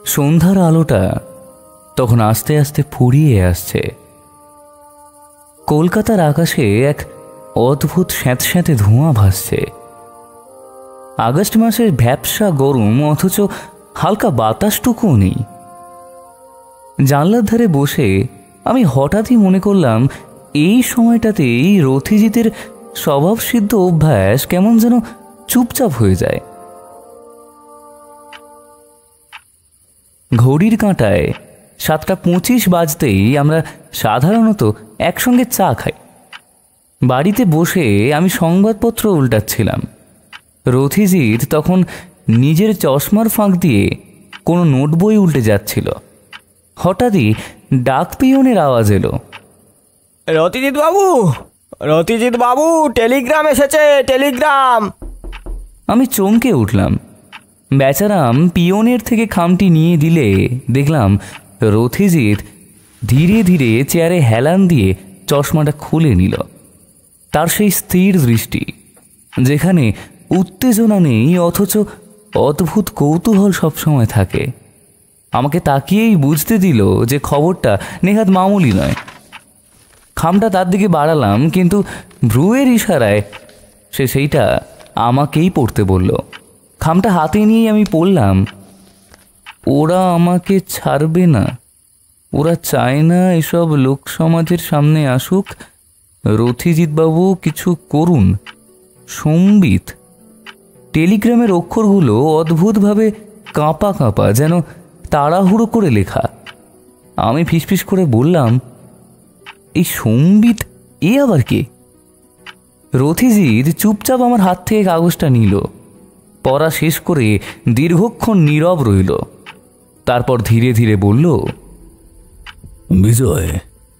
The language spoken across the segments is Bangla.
সন্ধ্যার আলোটা তখন আস্তে আস্তে ফুরিয়ে আসছে। কলকাতার আকাশে এক অদ্ভুত স্যাঁতস্যাঁতে ধোঁয়া ভাসছে। আগস্ট মাসের ভ্যাপসা গরম, অথচ হালকা বাতাসটুকুও নেই। জানলার ধারে বসে আমি হঠাৎই মনে করলাম, এই সময়টাতেই রথিজিতের স্বভাবসিদ্ধ অভ্যাস কেমন যেন চুপচাপ হয়ে যায়। ঘড়ির কাঁটায় 7:25 বাজতেই আমরা সাধারণত একসঙ্গে চা খাই। বাড়িতে বসে আমি সংবাদপত্র উল্টাচ্ছিলাম। রথিজিৎ তখন নিজের চশমার ফাঁক দিয়ে কোনো নোট বই উল্টে যাচ্ছিল। হঠাৎই ডাক পিয়নের আওয়াজ এলো। রথিজিৎ বাবু, রথিজিৎ বাবু, টেলিগ্রাম এসেছে, টেলিগ্রাম। আমি চমকে উঠলাম। বেচারাম পিয়নের থেকে খামটি নিয়ে দিলে দেখলাম রথিজিৎ ধীরে ধীরে চেয়ারে হেলান দিয়ে চশমাটা খুলে নিল। তার সেই স্থির দৃষ্টি, যেখানে উত্তেজনা নেই অথচ অদ্ভুত কৌতূহল সবসময় থাকে, আমাকে তাকিয়েই বুঝতে দিল যে খবরটা নেহাত মামুলি নয়। খামটা তার দিকে বাড়ালাম, কিন্তু ভ্রুয়ের ইশারায় সে সেইটা আমাকেই পড়তে বলল। খামটা হাতে নিয়ে আমি পড়লাম, ওরা আমাকে ছাড়বে না, ওরা চায় না এসব লোক সমাজের সামনে আসুক। রথিজিৎবাবু কিছু করুন। সম্বিত। টেলিগ্রামের অক্ষরগুলো অদ্ভুতভাবে কাঁপা কাঁপা, যেন তাড়াহুড়ো করে লেখা। আমি ফিসফিস করে বললাম, এই সম্বিত এ আবার কে? রথিজিৎ চুপচাপ আমার হাত থেকে কাগজটা নিল। পড়া শেষ করে দীর্ঘক্ষণ নীরব রইল। তারপর ধীরে ধীরে বলল, বিজয়,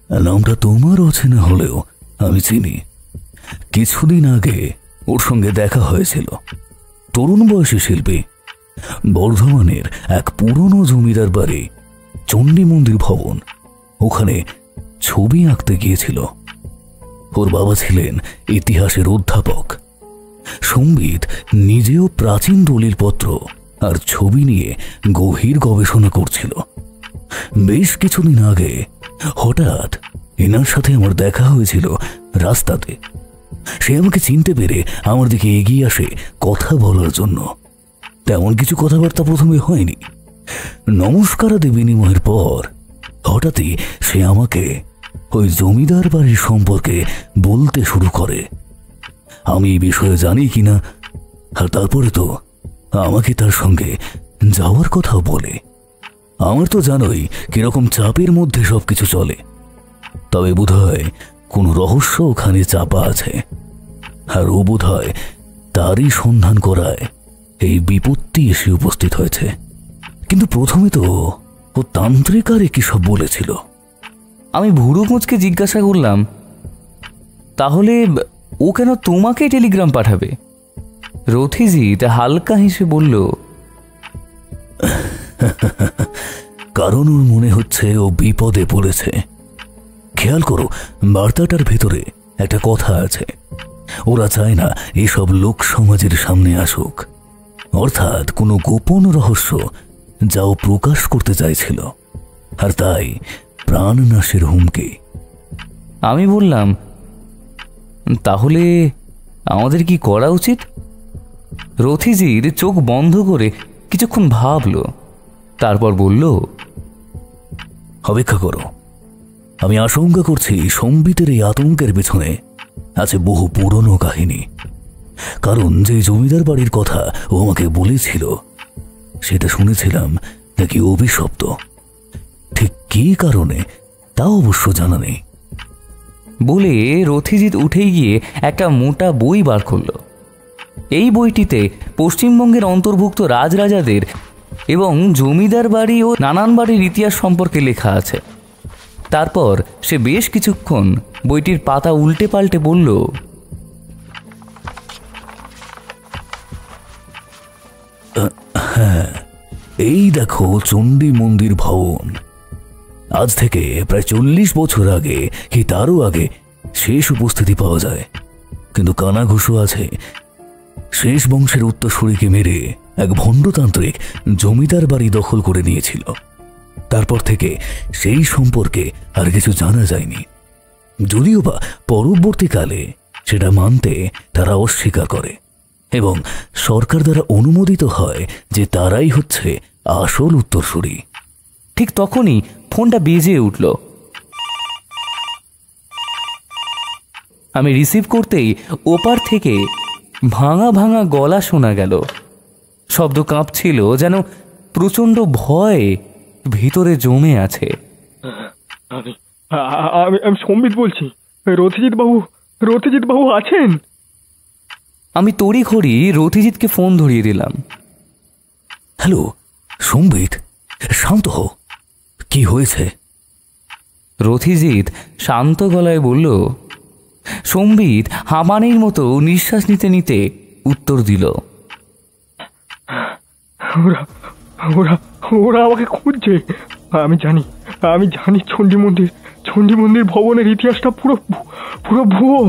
নামটা তোমার অচেনা হলেও আমি চিনি। কিছুদিন আগে ওর সঙ্গে দেখা হয়েছিল। তরুণ বয়সী শিল্পী, বর্ধমানের এক পুরনো জমিদার বাড়ি, চণ্ডী মন্দির ভবন, ওখানে ছবি আঁকতে গিয়েছিল। ওর বাবা ছিলেন ইতিহাসের অধ্যাপক। সম্বিত নিজেও প্রাচীন দলিলপত্র আর ছবি নিয়ে গভীর গবেষণা করছিল। বেশ কিছুদিন আগে হঠাৎ এনার সাথে আমার দেখা হয়েছিল রাস্তাতে। সে আমাকে চিনতে পেরে আমার দিকে এগিয়ে আসে কথা বলার জন্য। তেমন কিছু কথাবার্তা প্রথমে হয়নি। নমস্কারাদি বিনিময়ের পর হঠাৎই সে আমাকে ওই জমিদার বাড়ির সম্পর্কে বলতে শুরু করে। আমি এই বিষয়ে জানি কিনা, আর তারপরে তো আমাকে তার সঙ্গে যাওয়ার কথাও বলে। আমার তো জানোই কিরকম চাপের মধ্যে সবকিছু চলে। তবে বোধহয় কোনো রহস্য ওখানে চাপা আছে, আর ও বোধহয় তারই সন্ধান করায় এই বিপত্তি এসে উপস্থিত হয়েছে। কিন্তু প্রথমে তো ও তান্ত্রিকারে কি সব বলেছিল। আমি ভুরু কুঁচকে জিজ্ঞাসা করলাম, তাহলে ও কেন তোমাকে টেলিগ্রাম পাঠাবে? রথিজিৎ হালকা হেসে বলল, কারণ ওর মনে হচ্ছে ও বিপদে পড়েছে। খেয়াল করো, বার্তাটার ভেতরে একটা কথা আছে। ওরা চায় না এসব লোক সমাজের সামনে আসুক, অর্থাৎ কোনো গোপন রহস্য যা ও প্রকাশ করতে চাইছিল, আর তাই প্রাণনাশের হুমকি। আমি বললাম, তাহলে আমাদের কি করা উচিত? রথিজির চোখ বন্ধ করে কিছুক্ষণ ভাবল, তারপর বলল, অপেক্ষা করো। আমি আশঙ্কা করছি সম্বিতের এই আতঙ্কের পেছনে আছে বহু পুরনো কাহিনী। কারণ যে জমিদার বাড়ির কথা ও আমাকে বলেছিল, সেটা শুনেছিলাম নাকি অভিশপ্ত। ঠিক কী কারণে তা অবশ্য জানা নেই। বলে রথিজিৎ উঠে গিয়ে একটা মোটা বই বার করল। এই বইটিতে পশ্চিমবঙ্গের অন্তর্ভুক্ত রাজরাজাদের এবং জমিদার বাড়ি ও নানান বাড়ির ইতিহাস সম্পর্কে লেখা আছে। তারপর সে বেশ কিছুক্ষণ বইটির পাতা উল্টে পাল্টে বলল, হ্যাঁ, এই দেখো চণ্ডী মন্দির ভবন। আজ থেকে প্রায় 40 বছর আগে কি তারও আগে শেষ উপস্থিতি পাওয়া যায়, কিন্তু কানাঘুষো আছে শেষ বংশের উত্তরসূরিকে মেরে এক ভণ্ডতান্ত্রিক জমিদার বাড়ি দখল করে নিয়েছিল। তারপর থেকে সেই সম্পর্কে আর কিছু জানা যায়নি, যদিও বা পরবর্তীকালে সেটা মানতে তারা অস্বীকার করে এবং সরকার দ্বারা অনুমোদিত হয় যে তারাই হচ্ছে আসল উত্তরসূরি। ঠিক তখনই ফোনটা বেজে উঠল। আমি রিসিভ করতেই ওপার থেকে ভাঙা ভাঙা গলা শোনা গেল। শব্দ কাঁপছিল, যেন প্রচণ্ড ভয় ভিতরে জমে আছে। আমি সম্বিত বলছি। রথিজিৎ বাবু আছেন? আমি তড়িঘড়ি রথিজিৎকে ফোন ধরিয়ে দিলাম। হ্যালো সম্বিত, শান্ত হও, কি হয়েছে? রথিজিৎ শান্ত গলায় বলল। সম্বিত হাঁপানির মতো নিঃশ্বাস নিতে নিতে উত্তর দিল, ওরা আমাকে খুঁজছে। আমি জানি চণ্ডী মন্দির ভবনের ইতিহাসটা পুরো ভুয়ো।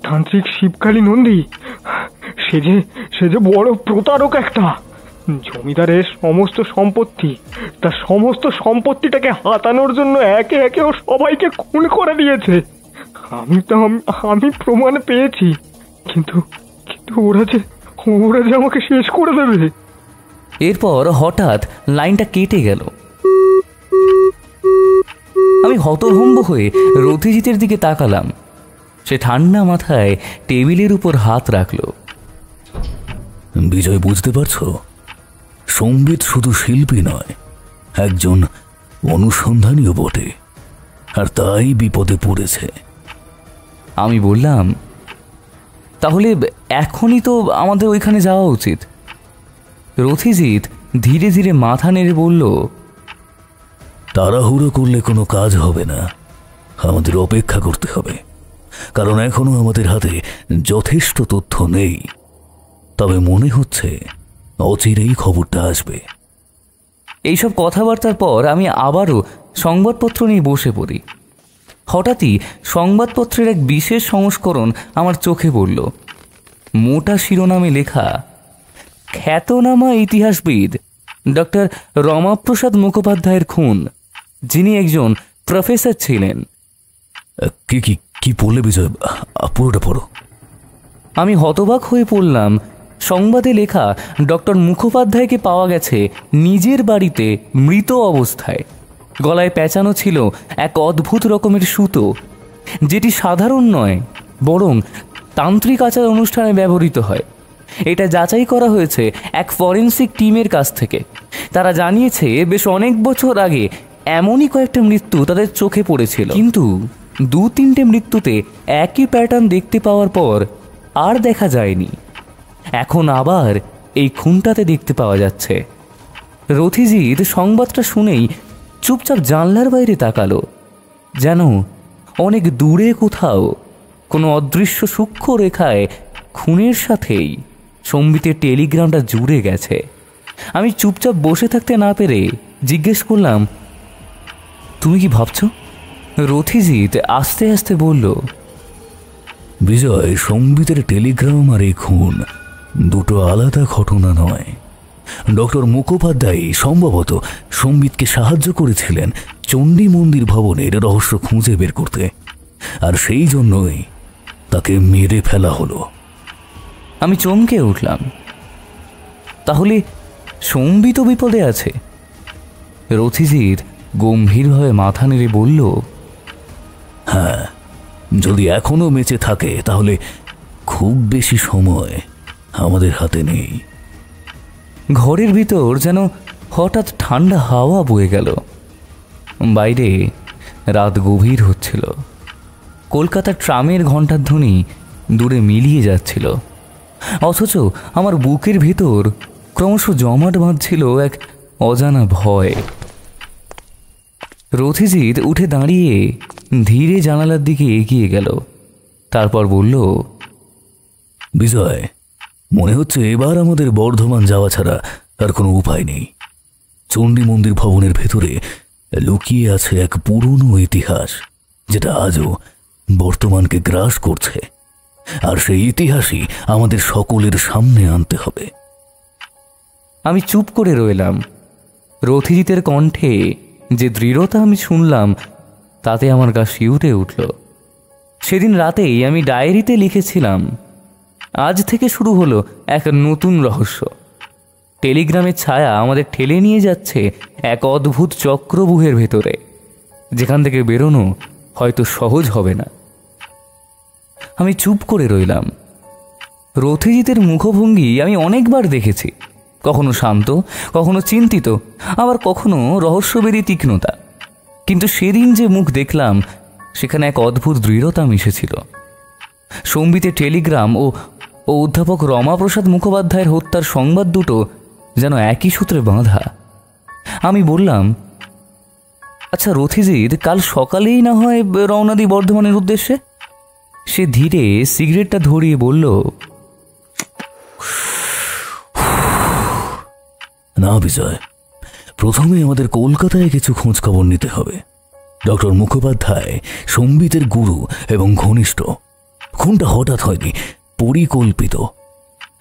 তান্ত্রিক শিবকালী নন্দী সে যে বড় প্রতারক একটা। জমিদারের সমস্ত সম্পত্তি, তার সমস্ত সম্পত্তিটাকে হাতানোর জন্য একে একে ও সবাইকে খুন করে দিয়েছে। আমি প্রমাণ পেয়েছি, কিন্তু ওরা যে আমাকে শেষ করে দেবে। এরপর হঠাৎ লাইনটা কেটে গেল। আমি হতভম্ব হয়ে রথিজিতের দিকে তাকালাম। সে ঠান্ডা মাথায় টেবিলের উপর হাত রাখল। বিজয়, বুঝতে পারছো, সম্বিত শুধু শিল্পী নয়, একজন অনুসন্ধানীও বটে, আর তাই বিপদে পড়েছে। আমি বললাম, তাহলে এখনই তো আমাদের ওইখানে যাওয়া উচিত। রথিজিৎ ধীরে ধীরে মাথা নেড়ে বলল, তাড়াহুড়ো করলে কোনো কাজ হবে না, আমাদের অপেক্ষা করতে হবে, কারণ এখনো আমাদের হাতে যথেষ্ট তথ্য নেই। তবে মনে হচ্ছে অচিরেই খবরটা আসবে। এইসব কথাবার্তার পর আমি আবারও সংবাদপত্র নিয়ে বসে পড়ি। হঠাৎই সংবাদপত্রের এক বিশেষ সংস্করণ আমার চোখে পড়ল। মোটা শিরোনামে লেখা, খ্যাতনামা ইতিহাসবিদ ডক্টর রমাপ্রসাদ মুখোপাধ্যায়ের খুন, যিনি একজন প্রফেসর ছিলেন। কি কি কি পড়লে বিজয়? পুরোটা পড়ো। আমি হতবাক হয়ে পড়লাম। সংবাদে লেখা, ডক্টর মুখোপাধ্যায়কে পাওয়া গেছে নিজের বাড়িতে মৃত অবস্থায়। গলায় পেঁচানো ছিল এক অদ্ভুত রকমের সুতো, যেটি সাধারণ নয়, বরং তান্ত্রিক আচার অনুষ্ঠানে ব্যবহৃত হয়। এটা যাচাই করা হয়েছে এক ফরেন্সিক টিমের কাছ থেকে। তারা জানিয়েছে বেশ অনেক বছর আগে এমনই কয়েকটা মৃত্যু তাদের চোখে পড়েছিল, কিন্তু 2-3টে মৃত্যুতে একই প্যাটার্ন দেখতে পাওয়ার পর আর দেখা যায়নি। এখন আবার এই খুনটাতে দেখতে পাওয়া যাচ্ছে। রথিজিৎ সংবাদটা শুনেই চুপচাপ জানলার বাইরে তাকালো, যেন অনেক দূরে কোথাও কোনো অদৃশ্য সূক্ষ্ম রেখায় খুনের সাথেই সম্বিতের টেলিগ্রামটা জুড়ে গেছে। আমি চুপচাপ বসে থাকতে না পেরে জিজ্ঞেস করলাম, তুমি কি ভাবছো? রথিজিৎ আস্তে আস্তে বলল, বিজয়, সম্বিতের টেলিগ্রাম আর এই খুন দুটো আলাদা ঘটনা নয়। ডক্টর মুখোপাধ্যায় সম্ভবত সম্বিতকে সাহায্য করেছিলেন চণ্ডী মন্দির ভবনের রহস্য খুঁজে বের করতে, আর সেই জন্যই তাকে মেরে ফেলা হলো। আমি চমকে উঠলাম। তাহলে সম্বিত বিপদে আছে? রথিজিৎ গম্ভীরভাবে মাথা নেড়ে বলল, হ্যাঁ, যদি এখনো বেঁচে থাকে তাহলে খুব বেশি সময় আমাদের হাতে নেই। ঘরের ভিতর যেন হঠাৎ ঠান্ডা হাওয়া বয়ে গেল। বাইরে রাত গভীর হচ্ছিল। কলকাতার ট্রামের ঘণ্টার ধ্বনি দূরে মিলিয়ে যাচ্ছিল, অথচ আমার বুকের ভিতর ক্রমশ জমাট বাঁধছিল এক অজানা ভয়। রথিজিৎ উঠে দাঁড়িয়ে ধীরে জানালার দিকে এগিয়ে গেল। তারপর বলল, বিজয়, মনে হচ্ছে এবার আমাদের বর্ধমান যাওয়া ছাড়া আর কোনো উপায় নেই। চণ্ডী মন্দির ভবনের ভেতরে লুকিয়ে আছে এক পুরনো ইতিহাস, যেটা আজও বর্তমানকে গ্রাস করছে। আর সেই ইতিহাসই আমাদের সকলের সামনে আনতে হবে। আমি চুপ করে রইলাম। রথিজিতের কণ্ঠে যে দৃঢ়তা আমি শুনলাম তাতে আমার গা শিউরে উঠল। সেদিন রাতেই আমি ডায়েরিতে লিখেছিলাম, আজ থেকে শুরু হলো এক নতুন রহস্য। টেলিগ্রামের ছায়া আমাদের ঠেলে নিয়ে যাচ্ছে এক অদ্ভুত চক্রব্যূহের ভেতরে, যেখান থেকে বেরোনো হয়তো সহজ হবে না। আমি চুপ করে রইলাম। রথিজিতের মুখভঙ্গি আমি অনেকবার দেখেছি, কখনো শান্ত, কখনো চিন্তিত, আবার কখনো রহস্যবেদী তীক্ষ্ণতা। কিন্তু সেদিন যে মুখ দেখলাম সেখানে এক অদ্ভুত দৃঢ়তা মিশেছিল। সম্বিতের টেলিগ্রাম ও অধ্যাপক রমাপ্রসাদ মুখোপাধ্যায়ের হত্যার সংবাদ দুটো যেন একই সূত্রে বাঁধা। আমি বললাম, আচ্ছা রথিজিৎ কাল সকালেই না হয় রওনা দিই বর্ধমানের উদ্দেশ্যে? সে ধীরে সিগারেটটা ধরিয়ে বলল, না বিজয়, প্রথমে আমাদের কলকাতায় কিছু খোঁজ খবর নিতে হবে। ডক্টর মুখোপাধ্যায় সম্বিতের গুরু এবং ঘনিষ্ঠ। খুনটা হঠাৎ হয়নি, পরিকল্পিত।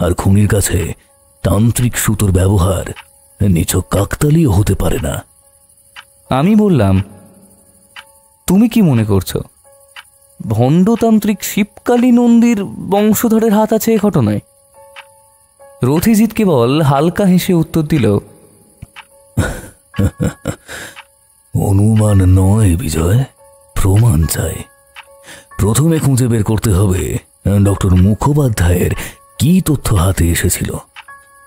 আর খুনির কাছে তান্ত্রিক সুতোর ব্যবহার নিছক কাকতালীয় হতে পারে না। আমি বললাম, তুমি কি মনে করছো ভণ্ডতান্ত্রিক শিবকালী নন্দীর বংশধরের হাত আছে এ ঘটনায়? রথিজিৎ কেবল হালকা হেসে উত্তর দিল, অনুমান নয় বিজয়, প্রমাণ চাই। প্রথমে খুঁজে বের করতে হবে ডক্টর মুখোপাধ্যায়ের কি তথ্য হাতে এসেছিল।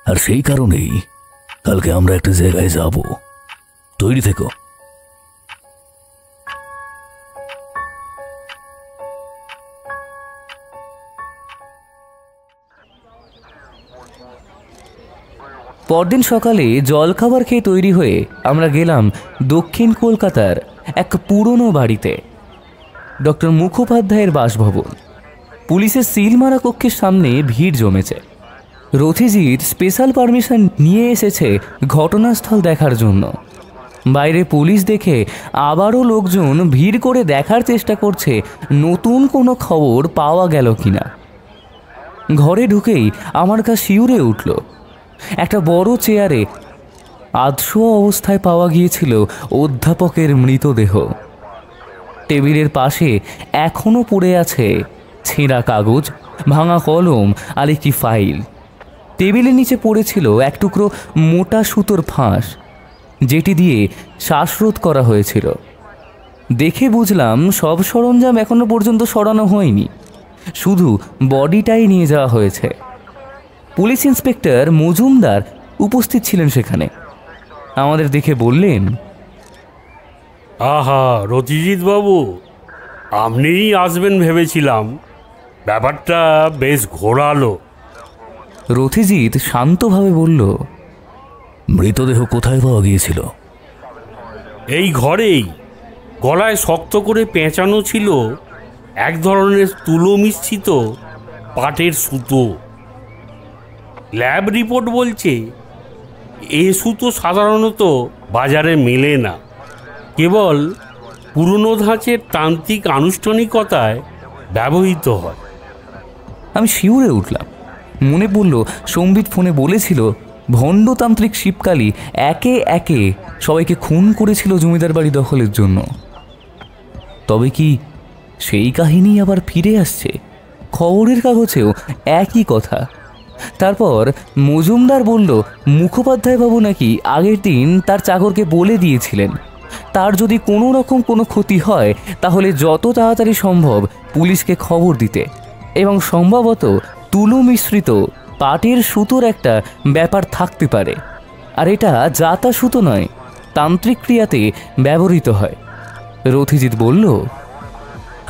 আর সেই কারণেই কালকে আমরা একটা জায়গায় যাব। তৈরি থেকো। পরদিন সকালে জলখাবার খেয়ে তৈরি হয়ে আমরা গেলাম দক্ষিণ কলকাতার এক পুরনো বাড়িতে, ডক্টর মুখোপাধ্যায়ের বাসভবন। পুলিশের সিল মারা কক্ষের সামনে ভিড় জমেছে। রথিজিৎ স্পেশাল পারমিশন নিয়ে এসেছে ঘটনাস্থল দেখার জন্য। বাইরে পুলিশ দেখে আবারও লোকজন ভিড় করে দেখার চেষ্টা করছে নতুন কোনো খবর পাওয়া গেল কিনা। ঘরে ঢুকেই আমার গা শিউরে উঠল। একটা বড় চেয়ারে আধশোয়া অবস্থায় পাওয়া গিয়েছিল অধ্যাপকের মৃতদেহ। টেবিলের পাশে এখনো পড়ে আছে ছেঁড়া কাগজ, ভাঙা কলম আর একটি ফাইল। টেবিলের নিচে পড়েছিল এক টুকরো মোটা সুতোর ফাঁস, যেটি দিয়ে শ্বাসরোধ করা হয়েছিল। দেখে বুঝলাম সব সরঞ্জাম এখনো পর্যন্ত সরানো হয়নি, শুধু বডিটাই নিয়ে যাওয়া হয়েছে। পুলিশ ইন্সপেক্টর মজুমদার উপস্থিত ছিলেন সেখানে। আমাদের দেখে বললেন, আহা রথিজিৎ বাবু, আপনিই আসবেন ভেবেছিলাম। ব্যাপারটা বেশ ঘোরালো। রথিজিৎ শান্তভাবে বলল, মৃতদেহ কোথায় পাওয়া গিয়েছিল? এই ঘরেই। গলায় শক্ত করে পেঁচানো ছিল এক ধরনের তুলো মিশ্রিত পাটের সুতো। ল্যাব রিপোর্ট বলছে এ সুতো সাধারণত বাজারে মেলে না, কেবল পুরনো ধাঁচের তান্ত্রিক আনুষ্ঠানিকতায় ব্যবহৃত হয়। আমি শিউরে উঠলাম। মনে পড়ল সম্বিত ফোনে বলেছিল ভণ্ডতান্ত্রিক শিবকালী একে একে সবাইকে খুন করেছিল জমিদার বাড়ি দখলের জন্য। তবে কি সেই কাহিনী আবার ফিরে আসছে? খবরের কাগজেও একই কথা। তারপর মজুমদার বলল, মুখোপাধ্যায় বাবু নাকি আগের দিন তার চাকরকে বলে দিয়েছিলেন তার যদি কোনো রকম কোনো ক্ষতি হয় তাহলে যত তাড়াতাড়ি সম্ভব পুলিশকে খবর দিতে, এবং সম্ভবত তুলো মিশ্রিত পাটের সুতোর একটা ব্যাপার থাকতে পারে। আর এটা জাতা সুতো নয়, তান্ত্রিক ক্রিয়াতে ব্যবহৃত হয়। রথিজিৎ বলল,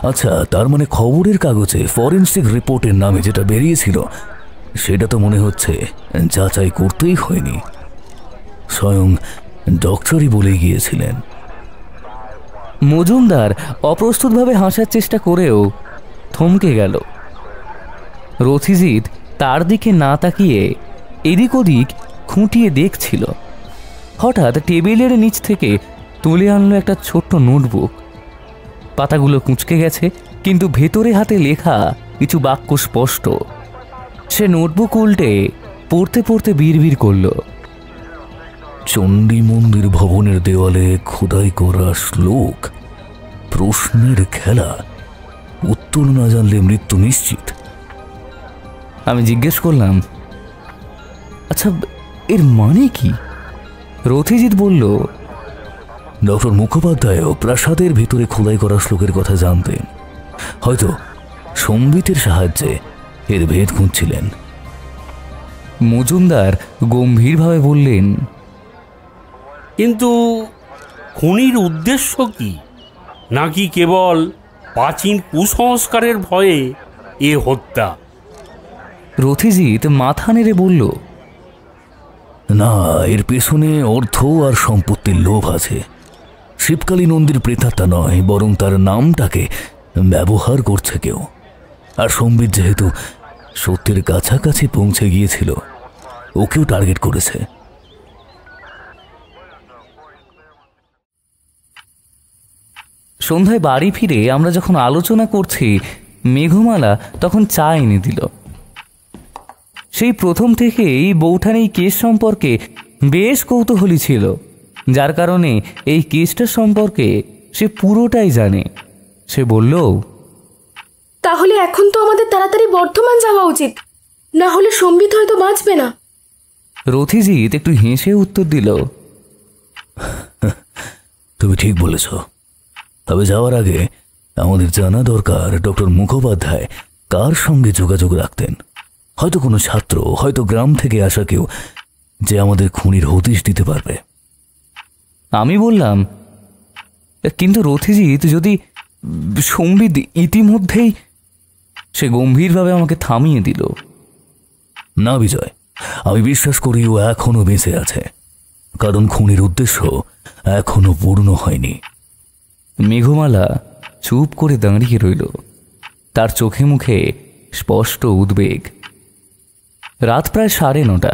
আচ্ছা, তার মানে খবরের কাগজে ফরেনসিক রিপোর্টের নামে যেটা বেরিয়েছিল সেটা তো মনে হচ্ছে যাচাই করতেই হয়নি, স্বয়ং ডক্টরই বলে গিয়েছিলেন। মজুমদার অপ্রস্তুতভাবে হাসার চেষ্টা করেও থমকে গেল। রথিজিৎ তার দিকে না তাকিয়ে এদিক ওদিক খুঁটিয়ে দেখছিল। হঠাৎ টেবিলের নিচ থেকে তুলে আনলো একটা ছোট্ট নোটবুক। পাতাগুলো কুঁচকে গেছে, কিন্তু ভেতরে হাতে লেখা কিছু বাক্য স্পষ্ট। সে নোটবুক উল্টে পড়তে পড়তে বিড়বিড় করল। চণ্ডী মন্দির ভবনের দেওয়ালে খোদাই করা শ্লোক, প্রশ্নের খেলা, উত্তর না জানলে মৃত্যু নিশ্চিত। আমি জিজ্ঞেস করলাম, আচ্ছা এর মানে কি? রথিজিৎ বলল, ডক্টর মুখোপাধ্যায়ও প্রাসাদের ভিতরে খোদাই করা শ্লোকের কথা জানতেন। হয়তো সম্বিতের সাহায্যে এর ভেদ খুঁজছিলেন। মজুমদার গম্ভীরভাবে বললেন, কিন্তু খুনির উদ্দেশ্য কি? নাকি কেবল প্রাচীন কুসংস্কারের ভয়ে এ হত্যা? রথিজিৎ মাথা নেড়ে বলল, না, এর পেছনে অর্থ আর সম্পত্তির লোভ আছে। শিবকালী নন্দীর প্রেতাত্মা নয়, বরং তার নামটাকে ব্যবহার করছে কেউ। আর সম্বিত যেহেতু সত্যের কাছাকাছি পৌঁছে গিয়েছিল, ওকেও টার্গেট করেছে। সন্ধ্যায় বাড়ি ফিরে আমরা যখন আলোচনা করছি, মেঘমালা তখন চা এনে দিল। সেই প্রথম থেকেই বৌঠান এই কেস সম্পর্কে বেশ কৌতূহলী ছিল, যার কারণে এই কেসটা সম্পর্কে সে পুরোটাই জানে। সে বলল, তাহলে এখন তো আমাদের তাড়াতাড়ি বর্ধমান যাওয়া উচিত, না হলে সম্বিত হয়তো বাঁচবে না। রথিজিৎ একটু হেসে উত্তর দিল, তুমি ঠিক বলেছ। তবে যাওয়ার আগে আমাদের জানা দরকার ডক্টর মুখোপাধ্যায় কার সঙ্গে যোগাযোগ রাখতেন। হয়তো কোনো ছাত্র, হয়তো গ্রাম থেকে আসা কেউ, যে আমাদের খুনির হদিশ দিতে পারবে। আমি বললাম, কিন্তু রথিজিৎ যদি সম্বিত ইতিমধ্যেই... সে গম্ভীরভাবে আমাকে থামিয়ে দিল। না বিজয়, আমি বিশ্বাস করি ও এখনো বেঁচে আছে, কারণ খুনির উদ্দেশ্য এখনো পূর্ণ হয়নি। মেঘমালা চুপ করে দাঁড়িয়ে রইল, তার চোখে মুখে স্পষ্ট উদ্বেগ। রাত প্রায় 9:30।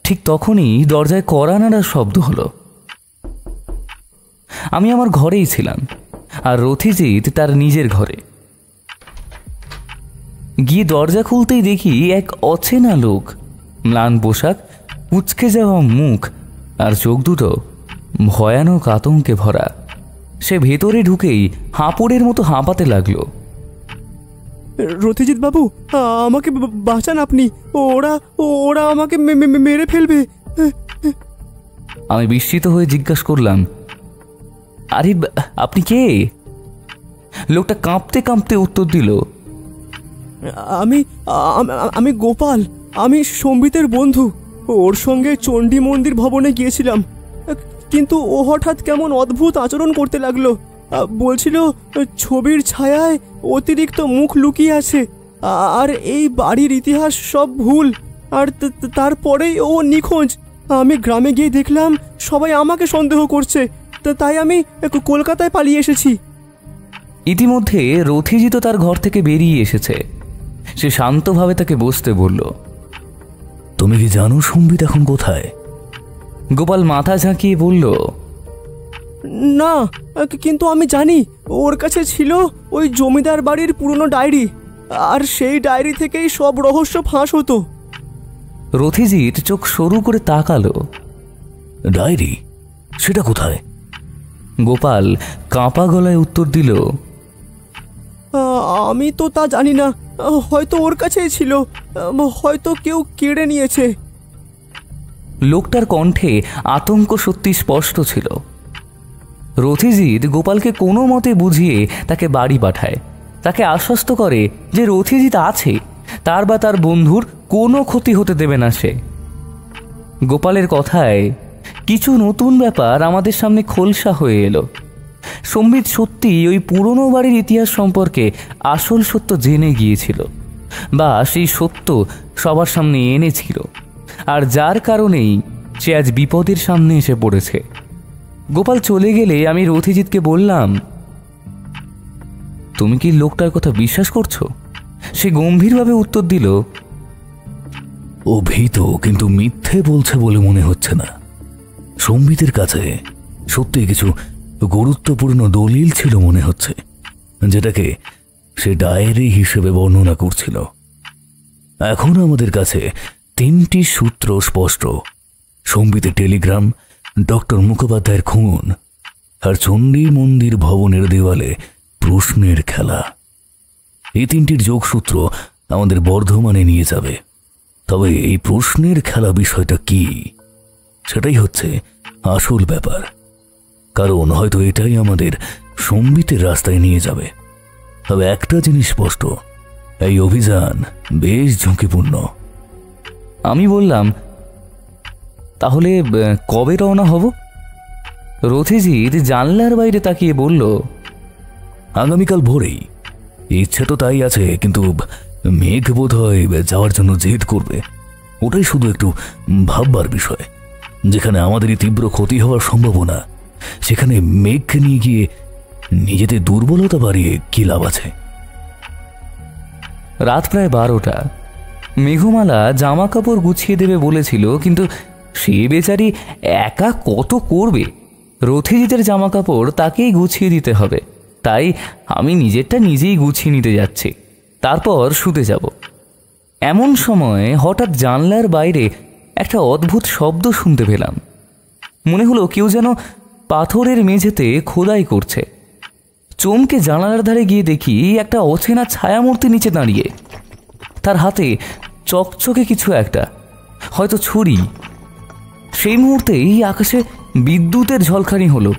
ঠিক তখনই দরজায় কড়া নাড়ার শব্দ হলো। আমি আমার ঘরেই ছিলাম, আর রথিজিৎ তার নিজের ঘরে। গিয়ে দরজা খুলতেই দেখি এক অচেনা লোক, ম্লান পোশাক, কুঁচকে যাওয়া মুখ আর চোখ দুটো ভয়ানক আতঙ্কে ভরা। সে ভেতরে ঢুকেই হাঁপড়ের মতো হাঁপাতে লাগলো। রথিজিৎ বাবু, আমাকে বাঁচান আপনি, ওরা ওরা আমাকে মেরে ফেলবে। আমি বিস্মিত হয়ে জিজ্ঞাসা করলাম, আরে আপনি কে? লোকটা কাঁপতে কাঁপতে উত্তর দিল, আমি আমি গোপাল, আমি সম্বিতের বন্ধু। ওর সঙ্গে চণ্ডী মন্দির ভবনে গিয়েছিলাম, কিন্তু ও হঠাৎ কেমন অদ্ভুত আচরণ করতে লাগলো। বলছিল ছবির ছায়ায় অতিরিক্ত মুখ লুকিয়ে আছে, আর এই বাড়ির ইতিহাস সব ভুল, আর তারপরেই ও নিখোঁজ। আমি গ্রামে গিয়ে দেখলাম সবাই আমাকে সন্দেহ করছে, তাই আমি কলকাতায় পালিয়ে এসেছি। ইতিমধ্যে রথিজিৎ তার ঘর থেকে বেরিয়ে এসেছে। সে শান্তভাবে তাকে বসতে বলল। তুমি কি জানো সম্বিত এখন কোথায়? গোপাল মাথা ঝাঁকিয়ে বলল, না, কিন্তু আমি জানি ওর কাছে ছিল ওই জমিদার বাড়ির পুরনো ডায়েরি, আর সেই ডায়েরি থেকেই সব রহস্য ফাঁস হতো। রথিজিৎ চোখ সরু করে তাকালো। ডায়েরি? সেটা কোথায়? গোপাল কাঁপা গলায় উত্তর দিল, আমি তো তা জানি না, হয়তো ওর কাছেই ছিল, হয়তো কেউ কেড়ে নিয়েছে। লোকটার কণ্ঠে আতঙ্ক সত্যি স্পষ্ট ছিল। রথিজিৎ গোপালকে কোনো মতে বুঝিয়ে তাকে বাড়ি পাঠায়, তাকে আশ্বস্ত করে যে রথিজিৎ আছে, তার বা তার বন্ধুর কোনো ক্ষতি হতে দেবে না সে। গোপালের কথায় কিছু নতুন ব্যাপার আমাদের সামনে খোলসা হয়ে এলো। সম্বিত সত্যি ওই পুরনো বাড়ির ইতিহাস সম্পর্কে আসল সত্য জেনে গিয়েছিল, বা সেই সত্য সবার সামনে এনেছিল, আর যার কারণেই সে আজ বিপদের সামনে এসে পড়েছে। গোপাল চলে গেলে আমি রথিজিৎকে বললাম, তুমি কি লোকটার কথা বিশ্বাস করছো? সে গম্ভীরভাবে উত্তর দিল, ও ভীত, কিন্তু মিথ্যে বলছে বলে মনে হচ্ছে না। সম্বিতের কাছে সত্যি কিছু গুরুত্বপূর্ণ দলিল ছিল মনে হচ্ছে, যেটাকে সে ডায়েরি হিসেবে বর্ণনা করছিল। এখন আমাদের কাছে 3টি সূত্র স্পষ্ট: সম্বিতের টেলিগ্রাম, ডক্টর মুখোপাধ্যায়ের খুন, আর চণ্ডী মন্দির ভবনের দেওয়ালে প্রশ্নের খেলা। এই 3টির যোগসূত্র আমাদের বর্ধমানে নিয়ে যাবে। তবে এই প্রশ্নের খেলা বিষয়টা কি, সেটাই হচ্ছে আসল ব্যাপার। কারণ হয়তো এটাই আমাদের সম্বিতের রাস্তায় নিয়ে যাবে। তবে একটা জিনিস স্পষ্ট, এই অভিযান বেশ ঝুঁকিপূর্ণ। আমি বললাম, তাহলে কবে রওনা হব? রথিজিৎ জানলার বাইরে তাকিয়ে বলল, আগামীকাল ভোরেই। ইচ্ছে তো তাই আছে, কিন্তু মেঘ বোধ হয় যাওয়ার জন্য জেদ করবে। ওটাই শুধু একটু ভাববার বিষয়। যেখানে আমাদেরই তীব্র ক্ষতি হওয়ার সম্ভাবনা, সেখানে মেঘকে নিয়ে গিয়ে নিজেদের দুর্বলতা বাড়িয়ে কি লাভ আছে? রাত প্রায় 12টা। মেঘমালা জামা কাপড় গুছিয়ে দেবে বলেছিল, কিন্তু সে বেচারি একা কত করবে? রথিজিতের জামা কাপড় তাকেই গুছিয়ে দিতে হবে। তাই আমি নিজেরটা নিজেই গুছিয়ে নিতে যাচ্ছি, তারপর শুতে যাব। এমন সময় হঠাৎ জানলার বাইরে একটা অদ্ভুত শব্দ শুনতে পেলাম। মনে হলো কেউ যেন পাথরের মেঝেতে খোদাই করছে। চমকে জানালার ধারে গিয়ে দেখি একটা অচেনা ছায়ামূর্তি নিচে দাঁড়িয়ে, তার হাতে চকচকে কিছু একটা, হয়তো ছুরি। সেই মুহূর্তেই আকাশে বিদ্যুতের ঝলকানি হলো,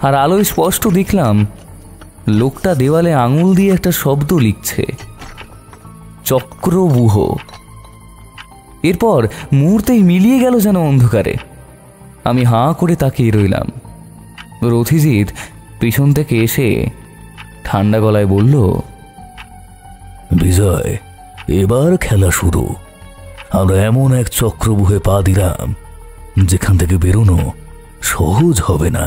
আর আলোয় স্পষ্ট দেখলাম লোকটা দেওয়ালে আঙুল দিয়ে একটা শব্দ লিখছে, চক্রব্যূহ। এরপর মুহূর্তেই মিলিয়ে গেল যেন অন্ধকারে। আমি হাঁ করে তাকিয়ে রইলাম। রথিজিৎ পিছন থেকে এসে ঠান্ডা গলায় বলল, বিজয়, এবার খেলা শুরু। আমরা এমন এক চক্রব্যূহে পা দিলাম যেখান থেকে বেরোনো সহজ হবে না।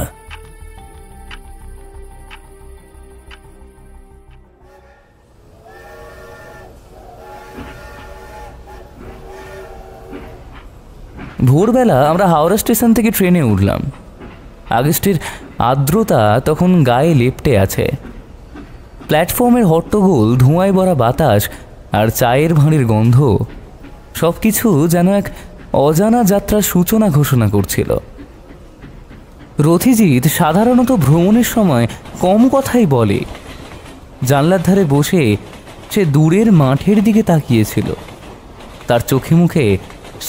ভোরবেলা আমরা হাওড়া স্টেশন থেকে ট্রেনে উঠলাম। আগস্টের আর্দ্রতা তখন গায়ে লেপ্টে আছে। প্ল্যাটফর্মের হট্টগোল, ধোঁয়ায় ভরা বাতাস আর চায়ের ভাঁড়ের গন্ধ সব কিছু যেন এক অজানা যাত্রার সূচনা ঘোষণা করছিল। রথিজিৎ সাধারণত ভ্রমণের সময় কম কথাই বলে। জানলার ধারে বসে সে দূরের মাঠের দিকে তাকিয়েছিল। তার চোখে মুখে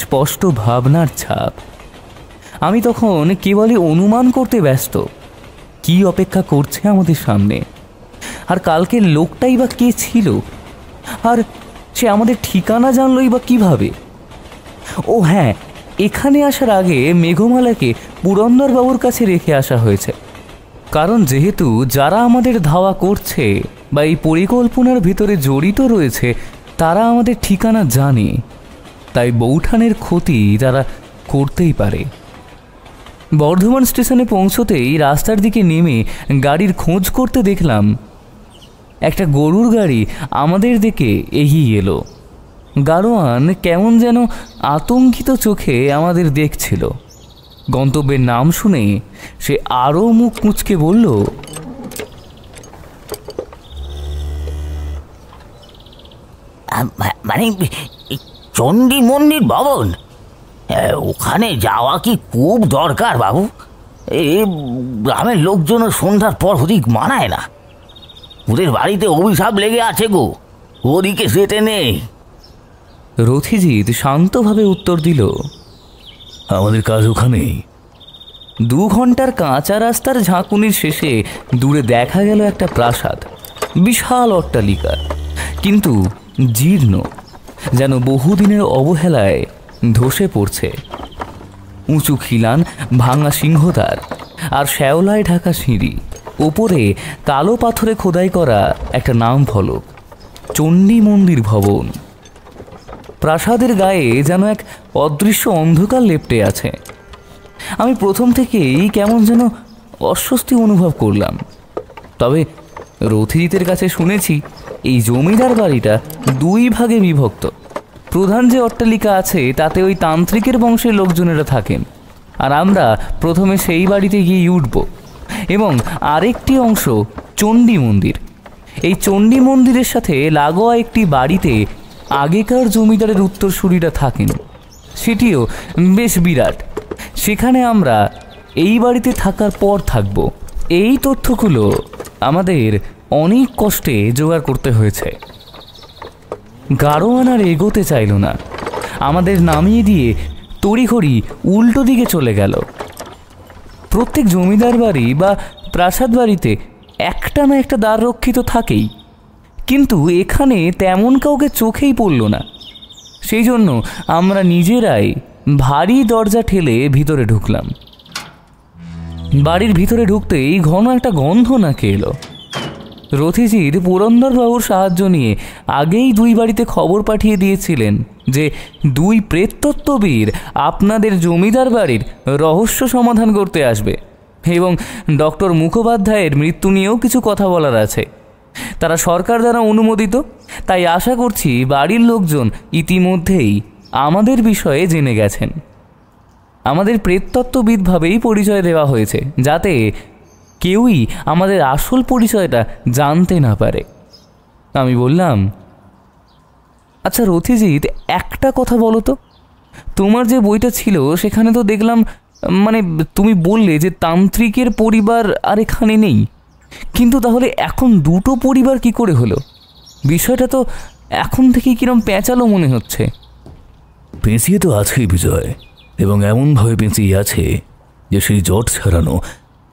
স্পষ্ট ভাবনার ছাপ। আমি তখন কেবলই অনুমান করতে ব্যস্ত, কি অপেক্ষা করছে আমাদের সামনে, আর কালকের লোকটাই বা কে ছিল, আর সে আমাদের ঠিকানা জানলই বা কিভাবে। ও হ্যাঁ, এখানে আসার আগে মেঘমালাকে পুরন্দরবাবুর কাছে রেখে আসা হয়েছে। কারণ যেহেতু যারা আমাদের ধাওয়া করছে বা এই পরিকল্পনার ভিতরে জড়িত রয়েছে তারা আমাদের ঠিকানা জানে, তাই বৌঠানের ক্ষতি তারা করতেই পারে। বর্ধমান স্টেশনে পৌঁছতেই রাস্তার দিকে নেমে গাড়ির খোঁজ করতে দেখলাম একটা গরুর গাড়ি আমাদের দিকে এগিয়ে এলো। গাড়োয়ান কেমন যেন আতঙ্কিত চোখে আমাদের দেখছিল। গন্তব্যের নাম শুনে সে আরও মুখ কুঁচকে বলল, মানে চণ্ডী মন্দির ভবন, ওখানে যাওয়া কি খুব দরকার বাবু? এই গ্রামের লোকজনের সন্ধ্যার পর ওদিক মানায় না। ওদের বাড়িতে অভিশাপ লেগে আছে গো, ওদিকে যেতে নেই। রথিজিৎ শান্তভাবে উত্তর দিল, আমাদের কাজ ওখানেই। 2 ঘন্টার কাঁচা রাস্তার ঝাঁকুনির শেষে দূরে দেখা গেল একটা প্রাসাদ। বিশাল অট্টালিকা, কিন্তু জীর্ণ, যেন বহুদিনের অবহেলায় ধসে পড়ছে। উঁচু খিলান, ভাঙা সিংহদ্বার আর শ্যাওলায় ঢাকা সিঁড়ি। ওপরে কালো পাথরে খোদাই করা একটা নাম ফলক, চণ্ডী মন্দির ভবন। প্রাসাদের গায়ে যেন এক অদৃশ্য অন্ধকার লেপ্টে আছে। আমি প্রথম থেকেই কেমন যেন অস্বস্তি অনুভব করলাম। তবে রথিজিতের কাছে শুনেছি এই জমিদার বাড়িটা 2 ভাগে বিভক্ত। প্রধান যে অট্টালিকা আছে তাতে ওই তান্ত্রিকের বংশের লোকজনেরা থাকেন, আর আমরা প্রথমে সেই বাড়িতে গিয়ে উঠব। এবং আরেকটি অংশ চণ্ডী মন্দির। এই চণ্ডী মন্দিরের সাথে লাগোয়া একটি বাড়িতে আগেকার জমিদারের উত্তরসূরিরা থাকেন, সেটিও বেশ বিরাট। সেখানে আমরা এই বাড়িতে থাকার পর থাকব। এই তথ্যগুলো আমাদের অনেক কষ্টে জোগাড় করতে হয়েছে। গাড়োয়ান আর এগোতে চাইল না, আমাদের নামিয়ে দিয়ে তড়িঘড়ি উল্টো দিকে চলে গেল। প্রত্যেক জমিদার বাড়ি বা প্রাসাদ বাড়িতে একটা না একটা দ্বাররক্ষী তো থাকেই, কিন্তু এখানে তেমন কাউকে চোখেই পড়ল না। সেই জন্য আমরা নিজেরাই ভারী দরজা ঠেলে ভিতরে ঢুকলাম। বাড়ির ভিতরে ঢুকতেই ঘন একটা গন্ধ নাকে এলো। রথিজির পুরন্দরবাবুর সাহায্য নিয়ে আগেই 2 বাড়িতে খবর পাঠিয়ে দিয়েছিলেন যে 2 প্রেততত্ত্ববীর আপনাদের জমিদার বাড়ির রহস্য সমাধান করতে আসবে এবং ডক্টর মুখোপাধ্যায়ের মৃত্যু নিয়েও কিছু কথা বলার আছে। তারা সরকার দ্বারা অনুমোদিত, তাই আশা করছি বাড়ির লোকজন ইতিমধ্যেই আমাদের বিষয়ে জেনে গেছেন। আমাদের প্রেততত্ত্ববিদভাবেই পরিচয় দেওয়া হয়েছে, যাতে কেউই আমাদের আসল পরিচয়টা জানতে না পারে। আমি বললাম, আচ্ছা রথিজিৎ, একটা কথা বলো তো, তোমার যে বইটা ছিল সেখানে তো দেখলাম, মানে তুমি বললে যে তান্ত্রিকের পরিবার আর এখানে নেই, কিন্তু তাহলে এখন 2টো পরিবার কি করে হলো? বিষয়টা তো এখন থেকেই কিরম পেঁচালো মনে হচ্ছে। পেঁচিয়ে তো আছেই বিজয়, এবং এমনভাবে পেঁচিয়ে আছে যে সেই জট ছাড়ানো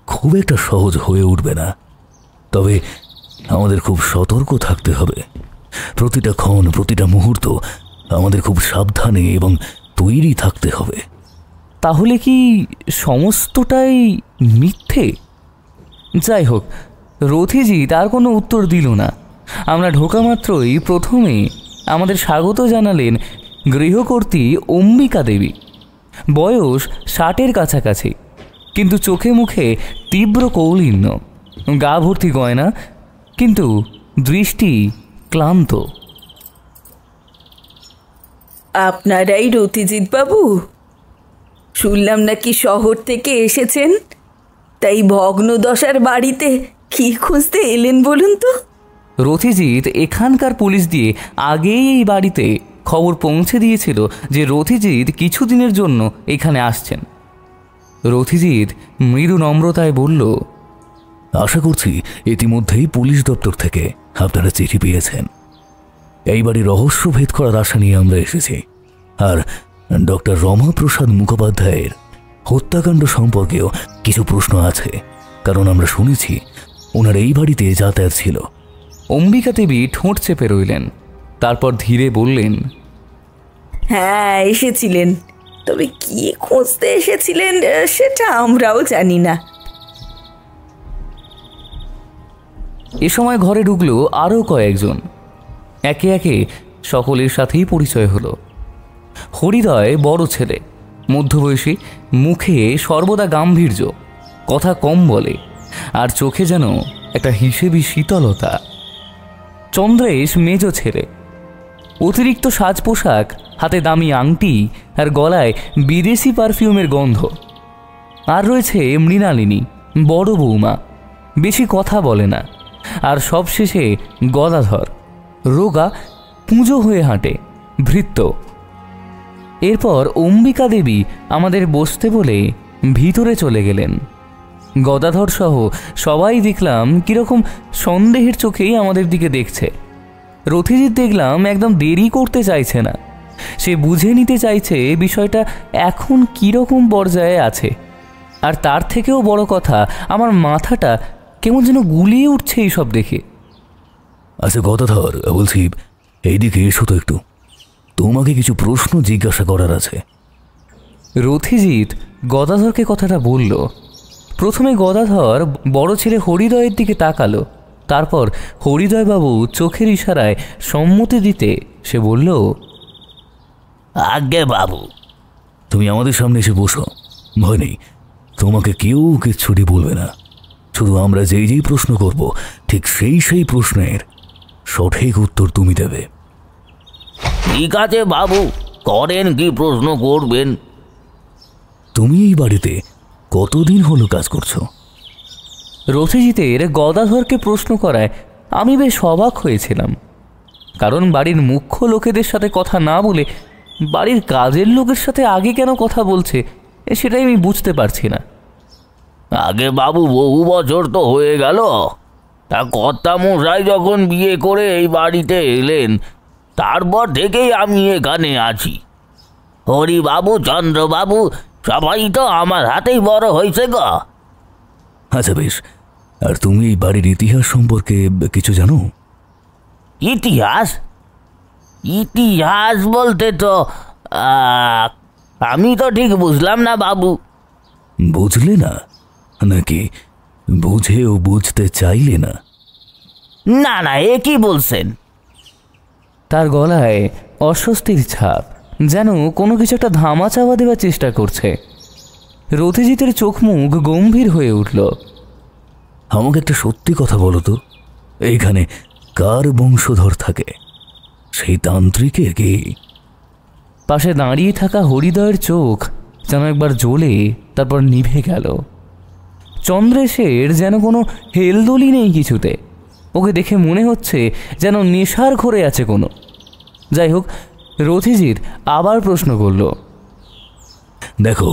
খুব একটা সহজ হয়ে উঠবে না। তবে আমাদের খুব সতর্ক থাকতে হবে। প্রতিটা ক্ষণ, প্রতিটা মুহূর্ত আমাদের খুব সাবধানে এবং তৈরি থাকতে হবে। তাহলে কি সমস্তটাই মিথ্যে? যাই হোক, রথিজি তার কোনো উত্তর দিল না। আমরা ঢোকা মাত্রই প্রথমে আমাদের স্বাগত জানালেন গৃহকর্ত্রী অম্বিকা দেবী। বয়স 60-এর কাছাকাছি, কিন্তু চোখে মুখে তীব্র কৌলিন্য, গা ভর্তি গয়না, কিন্তু দৃষ্টি ক্লান্ত। আপনারাই রথিজিৎ বাবু? শুনলাম নাকি শহর থেকে এসেছেন, তাই ভগ্নদশার বাড়িতে কি খুঁজতে এলেন বলুন তো? রথিজিৎ এখানকার পুলিশ দিয়ে আগেই এই বাড়িতে খবর পৌঁছে দিয়েছিল যে রথিজিৎ কিছুদিনের জন্য এখানে আসছেন। রথিজিৎ মৃদু নম্রতায় বলল, আশা করছি ইতিমধ্যেই পুলিশ দপ্তর থেকে আপনারা চিঠি পেয়েছেন। এই বাড়ি রহস্য ভেদ করার আশা নিয়ে আমরা এসেছি, আর ডক্টর রমাপ্রসাদ মুখোপাধ্যায়ের হত্যাকাণ্ড সম্পর্কেও কিছু প্রশ্ন আছে, কারণ আমরা শুনেছি ওনার এই বাড়িতে যাতায়াত ছিল। অম্বিকা দেবী ঠোঁট চেপে রইলেন, তারপর ধীরে বললেন, হ্যাঁ এসেছিলেন, তবে কি খুঁজতে এসেছিলেন সেটা আমরাও জানি না। এ সময় ঘরে ঢুকলো আরও কয়েকজন। একে একে সকলের সাথেই পরিচয় হলো। হরিদয় বড় ছেলে, মধ্যবয়সী, মুখে সর্বদা গাম্ভীর্য, কথা কম বলে, আর চোখে যেন একটা হিসেবি শীতলতা। চন্দ্রেশ মেজ ছেলে, অতিরিক্ত সাজ পোশাক, হাতে দামি আংটি আর গলায় বিদেশি পারফিউমের গন্ধ। আর রয়েছে মৃণালিনী, বড় বৌমা, বেশি কথা বলে না। আর সবশেষে গদাধর, রোগা, পুঁজো হয়ে হাঁটে, ভৃত্য। এরপর অম্বিকা দেবী আমাদের বসতে বলে ভিতরে চলে গেলেন। গদাধর সহ সবাই দেখলাম কিরকম সন্দেহের চোখেই আমাদের দিকে দেখছে। রথিজিৎ দেখলাম একদম দেরি করতে চাইছে না, সে বুঝে নিতে চাইছে বিষয়টা এখন কীরকম পর্যায়ে আছে। আর তার থেকেও বড় কথা, আমার মাথাটা কেমন যেন গুলিয়ে উঠছে এইসব দেখে। আচ্ছা গদাধর, বলছি এইদিকে এসো তো একটু, তোমাকে কিছু প্রশ্ন জিজ্ঞাসা করার আছে। রথিজিৎ গদাধরকে কথাটা বলল। প্রথমে গদাধর বড় ছেলে হরিদয়ের দিকে তাকালো, তারপর হরিদয়বাবু চোখের ইশারায় সম্মতি দিতে সে বলল, আজ্ঞে বাবু। তুমি আমাদের সামনে এসে বসো, ভয় নেই, তোমাকে কেউ কিচ্ছুটি বলবে না। শুধু আমরা যেই যেই প্রশ্ন করব ঠিক সেই প্রশ্নের সঠিক উত্তর তুমি দেবে। ঠিক আছে বাবু, করেন কি প্রশ্ন করবেন? তুমি এই বাড়িতে কতদিন হলো কাজ করছো? রথিজিতের গদাধরকে প্রশ্ন করায় আমি বেশ অবাক হয়েছিলাম, কারণ বাড়ির মুখ্য লোকেদের সাথে কথা না বলে বাড়ির কাজের লোকের সাথে আগে কেন কথা বলছে সেটাই আমি বুঝতে পারছি না। আগে বাবু, বহু বছর তো হয়ে গেল। তা কর্তা মশাই যখন বিয়ে করে এই বাড়িতে এলেন, তারপর থেকেই আমি এখানে আছি। হরিবাবু, চন্দ্রবাবু সবাই তো আমার হাতেই বড় হয়েছে গো। আচ্ছা বেশ, আর তুমি এই বাড়ির ইতিহাস সম্পর্কে কিছু জানো? ইতিহাস? ইতিহাস বলতে তো আমি তো ঠিক বুঝলাম না বাবু। বুঝলে না, নাকি বুঝেও বুঝতে চাইলে না? না না, এ কি বলছেন? তার গলায় অস্বস্তির ছাপ, যেন কোনো কিছু একটা ধামা চাপা দেওয়ার চেষ্টা করছে। রথিজিতের চোখ মুখ গম্ভীর হয়ে উঠল। আমাকে একটা সত্যি কথা বলো তো, এইখানে কার বংশধর থাকে? সেই তান্ত্রিকের কি? পাশে দাঁড়িয়ে থাকা হরিদয়ের চোখ যেন একবার জ্বলে তারপর নিভে গেল। চন্দ্রেশের যেন কোনো হেলদোলি নেই কিছুতে। ওকে দেখে মনে হচ্ছে যেন নেশার ঘরে আছে কোনো। যাই হোক, রথিজিৎ আবার প্রশ্ন করল, দেখো,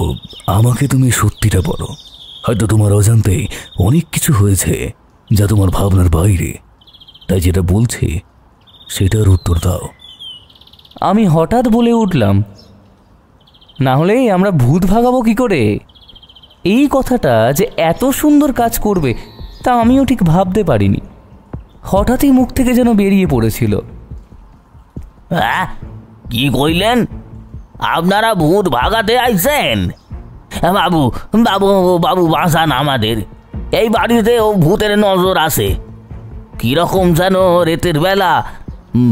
আমাকে তুমি সত্যিটা বলো। হয়তো তোমার অজান্তেই অনেক কিছু হয়েছে যা তোমার ভাবনার বাইরে, তাই যেটা বলছি সেটার উত্তর দাও। আমি হঠাৎ বলে উঠলাম, না হলে আমরা ভূত ভাগাবো কি করে? এই কথাটা যে এত সুন্দর কাজ করবে তা আমিও ঠিক ভাবতে পারিনি। হঠাৎই মুখ থেকে যেন বেরিয়ে পড়েছিল। হ্যাঁ, কি কইলেন? আপনারা ভূত ভাগাতে আইছেন? বাবু বাবু বাবু, বাঁচান আমাদের। এই বাড়িতে ও ভূতের নজর আছে। কিরকম যেন রাতের বেলা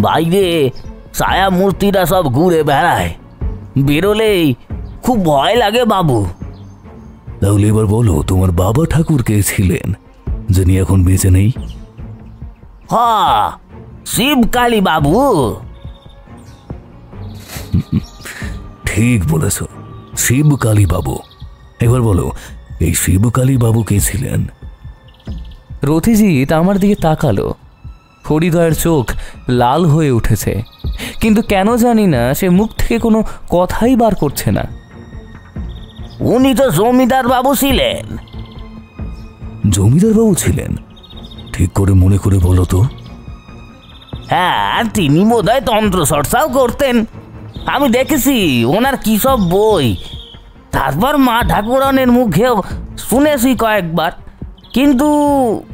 বাইরে ছায়া মূর্তিটা সব ঘুরে বেড়ায়, বেরোলেই খুব ভয় লাগে বাবু। তাহলে এবার বলো, তোমার বাবা ঠাকুর কে ছিলেন যিনি এখন বেঁচে নেই? শিবকালী বাবু। ঠিক বলেছ, শিবকালী বাবু। এবার বলো, এই শিবকালী বাবু কে ছিলেন? রথিজিৎ আমার দিকে তাকালো। হরিদয়ের চোখ লাল হয়ে উঠেছে, কিন্তু কেন জানি না সে মুখ থেকে কোনো কথাই বার করছে না। উনি তো জমিদার বাবু ছিলেন। জমিদার বাবু ছিলেন? ঠিক করে মনে করে বলো তো। হ্যাঁ, তিনি বোধহয় তন্ত্র চর্চাও করতেন। আমি দেখেছি ওনার কি সব বই। তারপর মা ঠাকুরানের মুখেও শুনেছি কয়েকবার, কিন্তু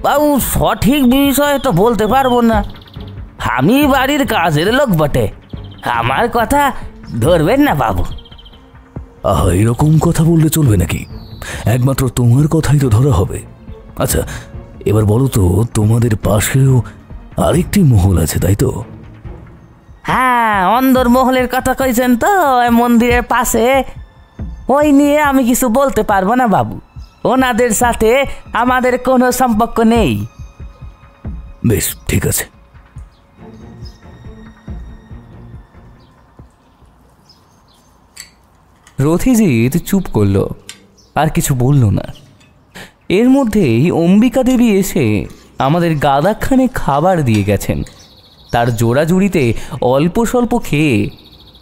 বাবু সঠিক বিষয় তো বলতে পারবো না। আমি বাড়ির কাজের লোক বটে, আমার কথা ধরবেন না বাবু। আহা, এরকম কথা বললে চলবে নাকি? একমাত্র তোমার কথাই তো ধরা হবে। আচ্ছা, এবার বলো তো, তোমাদের পাশেও আরেকটি মহল আছে, তাই তো? হ্যাঁ, অন্দর মহলের কথা কইছেন তো, মন্দিরের পাশে। ওই নিয়ে আমি কিছু বলতে পারবো না বাবু। ওনাদের সাথে আমাদের কোনো সম্পর্ক নেই। বেশ, ঠিক আছে। রথিজিৎ চুপ করল, আর কিছু বলল না। এর মধ্যেই অম্বিকা দেবী এসে আমাদের গাদাখানে খাবার দিয়ে গেছেন। তার জোড়াজুড়িতে অল্প স্বল্প খেয়ে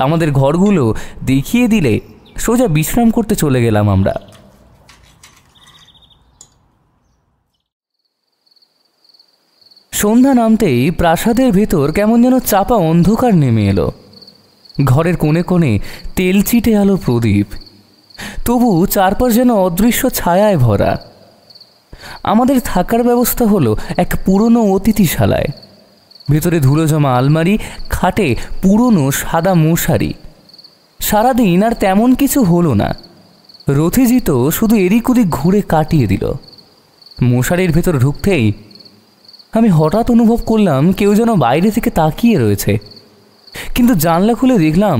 আমাদের ঘরগুলো দেখিয়ে দিলে সোজা বিশ্রাম করতে চলে গেলাম আমরা। সন্ধ্যা নামতেই প্রাসাদের ভেতর কেমন যেন চাপা অন্ধকার নেমে এলো। ঘরের কোণে কোণে তেলচিটে আলো প্রদীপ, তবু চারপাশ যেন অদৃশ্য ছায়ায় ভরা। আমাদের থাকার ব্যবস্থা হলো এক পুরনো অতিথিশালায়। ভেতরে ধুলো জমা আলমারি, খাটে পুরনো সাদা মশারি। সারাদিন আর তেমন কিছু হলো না। রথিজিৎ শুধু এদিক ওদিক ঘুরে কাটিয়ে দিল। মশারির ভেতর ঢুকতেই আমি হঠাৎ অনুভব করলাম কেউ যেন বাইরে থেকে তাকিয়ে রয়েছে। কিন্তু জানলা খুলে দেখলাম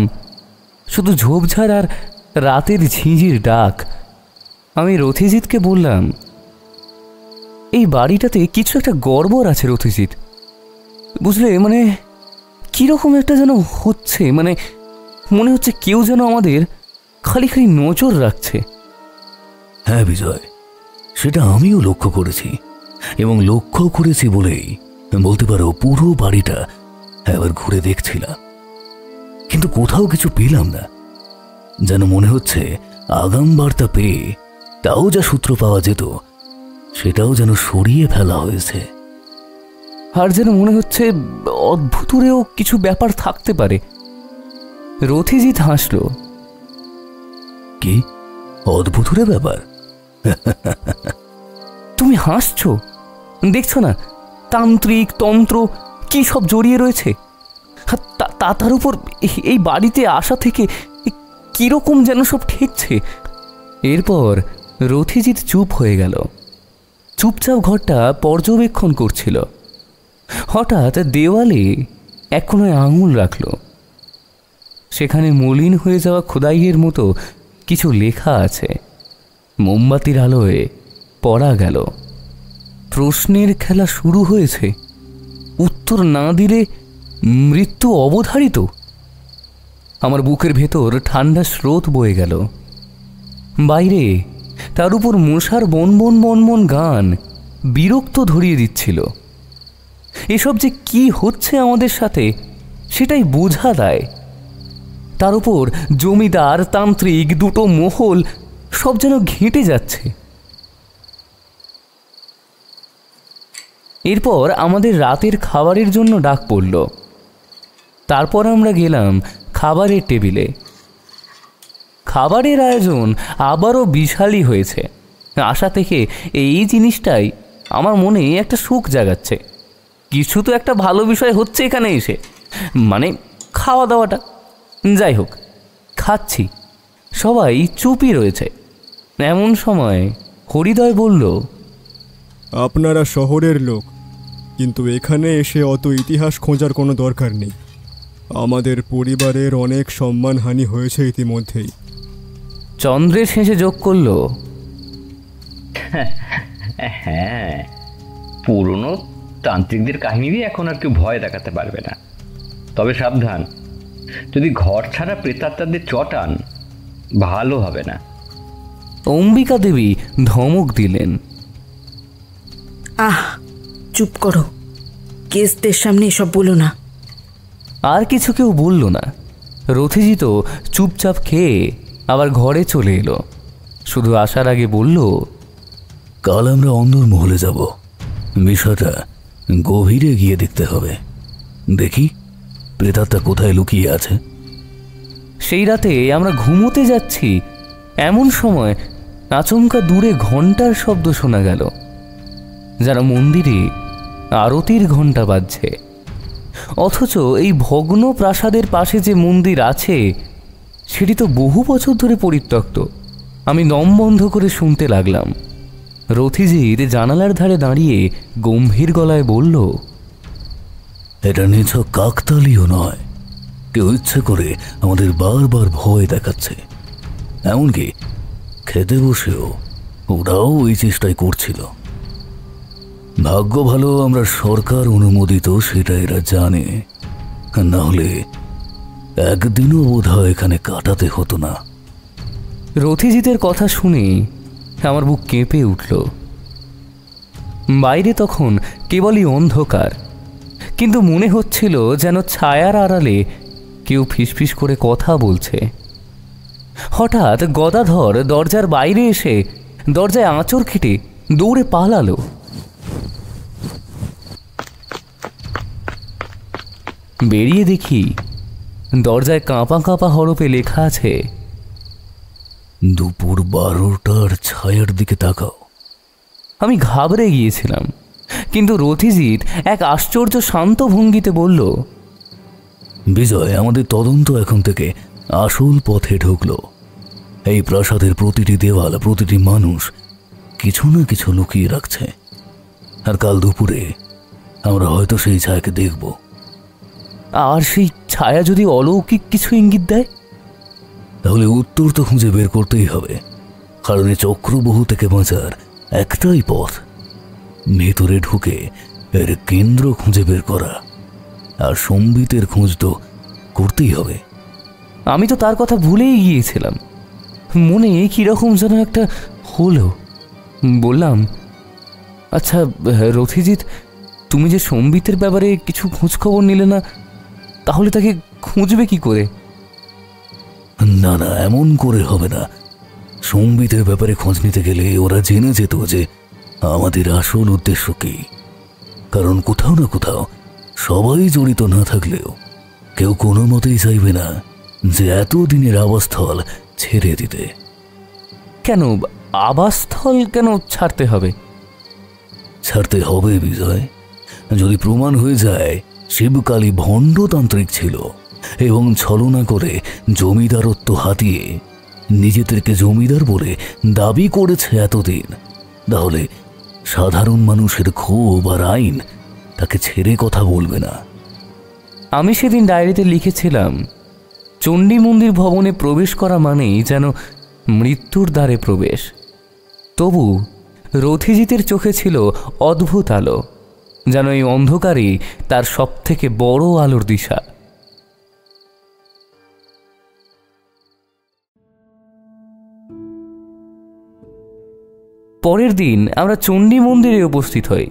শুধু ঝোপঝাড় আর রাতের ঝিঁঝির ডাক। আমি রথিজিৎকে বললাম, এই বাড়িটাতে কিছু একটা গড়বড় আছে রথিজিৎ, বুঝলে? মানে কীরকম একটা যেন হচ্ছে, মানে মনে হচ্ছে কেউ যেন আমাদের খালি খালি নজর রাখছে। হ্যাঁ বিজয়, সেটা আমিও লক্ষ্য করেছি, এবং লক্ষ্য করেছি বলেই বলতে পারো পুরো বাড়িটা একবার ঘুরে দেখছিলাম, কিন্তু কোথাও কিছু পেলাম না। যেন মনে হচ্ছে আগাম বার্তা পেয়ে তাও যা সূত্র পাওয়া যেত সেটাও যেন সরিয়ে ফেলা হয়েছে। আর যেন মনে হচ্ছে অদ্ভুতরেও কিছু ব্যাপার থাকতে পারে। রথিজিৎ হাসল। কি অদ্ভুতরে ব্যাপার? তুমি হাসছো? দেখছো না তান্ত্রিক তন্ত্র কি সব জড়িয়ে রয়েছে? তার উপর এই বাড়িতে আসা থেকে কিরকম যেন সব ঠেকছে। এরপর রথিজিৎ চুপ হয়ে গেল, চুপচাপ ঘরটা পর্যবেক্ষণ করছিল। হঠাৎ দেওয়ালে এক কোণায় আঙুল রাখল। সেখানে মলিন হয়ে যাওয়া খোদাইয়ের মতো কিছু লেখা আছে। মোমবাতির আলোয় পড়া গেল, প্রশ্নের খেলা শুরু হয়েছে, উত্তর না দিলে মৃত্যু অবধারিত। আমার বুকের ভেতর ঠান্ডা স্রোত বয়ে গেল। বাইরে তার উপর মশার বনবন বনবন গান বিরক্ত ধরিয়ে দিচ্ছিল। এসব যে কি হচ্ছে আমাদের সাথে সেটাই বোঝা দেয়। তার উপর জমিদার তান্ত্রিক দুটো মহল সব যেন ঘেঁটে যাচ্ছে। এরপর আমাদের রাতের খাবারের জন্য ডাক পড়ল। তারপর আমরা গেলাম খাবারের টেবিলে। খাবারের আয়োজন আবারও বিশালই হয়েছে। আশা থেকে এই জিনিসটাই আমার মনে একটা সুখ জাগাচ্ছে। কিছু তো একটা ভালো বিষয় হচ্ছে এখানে এসে, মানে খাওয়া দাওয়াটা। যাই হোক, খাচ্ছি, সবাই চুপই রয়েছে। এমন সময় হরিদয় বলল, আপনারা শহরের লোক, কিন্তু এখানে এসে অত ইতিহাস খোঁজার কোনো দরকার নেই। আমাদের পরিবারের অনেক সম্মানহানি হয়েছে ইতিমধ্যেই। চন্দ্রের শেষে যোগ করল, হ্যাঁ, পুরনো তান্ত্রিকদের কাহিনী দিয়ে এখন আর কেউ ভয় দেখাতে পারবে না। তবে সাবধান, যদি ঘর ছাড়া প্রেতাত্মাদের চটান ভালো হবে না। অম্বিকা দেবী ধমক দিলেন, আহ, চুপ করো, গেস্টদের সামনে এসব বলো না। আর কিছু কেউ বলল না। রথিজিৎ চুপচাপ খেয়ে আবার ঘরে চলে এলো। শুধু আসার আগে বলল, কাল আমরা অন্দরমহলে যাব, বিষয়টা গভীরে গিয়ে দেখতে হবে। দেখি প্রেতাত্মা কোথায় লুকিয়ে আছে। সেই রাতে আমরা ঘুমোতে যাচ্ছি, এমন সময় আচমকা দূরে ঘণ্টার শব্দ শোনা গেল, যারা মন্দিরে আরতির ঘণ্টা বাজছে। অথচ এই ভগ্ন প্রাসাদের পাশে যে মন্দির আছে সেটি তো বহু বছর ধরে পরিত্যক্ত। আমি দম বন্ধ করে শুনতে লাগলাম। রথিজিৎ জানালার ধারে দাঁড়িয়ে গম্ভীর গলায় বলল, এটা নিছক কাকতালীয় নয়, কেউ ইচ্ছে করে আমাদের বারবার ভয় দেখাচ্ছে। এমনকি খেতে বসেও ওরাও ওই চেষ্টাই করছিল। ভাগ্য ভালো আমরা সরকার অনুমোদিত, সেটা এরা জানে, না হলে একদিনও বোধহয় এখানে কাটাতে হতো না। রথিজিতের কথা শুনে আমার বুক কেঁপে উঠল। বাইরে তখন কেবলই অন্ধকার, কিন্তু মনে হচ্ছিল যেন ছায়ার আড়ালে কেউ ফিসফিস করে কথা বলছে। হঠাৎ গদাধর দরজার বাইরে এসে দরজায় আঁচড় খেটে দৌড়ে পালালো। বেরিয়ে দেখি দরজায় কাঁপা কাঁপা হরফে লেখা আছে, দুপুর 12টার ছায়ার দিকে তাকাও। আমি ঘাবড়ে গিয়েছিলাম, কিন্তু রথিজিৎ এক আশ্চর্য শান্ত ভঙ্গিতে বলল, বিজয়, আমাদের তদন্ত এখন থেকে আসল পথে ঢুকলো। এই প্রাসাদের প্রতিটি দেওয়াল, প্রতিটি মানুষ কিছু না কিছু লুকিয়ে রাখছে। আর কাল দুপুরে আমরা হয়তো সেই ছায়াকে দেখব। আর সেই ছায়া যদি অলৌকিক কিছু ইঙ্গিত দেয়, তাহলে উত্তর তো খুঁজে বের করতেই হবে। কারণ এই চক্রবহু থেকে বাঁচার একটাই পথ, ভেতরে ঢুকে এর কেন্দ্র খুঁজে বের করা। আর সম্বিতের খোঁজ তো করতেই হবে। আমি তো তার কথা ভুলেই গিয়েছিলাম। মনে কিরকম যেন একটা হলো। বললাম, আচ্ছা রথিজিৎ, তুমি যে সম্বিতের ব্যাপারে কিছু খোঁজ খবর নিলে না, তাহলে তাকে খুঁজবে কি করে? না না, এমন করে হবে না। সম্বিতের ব্যাপারে খোঁজ নিতে গেলে ওরা জেনে যেত যে আমাদের আসল উদ্দেশ্য কি। কারণ কোথাও না কোথাও সবাই জড়িত না থাকলেও কেউ কোনো মতেই চাইবে না যে এতদিনের আবাসস্থল ছেড়ে দিতে। কেন আবাসস্থল কেন ছাড়তে হবে? ছাড়তে হবে বিজয়, যদি প্রমাণ হয়ে যায় শিবকালী ভণ্ডতান্ত্রিক ছিল এবং ছলনা করে জমিদারত্ব হাতিয়ে নিজেদেরকে জমিদার বলে দাবি করেছে এতদিন, তাহলে সাধারণ মানুষের ক্ষোভ আর আইন তাকে ছেড়ে কথা বলবে না। আমি সেদিন ডায়েরিতে লিখেছিলাম, চণ্ডী মন্দির ভবনে প্রবেশ করা মানেই যেন মৃত্যুর দ্বারে প্রবেশ। তবু রথিজিতের চোখে ছিল অদ্ভুত আলো, যেন এই অন্ধকারই তার সবথেকে বড় আলোর দিশা। পরের দিন আমরা চণ্ডী মন্দিরে উপস্থিত হই।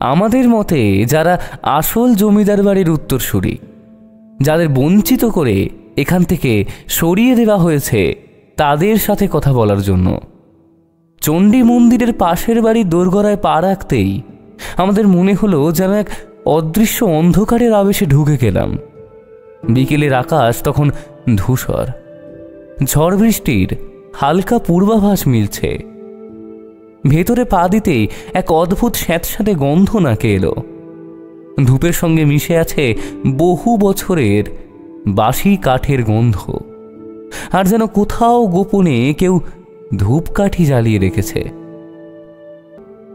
আমাদের মতে যারা আসল জমিদার বাড়ির উত্তরসূরি, যাদের বঞ্চিত করে এখান থেকে সরিয়ে দেওয়া হয়েছে, তাদের সাথে কথা বলার জন্য। চণ্ডী মন্দিরের পাশের বাড়ি দোরগড়ায় পা রাখতেই আমাদের মনে হলো যেন এক অদৃশ্য অন্ধকারের আবেশে ঢুকে গেলাম। বিকেলের আকাশ তখন ধূসর, ঝড় বৃষ্টির হালকা পূর্বাভাস মিলছে। ভেতরে পা দিতেই এক অদ্ভুত স্যাঁতস্যাঁতে গন্ধ নাকে এলো। ধূপের সঙ্গে মিশে আছে বহু বছরের বাসি কাঠের গন্ধ, আর যেন কোথাও গোপনে কেউ ধূপকাঠি জ্বালিয়ে রেখেছে।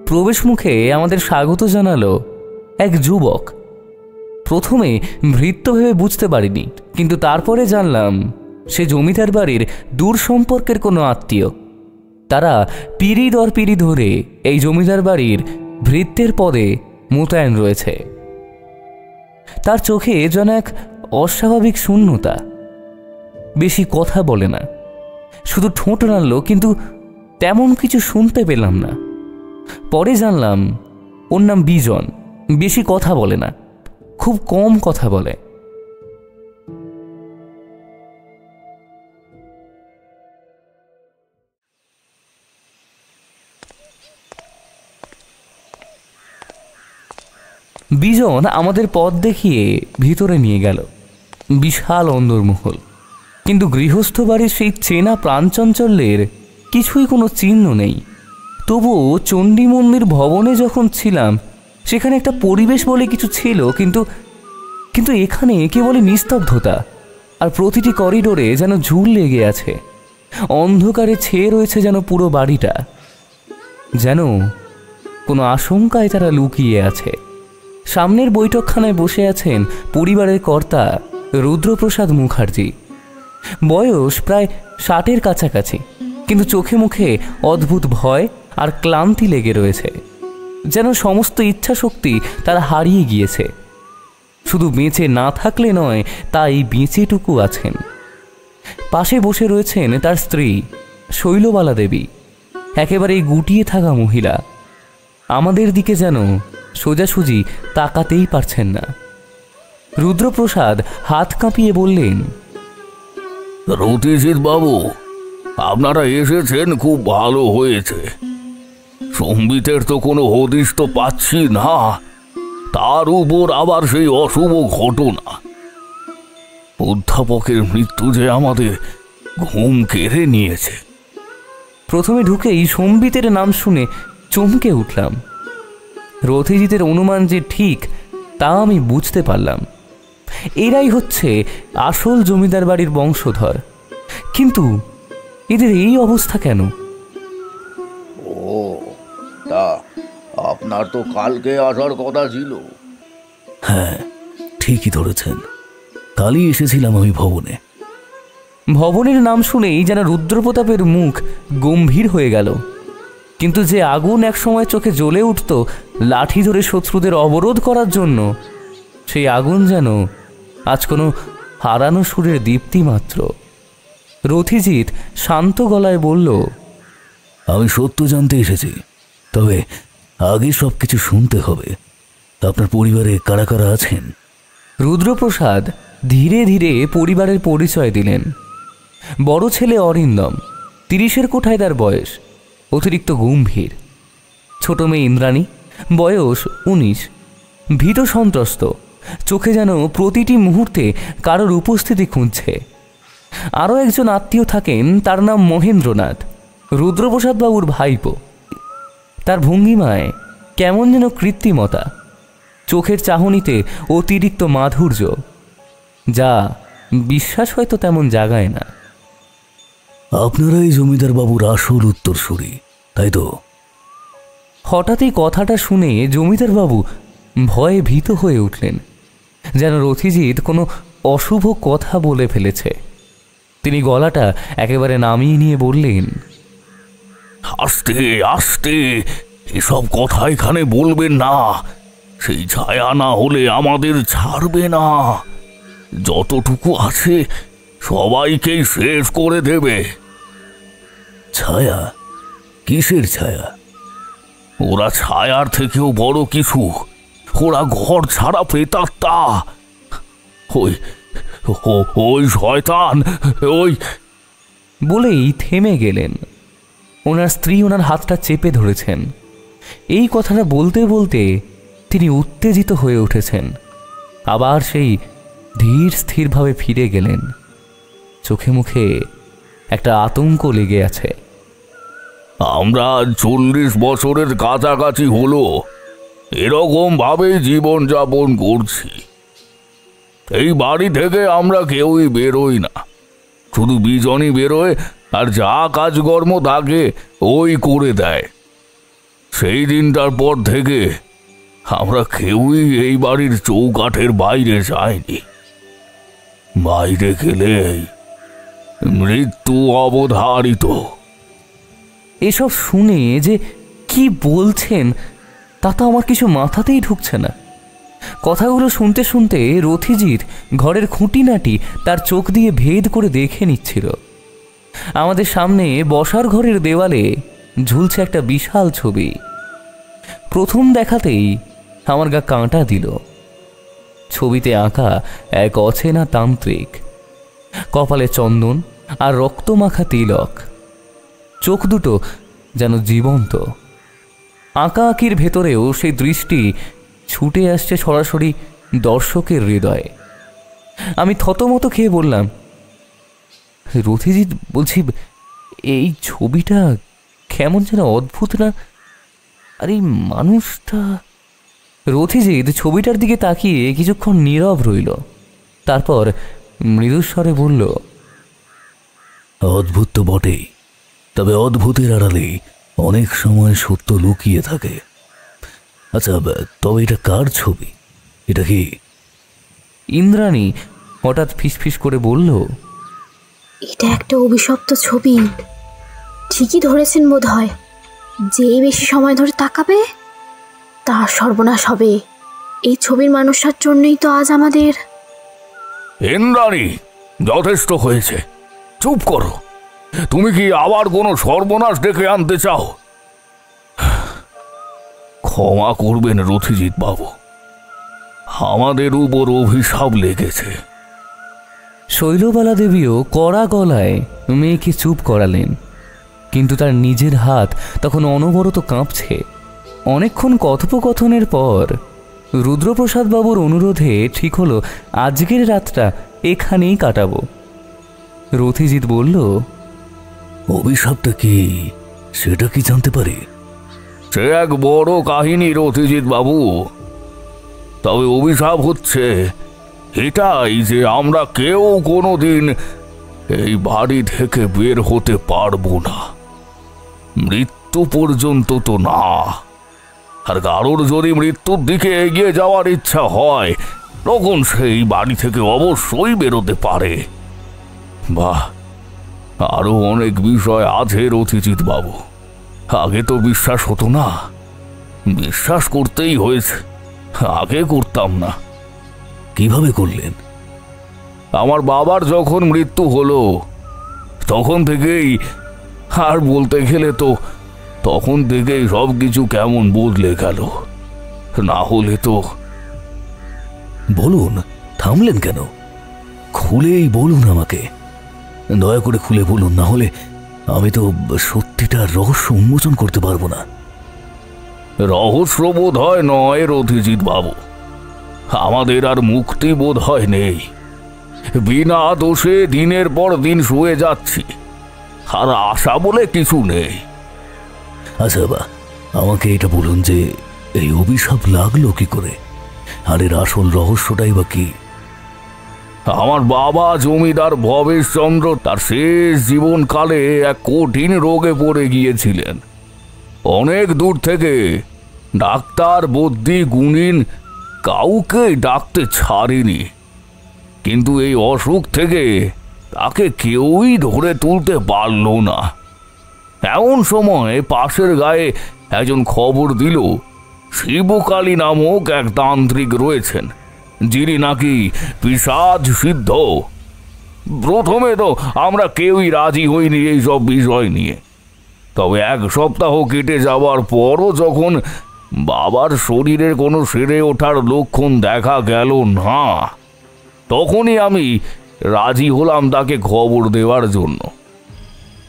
প্রবেশ মুখে আমাদের স্বাগত জানালো এক যুবক। প্রথমে ভৃত্য ভেবে বুঝতে পারিনি, কিন্তু তারপরে জানলাম সে জমিদার বাড়ির দূর সম্পর্কের কোনো আত্মীয়। তারা পিঁড়ি দর পিঁড়ি ধরে এই জমিদার বাড়ির ভৃত্যের পদে মোতায়েন রয়েছে। তার চোখে যেন এক অস্বাভাবিক শূন্যতা। বেশি কথা বলে না, শুধু ঠোঁট নাড়ল, কিন্তু তেমন কিছু শুনতে পেলাম না। পরে জানলাম ওর নাম বিজন। বেশি কথা বলে না, খুব কম কথা বলে। বিজন আমাদের পথ দেখিয়ে ভিতরে নিয়ে গেল। বিশাল অন্দরমহল, কিন্তু গৃহস্থ বাড়ির সেই চেনা প্রাণচাঞ্চল্যের কিছুই কোনো চিহ্ন নেই। তবুও চণ্ডী মন্দির ভবনে যখন ছিলাম সেখানে একটা পরিবেশ বলে কিছু ছিল, কিন্তু এখানে কেবলই নিস্তব্ধতা, আর প্রতিটি করিডোরে যেন ঝুল লেগে আছে। অন্ধকারে ছেয়ে রয়েছে যেন পুরো বাড়িটা, যেন কোনো আশঙ্কায় তারা লুকিয়ে আছে। সামনের বৈঠকখানায় বসে আছেন পরিবারের কর্তা রুদ্রপ্রসাদ মুখার্জি। বয়স প্রায় 60-এর কাছাকাছি, কিন্তু চোখে মুখে অদ্ভুত ভয় আর ক্লান্তি লেগে রয়েছে, যেন সমস্ত ইচ্ছাশক্তি তারা হারিয়ে গিয়েছে। শুধু বেঁচে না থাকলে নয়, তাই বেঁচেটুকু আছেন। পাশে বসে রয়েছেন তার স্ত্রী শৈলবালা দেবী, একেবারে গুটিয়ে থাকা মহিলা। আমাদের দিকে যেন সোজাসুজি তাকাতেই পারছেন না। রুদ্রপ্রসাদ হাত কাঁপিয়ে বললেন, রথিজিৎ বাবু, আপনারা এসেছেন, খুব ভালো হয়েছে। সম্বিতের তো কোনো হদিশ তো পাচ্ছি না, তার উপর আবার সেই অশুভ ঘটনা। অধ্যাপকের মৃত্যু যে আমাদের ঘুম কেড়ে নিয়েছে। প্রথমে ঢুকেই সম্বিতের নাম শুনে চমকে উঠলাম। রথিজিতের অনুমান যে ঠিক তা আমি বুঝতে পারলাম। এরাই হচ্ছে আসল জমিদার বাড়ির বংশধর, কিন্তু এদের এই অবস্থা কেন? ও, তা আপনার তো কালকে আসার কথা ছিল। হ্যাঁ, ঠিকই ধরেছেন, কালই এসেছিলাম আমি ভবনে। ভবনের নাম শুনেই যেন রুদ্রপ্রতাপের মুখ গম্ভীর হয়ে গেল। কিন্তু যে আগুন একসময় চোখে জ্বলে উঠত লাঠি ধরে শত্রুদের অবরোধ করার জন্য, সেই আগুন যেন আজ কোনো হারানো সুরের দীপ্তি মাত্র। রথিজিৎ শান্ত গলায় বলল, আমি সত্য জানতে এসেছি, তবে আগে সব কিছু শুনতে হবে। আপনার পরিবারে কারা কারা আছেন? রুদ্রপ্রসাদ ধীরে ধীরে পরিবারের পরিচয় দিলেন। বড় ছেলে অরিন্দম, 30-এর কোঠায় তার বয়স, অতিরিক্ত গম্ভীর। ছোট মেয়ে ইন্দ্রাণী, বয়স 19, ভীত সন্ত্রস্ত, চোখে যেন প্রতিটি মুহূর্তে কারোর উপস্থিতি খুঁজছে। আরও একজন আত্মীয় থাকেন, তার নাম মহেন্দ্রনাথ, রুদ্রপ্রসাদ বাবুর ভাইপো। তার ভঙ্গিমায় কেমন যেন কৃত্রিমতা, চোখের চাহনিতে অতিরিক্ত মাধুর্য, যা বিশ্বাস হয়তো তেমন জাগায় না। আপনারাই জমিদার বাবুর আসল উত্তরসূরি, তাই তো? হঠাৎই কথাটা শুনে জমিদার বাবু ভয়ে ভীত হয়ে উঠলেন, যেন রথিজিৎ কোনো অশুভ কথা বলে ফেলেছে। তিনি গলাটা একেবারে নামিয়ে নিয়ে বললেন, আস্তে আস্তে, এসব কথা এখানে বলবেন না। সেই ছায়া না হলে আমাদের ছাড়বে না। যতটুকু আছে সবাইকেই শেষ করে দেবে। ছায়া? কিসের ছায়া? ওরা ছায়ার থেকেও বড় কিছু। ওরা ঘর ছাড়া প্রেতাত্মা। ওই শয়তান, ওই বলেই থেমে গেলেন। ওনার স্ত্রী ওনার হাতটা চেপে ধরেছেন। এই কথাটা বলতে বলতে তিনি উত্তেজিত হয়ে উঠেছেন। আবার সেই ধীর স্থিরভাবে ফিরে গেলেন। চোখে মুখে একটা আতঙ্ক লেগে আছে। আমরা 40 বছরের কাছাকাছি হলো এরকম ভাবে জীবনযাপন করছি। এই বাড়ি থেকে আমরা কেউই বেরোই না, শুধু বিজনই বেরোয়, আর যা কাজকর্ম থাকে ওই করে দেয়। সেই দিনটার পর থেকে আমরা কেউই এই বাড়ির চৌকাঠের বাইরে যাইনি। বাইরে গেলেই মৃত্যু অবধারিত। এসব শুনে যে কি বলছেন তা তো আমার কিছু মাথাতেই ঢুকছে না। কথাগুলো শুনতে শুনতে রথিজিৎ ঘরের খুঁটিনাটি তার চোখ দিয়ে ভেদ করে দেখে নিচ্ছিল। আমাদের সামনে বসার ঘরের দেওয়ালে ঝুলছে একটা বিশাল ছবি। প্রথম দেখাতেই আমার গা কাঁটা দিল। ছবিতে আঁকা এক অচেনা তান্ত্রিক, কপালে চন্দন আর রক্তমাখা তিলক, চোখ দুটো যেন জীবন্ত। আঁকা আঁকির ভেতরেও সেই দৃষ্টি ছুটে আসছে সরাসরি দর্শকের হৃদয়ে। আমি থতমত খেয়ে বললাম, রথিজিৎ, বলছি এই ছবিটা কেমন যেন অদ্ভুত না? আর এই মানুষটা। রথিজিৎ ছবিটার দিকে তাকিয়ে কিছুক্ষণ নীরব রইল, তারপর মৃদুস্বরে বলল, অদ্ভুত তো বটেই, তবে অদ্ভুতের আড়ালে অনেক সময় সত্য লুকিয়ে থাকে। আচ্ছা, তবে এটা কার ছবি? এটা কি? ইন্দ্রাণী হঠাৎ ফিসফিস করে বলল, এটা একটা অভিশপ্ত ছবি। ঠিকই ধরেছেন বোধ হয়। যেই বেশি সময় ধরে তাকাবে তার সর্বনাশ হবে। এই ছবির মানুষটার জন্যই তো আজ আমাদের। ইন্দ্রাণী, যথেষ্ট হয়েছে, চুপ করো। তুমি কি আবার কোনো সর্বনাশ ডেকে আনতে চাও? ক্ষমা করবেন রথিজিৎ বাবু, আমাদের উপর অভিশাপ লেগেছে। শৈলবালা দেবীও কড়া গলায় মেয়েকে চুপ করালেন, কিন্তু তার নিজের হাত তখন অনবরত কাঁপছে। অনেকক্ষণ কথোপকথনের পর রুদ্রপ্রসাদ বাবুর অনুরোধে ঠিক হলো আজকের রাতটা এখানেই কাটাবো। রথিজিৎ বলল, অভিশাপটা কি, সেটা কি জানতে পারি? সে এক বড় কাহিনী রথিজিৎ বাবু। তবে অভিশাপ হচ্ছে এটাই যে আমরা কেউ কোনোদিন এই বাড়ি থেকে বের হতে পারবো না, মৃত্যু পর্যন্ত তো না। আর কারোর যদি মৃত্যুর দিকে এগিয়ে যাওয়ার ইচ্ছা হয় তখন সেই বাড়ি থেকে অবশ্যই বেরোতে পারে। বাহ, আরো অনেক বিষয় আছে রথিজিৎ বাবু। আগে তো বিশ্বাস হতো না, বিশ্বাস করতেই হয়েছে। আগে করতাম না। কিভাবে করলেন? আমার বাবার যখন মৃত্যু হলো তখন থেকেই, আর বলতে গেলে তো তখন থেকেই সব কিছু কেমন বদলে গেল। না হলে তো। বলুন, থামলেন কেন? খুলেই বলুন আমাকে, দয়া করে খুলে বলুন, না হলে আমি তো সত্যিটা রহস্য উন্মোচন করতে পারবো না। রহস্য বোধ হয় নয় রথিজিৎ বাবু, আমাদের আর মুক্তি বোধ হয় নেই। বিনা দোষে দিনের পর দিন শুয়ে যাচ্ছি, আর আশা বলে কিছু নেই। আচ্ছা বাবা, আমাকে এটা বলুন যে এই অভিশাপ লাগলো কি করে, আর এর আসল রহস্যটাই বা কি? আমার বাবা জমিদার ভবেশচন্দ্র তার শেষ জীবনকালে এক কঠিন রোগে পড়ে গিয়েছিলেন। অনেক দূর থেকে ডাক্তার, বদ্যি, গুণিন কাউকে ডাকতে ছাড়েনি, কিন্তু এই অসুখ থেকে তাকে কেউই ধরে তুলতে পারল না। এমন সময় পাশের গায়ে একজন খবর দিল শিবকালী নামক এক তান্ত্রিক রয়েছেন, যিনি নাকি পিশাচ সিদ্ধ। প্রথমে তো আমরা কেউই রাজি হইনি এইসব বিষয় নিয়ে, তবে এক সপ্তাহ কেটে যাওয়ার পরও যখন বাবার শরীরের কোনো সেরে ওঠার লক্ষণ দেখা গেল না, তখনই আমি রাজি হলাম তাকে খবর দেওয়ার জন্য।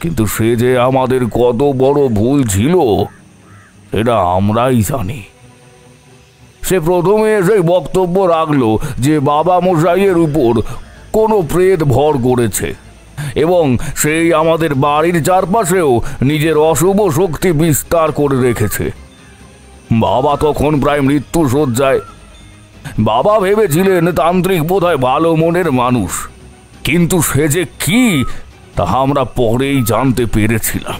কিন্তু সে যে আমাদের কত বড় ভুল ছিল সেটা আমরাই জানি। সে প্রথমে এসে বক্তব্য রাখলো যে বাবা মশাইয়ের উপর কোনো প্রেত ভর করেছে এবং সেই আমাদের বাড়ির চারপাশেও নিজের অশুভ শক্তি বিস্তার করে রেখেছে। বাবা তখন প্রায় মৃত্যু শয্যায়। বাবা ভেবেছিলেন তান্ত্রিক বোধহয় ভালো মনের মানুষ, কিন্তু সে যে কি তা আমরা পরেই জানতে পেরেছিলাম।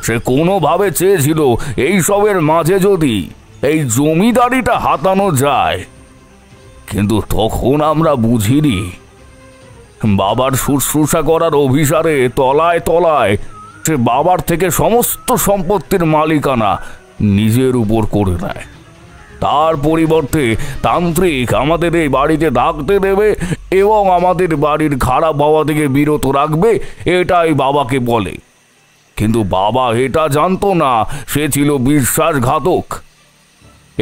সে কোনোভাবে চেয়েছিল এইসবের মাঝে যদি এই জমিদারিটা হাতানো যায়, কিন্তু তখন আমরা বুঝিনি বাবার শুশ্রূষা করার অভিসারে তলায় তলায় সে বাবার থেকে সমস্ত সম্পত্তির মালিকানা নিজের উপর করে নেয়। তার পরিবর্তে তান্ত্রিক আমাদের এই বাড়িতে থাকতে দেবে এবং আমাদের বাড়ির খারাপ হাওয়া থেকে বিরত রাখবে, এটাই বাবাকে বলে। কিন্তু বাবা এটা জানতো না সে ছিল বিশ্বাসঘাতক।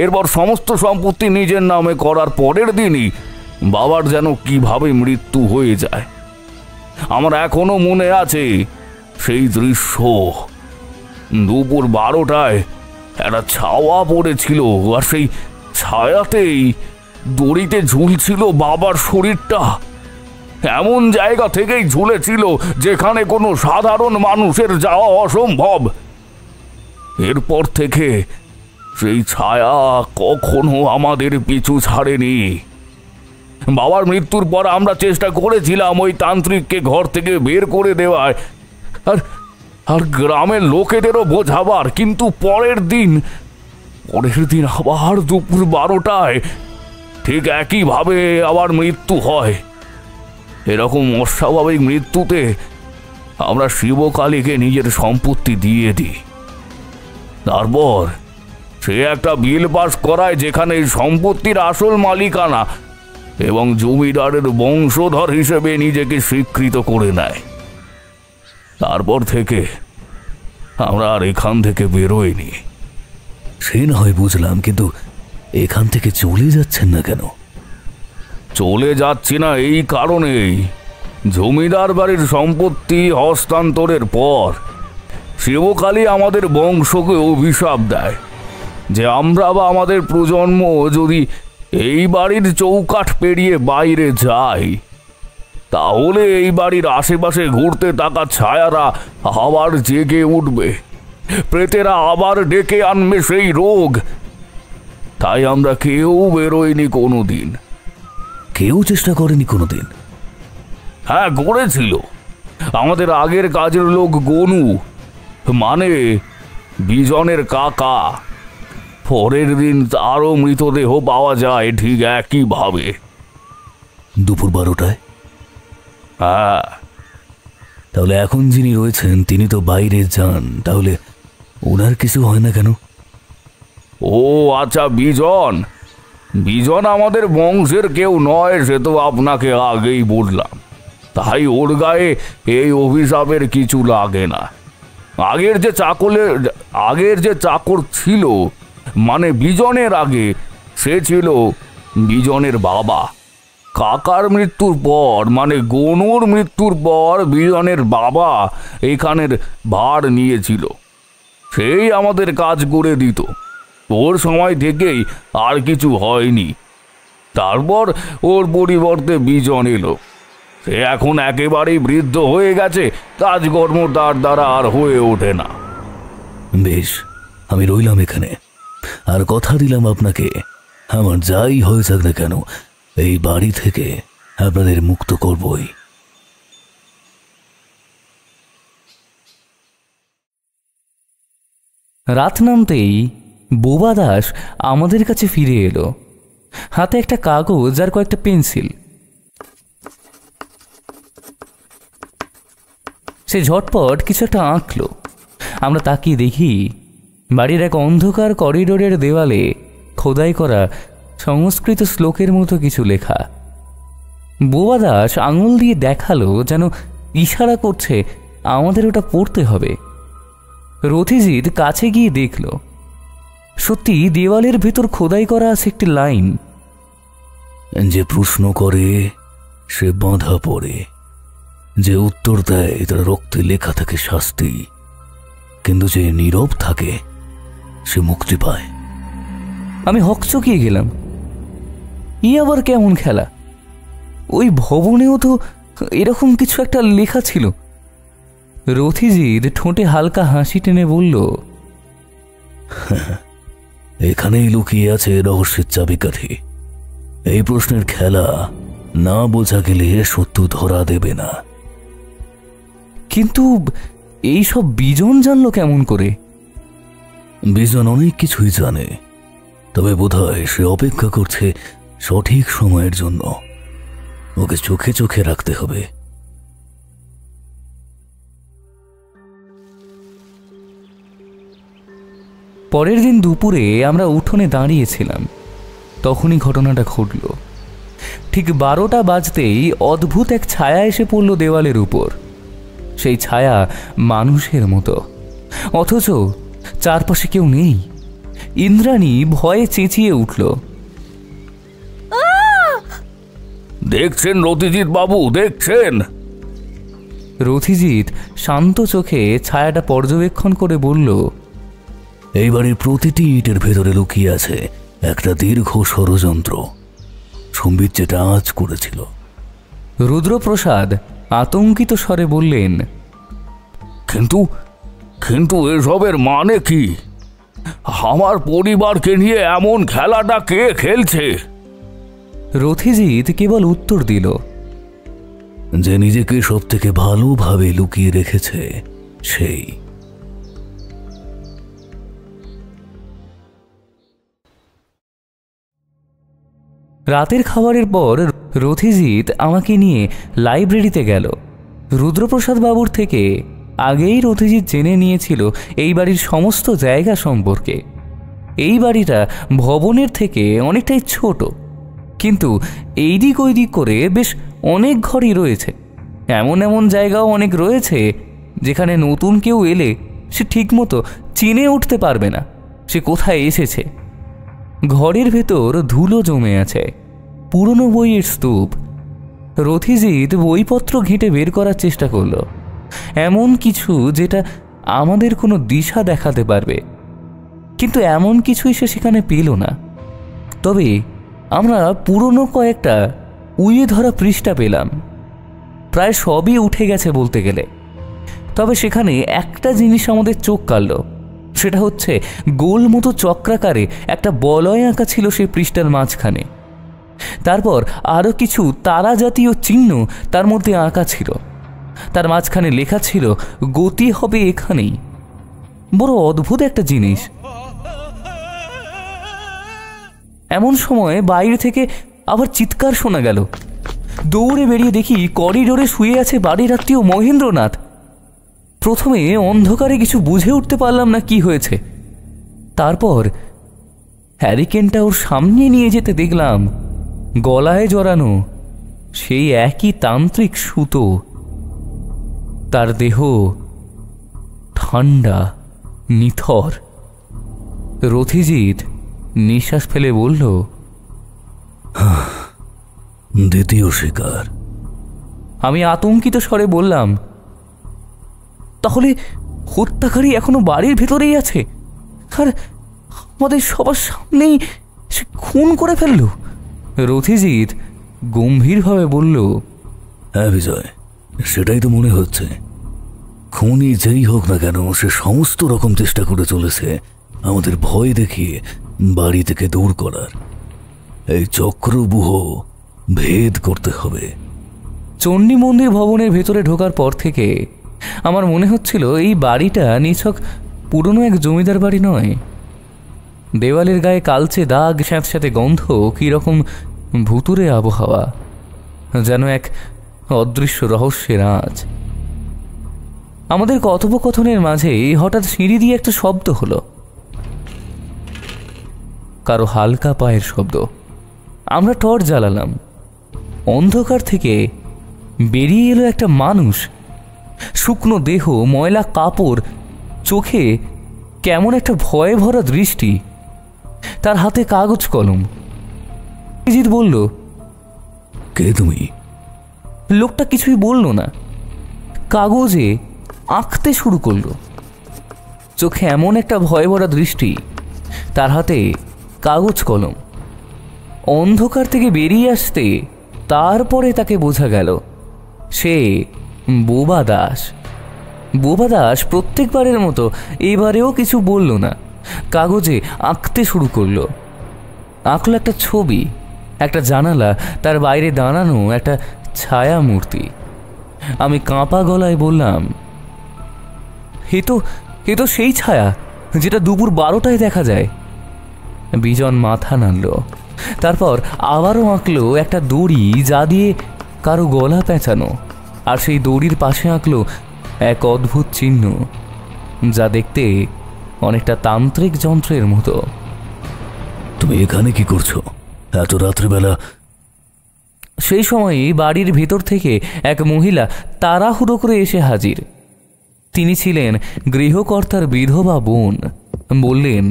এরপর সমস্ত সম্পত্তি নিজের নামে করার পরের দিনই বাবার যেন কিভাবে মৃত্যু হয়ে যায়। আমার এখনো মনে আছে সেই দৃশ্য। দুপুর 12টায় একটা ছায়া পড়েছিল, আর সেই ছায়াতেই দড়িতে ঝুলছিল বাবার শরীরটা। এমন জায়গা থেকেই ঝুলেছিল যেখানে কোনো সাধারণ মানুষের যাওয়া অসম্ভব। এরপর থেকে সেই ছায়া কখনো আমাদের পিছু ছাড়েনি। বাবার মৃত্যুর পর আমরা চেষ্টা করেছিলাম ওই তান্ত্রিককে ঘর থেকে বের করে দেওয়ার আর গ্রামের লোকেদেরও বোঝাবার, কিন্তু পরের দিন আবার দুপুর 12টায় ঠিক একইভাবে আবার মৃত্যু হয়। এরকম অস্বাভাবিক মৃত্যুতে আমরা শিবকালীকে নিজের সম্পত্তি দিয়ে দিই। তারপর সে একটা বিল পাস করায় যেখানে সম্পত্তির আসল মালিকানা এবং জমিদারের বংশধর হিসেবে নিজেকে স্বীকৃত করে নেয়। তারপর থেকে আমরা আর এখান থেকে বেরোইনি। সে না হয় বুঝলাম, কিন্তু এখান থেকে চলে যাচ্ছেন না কেন? চলে যাচ্ছি না এই কারণেই, জমিদার বাড়ির সম্পত্তি হস্তান্তরের পর শিবকালী আমাদের বংশকে অভিশাপ দেয় যে আমরা বা আমাদের প্রজন্ম যদি এই বাড়ির চৌকাঠ পেরিয়ে বাইরে যাই, তাহলে এই বাড়ির আশেপাশে ঘুরতে থাকা ছায়ারা আবার জেগে উঠবে, প্রেতেরা আবার ডেকে আনবে সেই রোগ। তাই আমরা কেউ বেরোয়নি কোনোদিন। কেউ চেষ্টা করেনি কোনোদিন? হ্যাঁ, করেছিল আমাদের আগের কাজের লোক গনু, মানে বিজনের কাকা। পরের দিন তারও মৃতদেহ পাওয়া যায় ঠিক একইভাবে। দুপুর 12টায়? হ্যাঁ। তাহলে এখন যিনি রয়েছেন তিনি তো বাইরে যান, তাহলে ওনার কিছু হয় না কেন? ও আচ্ছা, বিজন আমাদের বংশের কেউ নয়, সে তো আপনাকে আগেই বললাম। তাই ওর গায়ে এই অভিশাপের কিছু লাগে না। আগের যে চাকর ছিল, মানে বিজনের আগে সে ছিল বিজনের বাবা। কাকার মৃত্যুর পর, মানে গনুর মৃত্যুর পর, বিজনের বাবা এখানের ভার নিয়েছিল। সেই আমাদের কাজ করে দিত। ওর সময় থেকেই আর কিছু হয়নি। তারপর ওর পরিবর্তে বিজন এলো। সে এখন একেবারেই বৃদ্ধ হয়ে গেছে, কাজকর্ম তার দ্বারা আর হয়ে ওঠে না। বেশ, আমি রইলাম এখানে, আর কথা দিলাম আপনাকে, আমার যাই হয়ে যাক না কেন এই বাড়ি থেকে আপনাদের মুক্ত করবই। রাত নামতেই বোবা দাস আমাদের কাছে ফিরে এলো, হাতে একটা কাগজ আর কয়েকটা পেন্সিল। সে ঝটপট কিছু একটা আঁকলো। আমরা তাকিয়ে দেখি বাড়ির এক অন্ধকার করিডোরের দেওয়ালে খোদাই করা সংস্কৃত শ্লোকের মতো কিছু লেখা। বোবা দাস আঙুল দিয়ে দেখালো, যেন ইশারা করছে আমাদের ওটা পড়তে হবে। রথিজিৎ কাছে গিয়ে দেখল, সত্যি দেওয়ালের ভেতর খোদাই করা আছে একটি লাইন, যে প্রশ্ন করে সে বাঁধা পড়ে, যে উত্তর দেয় তার রক্তে লেখা থাকে শাস্তি, কিন্তু যে নীরব থাকে সে মুক্তি পায়। আমি হকচকিয়ে গেলাম। ই আবার কেমন খেলা? ওই ভবনেও তো এরকম কিছু একটা লেখা ছিল। রথিজিৎ ঠোঁটে হালকা হাসি টেনে বলল, এখানেই লুকিয়ে আছে রহস্যের চাবিকাঠি। এই প্রশ্নের খেলা না বোঝা গেলে সত্য ধরা দেবে না। কিন্তু এইসব বিজন জানলো কেমন করে? বিজন অনেক কিছুই জানে, তবে বোধহয় সে অপেক্ষা করছে সঠিক সময়ের জন্য। ওকে চোখে চোখে রাখতে হবে। পরের দিন দুপুরে আমরা উঠোনে দাঁড়িয়েছিলাম, তখনই ঘটনাটা ঘটল। ঠিক 12টা বাজতেই অদ্ভুত এক ছায়া এসে পড়ল দেওয়ালের উপর। সেই ছায়া মানুষের মতো, অথচ চারপাশে কেউ নেই। ইন্দ্রাণী ভয়ে চেঁচিয়ে উঠল, দেখছেন রথিজিৎ বাবু, দেখছেন? রথিজিৎ শান্ত চোখে ছায়াটা পর্যবেক্ষণ করে বলল, এই বাড়ির প্রতিটি ইটের ভেতরে লুকিয়ে আছে একটা দীর্ঘ ষড়যন্ত্র। সম্বিত যেটা আজ করেছিল। রুদ্রপ্রসাদ আতঙ্কিত স্বরে বললেন, কিন্তু কিন্তু এসবের মানে কি? আমার পরিবারকে নিয়ে এমন খেলাটা কে খেলছে? রথিজিৎ কেবল উত্তর দিল, যে নিজেকে সব থেকে ভালোভাবে লুকিয়ে রেখেছে সেই। রাতের খাবারের পর রথিজিৎ আমাকে নিয়ে লাইব্রেরিতে গেল। রুদ্রপ্রসাদ বাবুর থেকে আগেই রথিজিৎ জেনে নিয়েছিল এই বাড়ির সমস্ত জায়গা সম্পর্কে। এই বাড়িটা ভবনের থেকে অনেকটাই ছোট, কিন্তু এই দিক ওই দিক করে বেশ অনেক ঘরই রয়েছে। এমন এমন জায়গাও অনেক রয়েছে যেখানে নতুন কেউ এলে সে ঠিকমতো চিনে উঠতে পারবে না সে কোথায় এসেছে। ঘরের ভেতর ধুলো জমে আছে, পুরনো বইয়ের স্তূপ। রথিজিৎ বইপত্র ঘেঁটে বের করার চেষ্টা করল, এমন কিছু যেটা আমাদের কোনো দিশা দেখাতে পারবে, কিন্তু এমন কিছুই সে সেখানে পেল না। তবে আমরা পুরনো কয়েকটা উইয়ে ধরা পৃষ্ঠা পেলাম। প্রায় সবই উঠে গেছে বলতে গেলে, তবে সেখানে একটা জিনিস আমাদের চোখ কাড়ল। সেটা হচ্ছে গোল মতো চক্রাকারে একটা বলয় আঁকা ছিল সেই পৃষ্ঠার মাঝখানে। তারপর আরও কিছু তারা জাতীয় চিহ্ন তার মধ্যে আঁকা ছিল। তার মাঝখানে লেখা ছিল, গতি হবে এখানেই। বড় অদ্ভুত একটা জিনিস। এমন সময় বাইরে থেকে আবার চিৎকার শোনা গেল। দৌড়ে বেরিয়ে দেখি করিডোরে শুয়ে আছে বাড়ির আত্মীয় মহেন্দ্রনাথ। প্রথমে অন্ধকারে কিছু বুঝে উঠতে পারলাম না কি হয়েছে। তারপর হ্যারিকেনটা ওর সামনে নিয়ে যেতে দেখলাম গলায় জড়ানো সেই একই তান্ত্রিক সুতো। তার দেহ ঠান্ডা, নিথর। রথিজিৎ নিঃশ্বাস ফেলে বলল, দ্বিতীয় শিকার। আমি আতঙ্কিত স্বরে বললাম, তাহলে হত্যাকারী এখনো বাড়ির ভেতরেই আছে আর আমাদের সবার সামনেই সে খুন করে ফেলল? রথিজিৎ গম্ভীরভাবে বলল, হ্যাঁ বিজয়, সেটাই তো মনে হচ্ছে। খুনি যেই হোক না কেন, সে সমস্ত রকম চেষ্টা করে চলেছে আমাদের ভয় দেখিয়ে বাড়ি থেকে দূর করার। এই চক্রব্যূহ ভেদ করতে হবে। চণ্ডী মন্দির ভবনের ভেতরে ঢোকার পর থেকে আমার মনে হচ্ছিল এই বাড়িটা নিছক পুরনো এক জমিদার বাড়ি নয়। দেওয়ালের গায়ে কালচে দাগ, স্যাঁতস্যাঁতে গন্ধ, কীরকম ভুতুরে আবহাওয়া, যেন এক অদৃশ্য রহস্যের আঁচ। আমাদের কথোপকথনের মাঝে হঠাৎ সিঁড়ি দিয়ে একটা শব্দ হলো, কারো হালকা পায়ের শব্দ। আমরা টর্চ জ্বালালাম। অন্ধকার থেকে বেরিয়ে এলো একটা মানুষ, শুকনো দেহ, ময়লা কাপড়, চোখে কেমন একটা ভয়ে ভরা দৃষ্টি, তার হাতে কাগজ কলম। জিৎ বলল, কে তুমি? লোকটা কিছুই বলল না, কাগজে আঁকতে শুরু করলো। চোখে এমন একটা ভয় ভরা দৃষ্টি, তার হাতে কাগজ কলম। অন্ধকার থেকে বেরিয়ে আসতে তারপরে তাকে বোঝা গেল সে বোবা দাস। বোবা দাস প্রত্যেকবারের মতো এবারেও কিছু বলল না, কাগজে আঁকতে শুরু করলো। আঁকলো একটা ছবি, একটা জানালা, তার বাইরে দাঁড়ানো একটা ছায়া মূর্তি। আমি কাঁপা গলায় বললাম, এ তো সেই ছায়া যেটা দুপুর 12টায় দেখা যায়। বিজন মাথা নাড়ল, তারপর আবারও আঁকলো একটা দড়ি যা দিয়ে কারো গলা পেঁচানো, আর সেই দড়ির পাশে আঁকলো এক অদ্ভুত চিহ্ন যা দেখতে অনেকটা তান্ত্রিক যন্ত্রের মতো। তুমি এখানে কি করছো এত রাত্রিবেলা? সেই সময়ই বাড়ির ভেতর থেকে এক মহিলা তাড়াহুড়ো করে এসে হাজির। তিনি ছিলেন গৃহকর্তার বিধবা বোন। বললেন,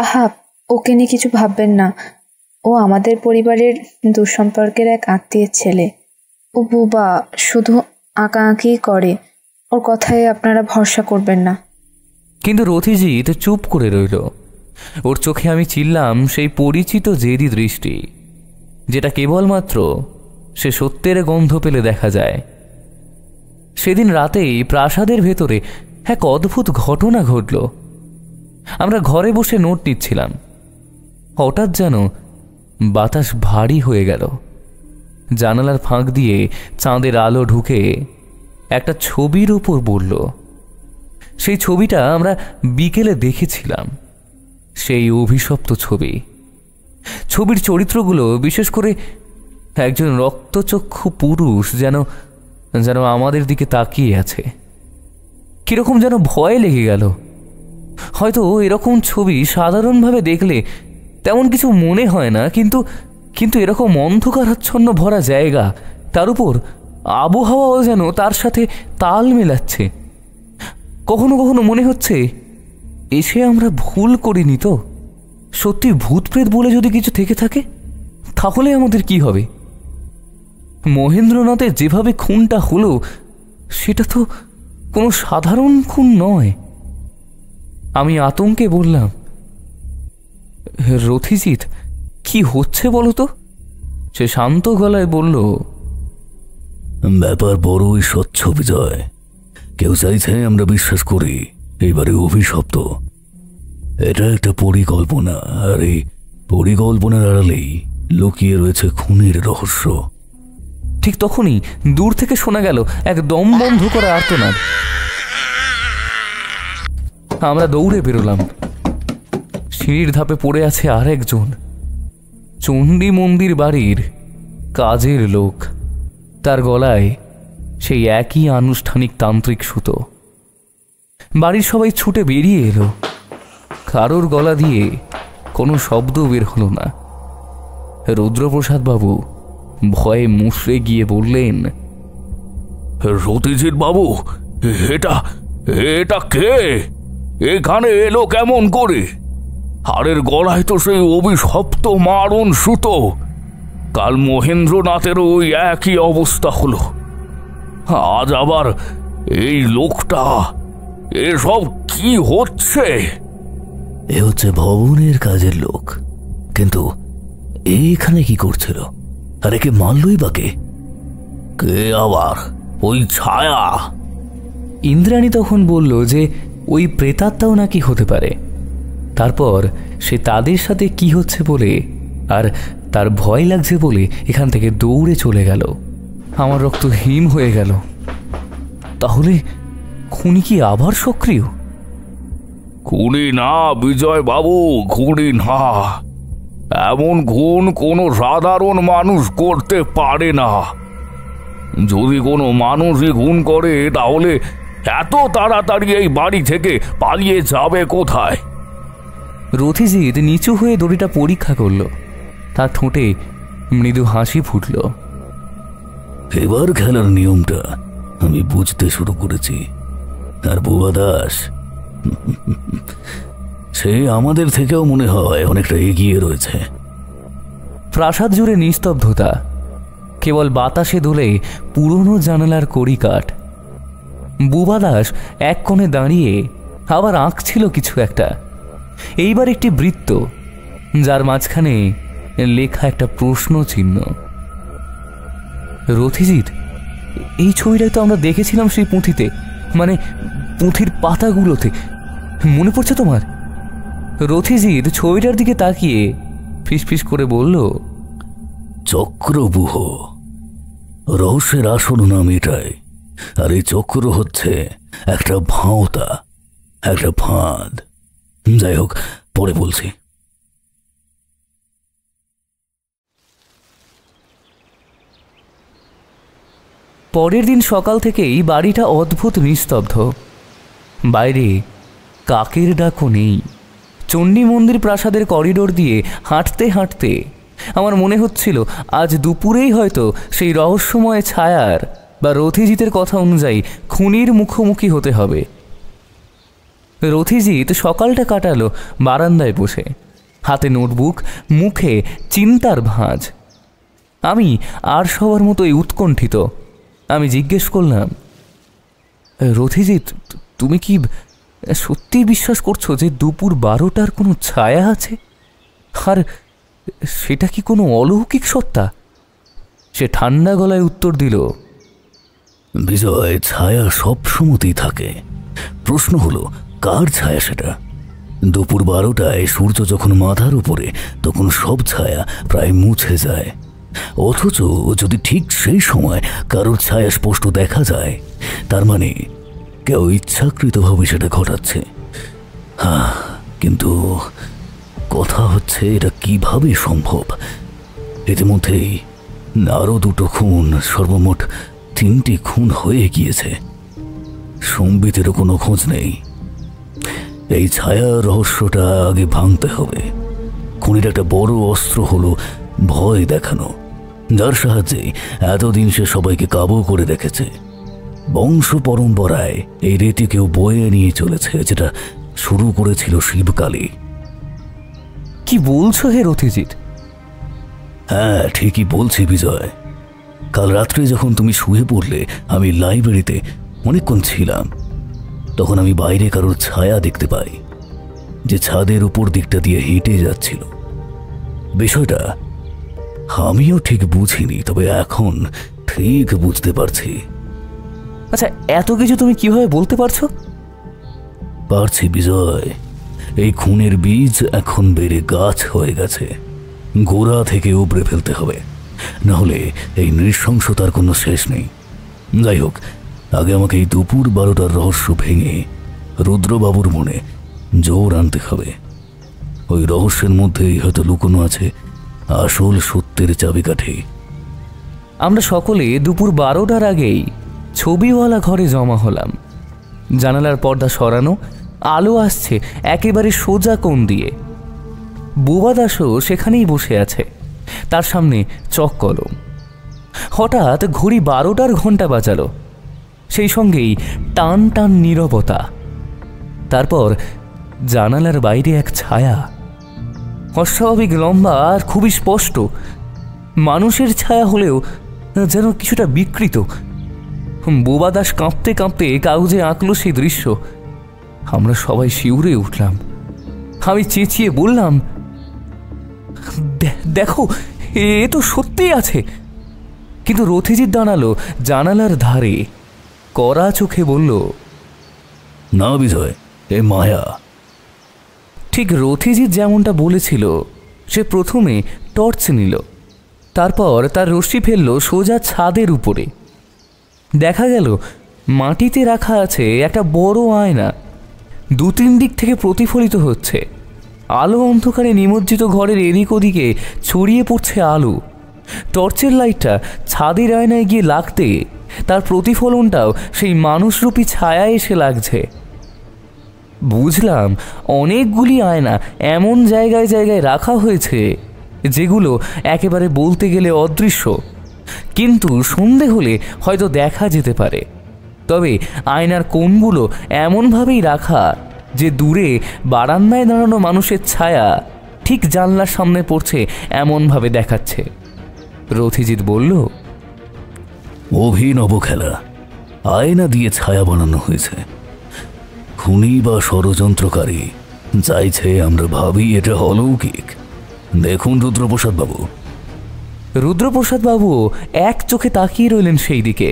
আহা, ওকে নিয়ে কিছু ভাববেন না। ও আমাদের পরিবারের দুঃসম্পর্কের এক আত্মীয়ের ছেলে। ও বুবা, শুধু আঁকাআঁকি করে। ওর কথায় আপনারা ভরসা করবেন না। কিন্তু রথিজিৎ চুপ করে রইল। ওর চোখে আমি চিনলাম সেই পরিচিত জেদি দৃষ্টি, যেটা কেবলমাত্র সে সত্যের গন্ধ পেলে দেখা যায়। সেদিন রাতেই প্রাসাদের ভেতরে এক অদ্ভুত ঘটনা ঘটল। আমরা ঘরে বসে নোট নিচ্ছিলাম। হঠাৎ যেন বাতাস ভারী হয়ে গেল। জানালার ফাঁক দিয়ে চাঁদের আলো ঢুকে একটা ছবির উপর পড়ল। সেই ছবিটা আমরা বিকেলে দেখেছিলাম, সেই অভিশপ্ত ছবি। ছবির চরিত্রগুলো, বিশেষ করে একজন রক্তচক্ষু পুরুষ যেন যেন আমাদের দিকে তাকিয়ে আছে। কিরকম যেন ভয় লেগে গেল। হয়তো এরকম ছবি সাধারণভাবে দেখলে তেমন কিছু মনে হয় না, কিন্তু এরকম অন্ধকারাচ্ছন্ন ভরা জায়গা, তার উপর আবহাওয়াও যেন তার সাথে তাল মেলাচ্ছে। কখনো কখনো মনে হচ্ছে এসে আমরা ভুল করিনি তো। সত্যি ভূতপ্রেত বলে যদি কিছু থেকে থাকে, তাহলে আমাদের কি হবে? মহেন্দ্রনাথের যেভাবে খুনটা হলো, সেটা তো কোনো সাধারণ খুন নয়। আমি আতঙ্কে বললাম, রথিজিৎ, কি হচ্ছে বলো তো? সে শান্ত গলায় বলল, ব্যাপার বড়ই স্বচ্ছ বিজয়। কেউ চাইছে আমরা বিশ্বাস করি এইবারে অভিশপ্ত। এটা একটা পরিকল্পনা, আর এই পরিকল্পনার আড়ালেই লুকিয়ে রয়েছে খুনের রহস্য। ঠিক তখনই দূর থেকে শোনা গেল এক দম বন্ধ করা আর্তনাদ। আমরা দৌড়ে বেরোলাম। সিঁড়ির ধাপে পড়ে আছে আর একজন, চণ্ডী মন্দির বাড়ির কাজের লোক। তার গলায় সেই একই আনুষ্ঠানিক তান্ত্রিক সুতো। বাড়ির সবাই ছুটে বেরিয়ে এলো। কারোর গলা দিয়ে কোনো শব্দ বের হলো না। রুদ্রপ্রসাদ বাবু ভয়ে মুষড়ে গিয়ে বললেন, রথিজিৎ বাবু, এটা কে? এখানে এলো কেমন করে? হাড়ের গলায় তো সেই অভিশপ্ত মারণ সুতো। কাল মহেন্দ্রনাথেরও ওই একই অবস্থা হলো, আজ আবার এই লোকটা। এসব কি হচ্ছে? এ হচ্ছে ভবনের কাজের লোক, কিন্তু এইখানে কি করছিল? আর একে মারলই বা কে? কে আবার? ওই ছায়া। ইন্দ্রাণী তখন বলল যে ওই প্রেতাত্মাও নাকি হতে পারে। তারপর সে তাদের সাথে কি হচ্ছে বলে আর তার ভয় লাগছে বলে এখান থেকে দৌড়ে চলে গেল। আমার রক্ত হিম হয়ে গেল। তাহলে খুনি কি আবার সক্রিয়? খুনি না বিজয় বাবু, খুনি না। এমন খুন কোনো সাধারণ মানুষ করতে পারে না। যদি কোনো মানুষই খুন করে তাহলে এত তাড়াতাড়ি এই বাড়ি থেকে পালিয়ে যাবে কোথায়? রথিজিৎ নিচু হয়ে দড়িটা পরীক্ষা করল। তার ঠোঁটে মৃদু হাসি ফুটল। এবার খেলার নিয়মটা আমি বুঝতে শুরু করেছি। আর বুবা দাস, সে আমাদের থেকেও মনে হয় অনেকটা এগিয়ে রয়েছে। প্রাসাদ জুড়ে নিস্তব্ধতা, কেবল বাতাসে দোলে পুরনো জানালার কড়িকাঠ। বুবা দাস এক কোণে দাঁড়িয়ে আবার আঁকছিল কিছু একটা। এইবার একটি বৃত্ত, যার মাঝখানে লেখা একটা প্রশ্ন চিহ্ন। রথিজিৎ, এই ছবিটাই তো আমরা দেখেছিলাম সেই পুঁথিতে, মানে পুঁথির পাতাগুলোতে। মনে পড়ছে তোমার? রথিজিৎ ছবিটার দিকে তাকিয়ে ফিসফিস করে বলল, চক্রবুহ। রহস্যের আসল নাম এটাই। আর এই চক্র হচ্ছে একটা ভাঁওতা, একটা ফাঁদ। যাই হোক, পরে বলছি। পরের দিন সকাল থেকেই বাড়িটা অদ্ভুত নিস্তব্ধ। বাইরে কাকের ডাকও নেই। চণ্ডী মন্দির প্রাসাদের করিডোর দিয়ে হাঁটতে হাঁটতে আমার মনে হচ্ছিল আজ দুপুরেই হয়তো সেই রহস্যময় ছায়ার বা রথিজিতের কথা অনুযায়ী খুনির মুখোমুখি হতে হবে। রথিজিৎ সকালটা কাটালো বারান্দায় বসে, হাতে নোটবুক, মুখে চিন্তার ভাঁজ। আমি আর সবার মতোই উৎকণ্ঠিত। আমি জিজ্ঞেস করলাম, রথিজিৎ, তুমি কি সত্যি বিশ্বাস করছো যে দুপুর 12টার কোনো ছায়া আছে? আর সেটা কি কোনো অলৌকিক সত্তা? সে ঠান্ডা গলায় উত্তর দিল, বিজয়, ছায়া সব সময়তেই থাকে। প্রশ্ন হলো কার ছায়া সেটা। দুপুর 12টায় সূর্য যখন মাথার উপরে, তখন সব ছায়া প্রায় মুছে যায়। অথচ যদি ঠিক সেই সময় কারোর ছায়া স্পষ্ট দেখা যায়, তার মানে কেউ ইচ্ছাকৃতভাবে সেটা ঘটাচ্ছে। কিন্তু কথা হচ্ছে এটা কিভাবে সম্ভব? ইতিমধ্যেই আরও 2টো খুন, সর্বমোট 3টি খুন হয়ে গিয়েছে। সম্বিতেরও কোনো খোঁজ নেই। এই ছায়া রহস্যটা আগে ভাঙতে হবে। খুনির একটা বড় অস্ত্র হলো ভয় দেখানো, যার সাহায্যে এতদিন সে সবাইকে কাবু করে রেখেছে। বংশ পরম্পরায় এই রীতি কেউ বয়ে নিয়ে চলেছে, যেটা শুরু করেছিল শিবকালী। কি বলছো হে রথিজিৎ? হ্যাঁ, ঠিকই বলছি বিজয়। কাল রাত্রে যখন তুমি শুয়ে পড়লে, আমি লাইব্রেরিতে অনেকক্ষণ ছিলাম। তখন আমি বাইরে কারোর ছায়া দেখতে পাই, যে ছাদের উপর দিকটা দিয়ে হেঁটে যাচ্ছিল। বিষয়টা আমিও ঠিক বুঝিনি, তবে এখন ঠিক বুঝতে পারছি। আচ্ছা, এত কিছু তুমি কিভাবে বলতে পারছো? পারছি বিজয়। এই খুনের বীজ এখন বেড়ে গাছ হয়ে গেছে। গোড়া থেকে উপড়ে ফেলতে হবে, নাহলে এই নৃশংসতার কোনো শেষ নেই। যাই হোক, আগে আমাকে এই দুপুর 12টার রহস্য ভেঙে রুদ্রবাবুর মনে জোর আনতে হবে। ওই রহস্যের মধ্যেই হয়তো লুকোনো আছে আসল সত্যের চাবিকাঠি। আমরা সকলে দুপুর 12টার আগেই ছবিওয়ালা ঘরে জমা হলাম। জানালার পর্দা সরানো, আলো আসছে একেবারে সোজা কোণ দিয়ে। বুবা দাসও সেখানেই বসে আছে, তার সামনে চক কলম। হঠাৎ ঘড়ি 12টার ঘন্টা বাজালো, সেই সঙ্গেই টান টান নীরবতা। তারপর জানালার বাইরে এক ছায়া অস্বাভাবিক লম্বা আর খুবই স্পষ্ট, মানুষের ছায়া হলেও যেন কিছুটা বিকৃত। বোবা দাস কাঁপতে কাঁপতে কাগজে আঁকলো সেই দৃশ্য। আমরা সবাই শিউরে উঠলাম। আমি চেঁচিয়ে বললাম, দেখো, এ তো সত্যিই আছে। কিন্তু রথিজিৎ দাঁড়ালো জানালার ধারে, কড়া চোখে বলল, না বিজয়, এ মায়া। ঠিক রথিজিৎ যেমনটা বলেছিল। সে প্রথমে টর্চ নিল, তারপর তার রশ্মি ফেলল সোজা ছাদের উপরে। দেখা গেল মাটিতে রাখা আছে একটা বড় আয়না, 2-3 দিক থেকে প্রতিফলিত হচ্ছে। আলো অন্ধকারে নিমজ্জিত ঘরের এদিক ওদিকে ছড়িয়ে পড়ছে আলো। টর্চের লাইটটা ছাদের আয়নায় গিয়ে লাগতে তার প্রতিফলনটাও সেই মানুষরূপী ছায়ায় এসে লাগছে। বুঝলাম অনেকগুলি আয়না এমন জায়গায় জায়গায় রাখা হয়েছে যেগুলো একেবারে বলতে গেলে অদৃশ্য, কিন্তু সন্ধে হলে হয়তো দেখা যেতে পারে। তবে আয়নার কোণগুলো এমনভাবেই রাখা যে দূরে বারান্দায় দাঁড়ানো মানুষের ছায়া ঠিক জানলার সামনে পড়ছে এমনভাবে দেখাচ্ছে। রথিজিৎ বলল, অভিনব খেলা, আয়না দিয়ে ছায়া বানানো হয়েছে। খুনি বা ষড়যন্ত্রকারী চাইছে আমরা ভাবি এটা অলৌকিক। দেখুন রুদ্রপ্রসাদ বাবু। রুদ্রপ্রসাদ বাবু এক চোখে তাকিয়ে রইলেন সেই দিকে।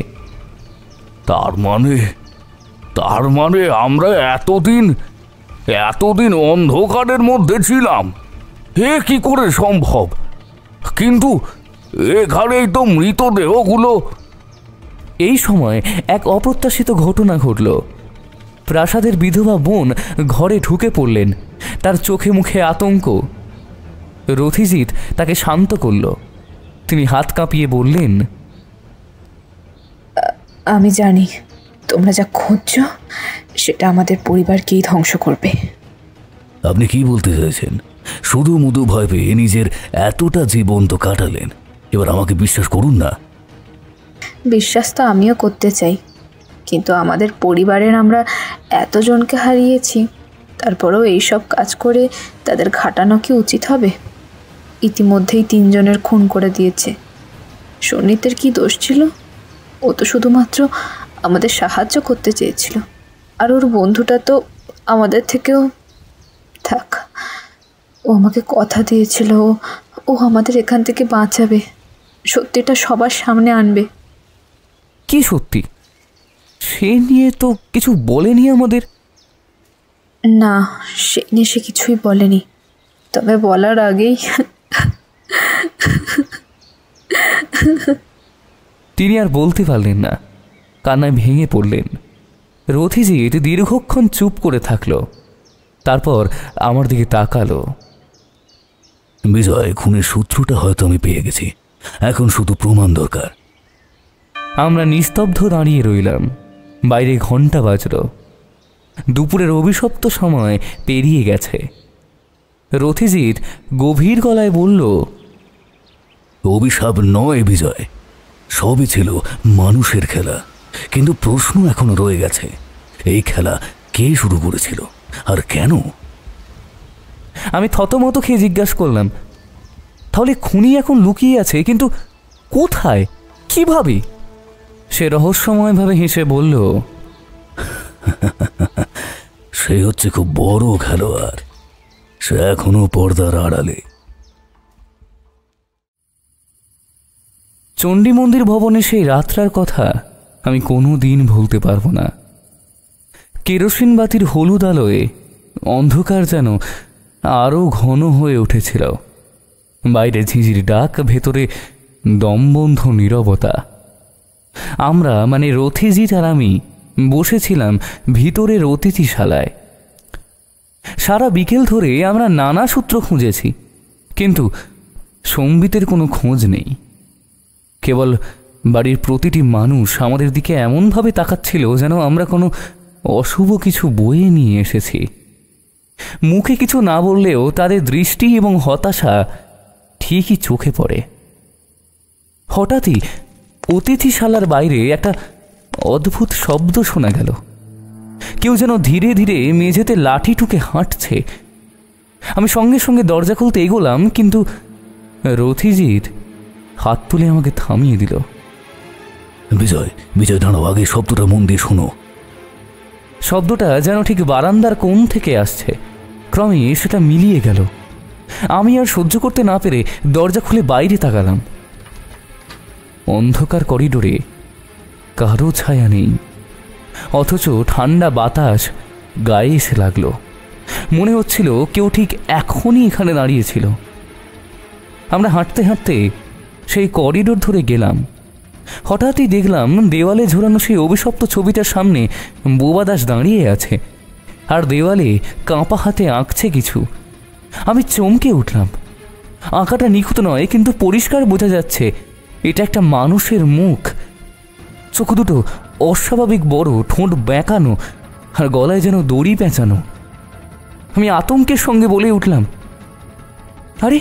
তার মানে আমরা এতদিন অন্ধকারের মধ্যে ছিলাম, এ কি করে সম্ভব? কিন্তু এখানেই তো মৃতদেহগুলো। এই সময় এক অপ্রত্যাশিত ঘটনা ঘটল। প্রাসাদের বিধবা বোন ঘরে ঢুকে পড়লেন। তার চোখে মুখে আতঙ্ক। রথিজিৎ তাকে শান্ত করল। তিনি হাত কাঁপিয়ে বললেন, আমি জানি তোমরা যা খুঁজছো সেটা আমাদের পরিবারকেই ধ্বংস করবে। আপনি কি বলতে চাইছেন? শুধু মুধু ভয় পেয়ে নিজের এতটা জীবন তো কাটালেন, এবার আমাকে বিশ্বাস করুন না। বিশ্বাস তো আমিও করতে চাই, কিন্তু আমাদের পরিবারের আমরা এতজনকে হারিয়েছি, তারপরেও এইসব কাজ করে তাদের ঘাটানো কি উচিত হবে? ইতিমধ্যেই 3 জনের খুন করে দিয়েছে। সন্নিতের কি দোষ ছিল? ও তো শুধুমাত্র আমাদের সাহায্য করতে চেয়েছিল। আর ওর বন্ধুটা তো আমাদের থেকেও থাক। ও আমাকে কথা দিয়েছিল ও আমাদের এখান থেকে বাঁচাবে, সত্যিটা সবার সামনে আনবে। কি সত্যি? সে নিয়ে তো কিছু বলেনি আমাদের। না, সে নিয়ে সে কিছুই বলেনি, তবে বলার আগেই তিনি আর বলতে পারলেন না, কান্নায় ভেঙে পড়লেন। রথিজিৎ দীর্ঘক্ষণ চুপ করে থাকল, তারপর আমার দিকে তাকালো। বিজয়, খুনের সূত্রটা হয়তো আমি পেয়ে গেছি, এখন শুধু প্রমাণ দরকার। আমরা নিস্তব্ধ দাঁড়িয়ে রইলাম। বাইরে ঘন্টা বাজল। দুপুরের অভিশপ্ত সময় পেরিয়ে গেছে। রথিজিৎ গভীর গলায় বলল, অভিশাপ নয় বিজয়, সবই ছিল মানুষের খেলা। কিন্তু প্রশ্ন এখনো রয়ে গেছে, এই খেলা কে শুরু করেছিল আর কেন? আমি থতমত খেয়ে জিজ্ঞাসা করলাম, তাহলে খুনি এখন লুকিয়ে আছে, কিন্তু কোথায়, কিভাবে? সে রহস্যময়ভাবে হেসে বলল, সে হচ্ছে খুব বড় খেলোয়াড়, সে এখনো পর্দার আড়ালে। চণ্ডী মন্দির ভবনে সেই রাতটার কথা আমি কোনো দিন ভুলতে পারবো না। কেরোসিন বাতির হলুদ আলোয় অন্ধকার যেন আরও ঘন হয়ে উঠেছিল। বাইরে ঝিঝির ডাক, ভেতরে দমবন্ধ নীরবতা। আমরা মানে রথিজিৎ আর আমি বসেছিলাম ভিতরের অতিথিশালায়। সারা বিকেল ধরে আমরা নানা সূত্র খুঁজেছি, কিন্তু সম্বিতের কোনো খোঁজ নেই। কেবল বাড়ির প্রতিটি মানুষ আমাদের দিকে এমনভাবে তাকাচ্ছিল যেন আমরা কোনো অশুভ কিছু বয়ে নিয়ে এসেছি। মুখে কিছু না বললেও তাদের দৃষ্টি এবং হতাশা ঠিকই চোখে পড়ে। হঠাৎই অতিথিশালার বাইরে একটা অদ্ভুত শব্দ শোনা গেল। কেউ যেন ধীরে ধীরে মেঝেতে লাঠি ঠুকে হাঁটছে। আমি সঙ্গে সঙ্গে দরজা খুলতে এগোলাম, কিন্তু রথিজিৎ হাত তুলে আমাকে থামিয়ে দিল। বিজয়, বিজয় দাঁড়াও, আগে শব্দটা মন দিয়ে শোনো। শব্দটা যেন ঠিক বারান্দার কোণ থেকে আসছে। ক্রমে সেটা মিলিয়ে গেল। আমি আর সহ্য করতে না পেরে দরজা খুলে বাইরে তাকালাম। অন্ধকার করিডোরে কারো ছায়া নেই, অথচ ঠান্ডা বাতাস গায়ে এসে লাগলো। মনে হচ্ছিল কেউ ঠিক এখনই এখানে দাঁড়িয়েছিল। আমরা হাঁটতে হাঁটতে সেই করিডোর ধরে গেলাম। হঠাৎই দেখলাম দেওয়ালে ঝোলানো সেই অভিশপ্ত ছবিটার সামনে বোবা দাস দাঁড়িয়ে আছে, আর দেওয়ালে কাঁপা হাতে আঁকছে কিছু। আমি চমকে উঠলাম। আঁকাটা নিখুঁত নয়, কিন্তু পরিষ্কার বোঝা যাচ্ছে এটা একটা মানুষের মুখ। চোখ দুটো অস্বাভাবিক বড়, ঠোঁট বেঁকানো, আর গলায় যেন দড়ি পেঁচানো। আমি আতঙ্কের সঙ্গে বলে উঠলাম, আরে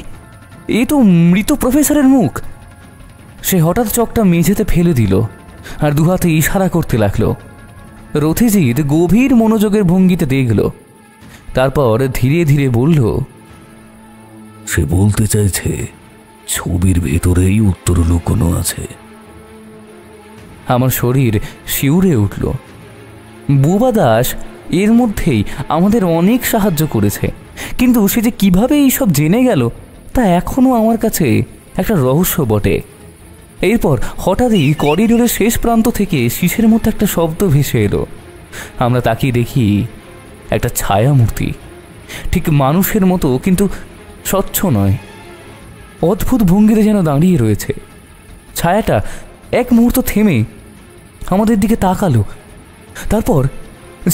এ তো মৃত প্রফেসরের মুখ। সে হঠাৎ চকটা মেঝেতে ফেলে দিল আর দুহাতে ইশারা করতে লাগলো। রথিজিৎ গভীর মনোযোগের ভঙ্গিতে দেখল, তারপর ধীরে ধীরে বলল, সে বলতে চাইছে ছবির ভেতরেই উত্তর লুকোনো আছে। আমার শরীর শিউরে উঠল। বোবা দাস এর মধ্যেই আমাদের অনেক সাহায্য করেছে, কিন্তু সে যে কিভাবে এইসব জেনে গেল তা এখনো আমার কাছে একটা রহস্য বটে। এরপর হঠাৎই করিডোরের শেষ প্রান্ত থেকে শীষের মতো একটা শব্দ ভেসে এলো। আমরা তাকিয়ে দেখি একটা ছায়া মূর্তি, ঠিক মানুষের মতো কিন্তু স্বচ্ছ নয়। অদ্ভুত ভঙ্গিতে যেন দাঁড়িয়ে রয়েছে। ছায়াটা এক মুহূর্ত থেমে আমাদের দিকে তাকালো, তারপর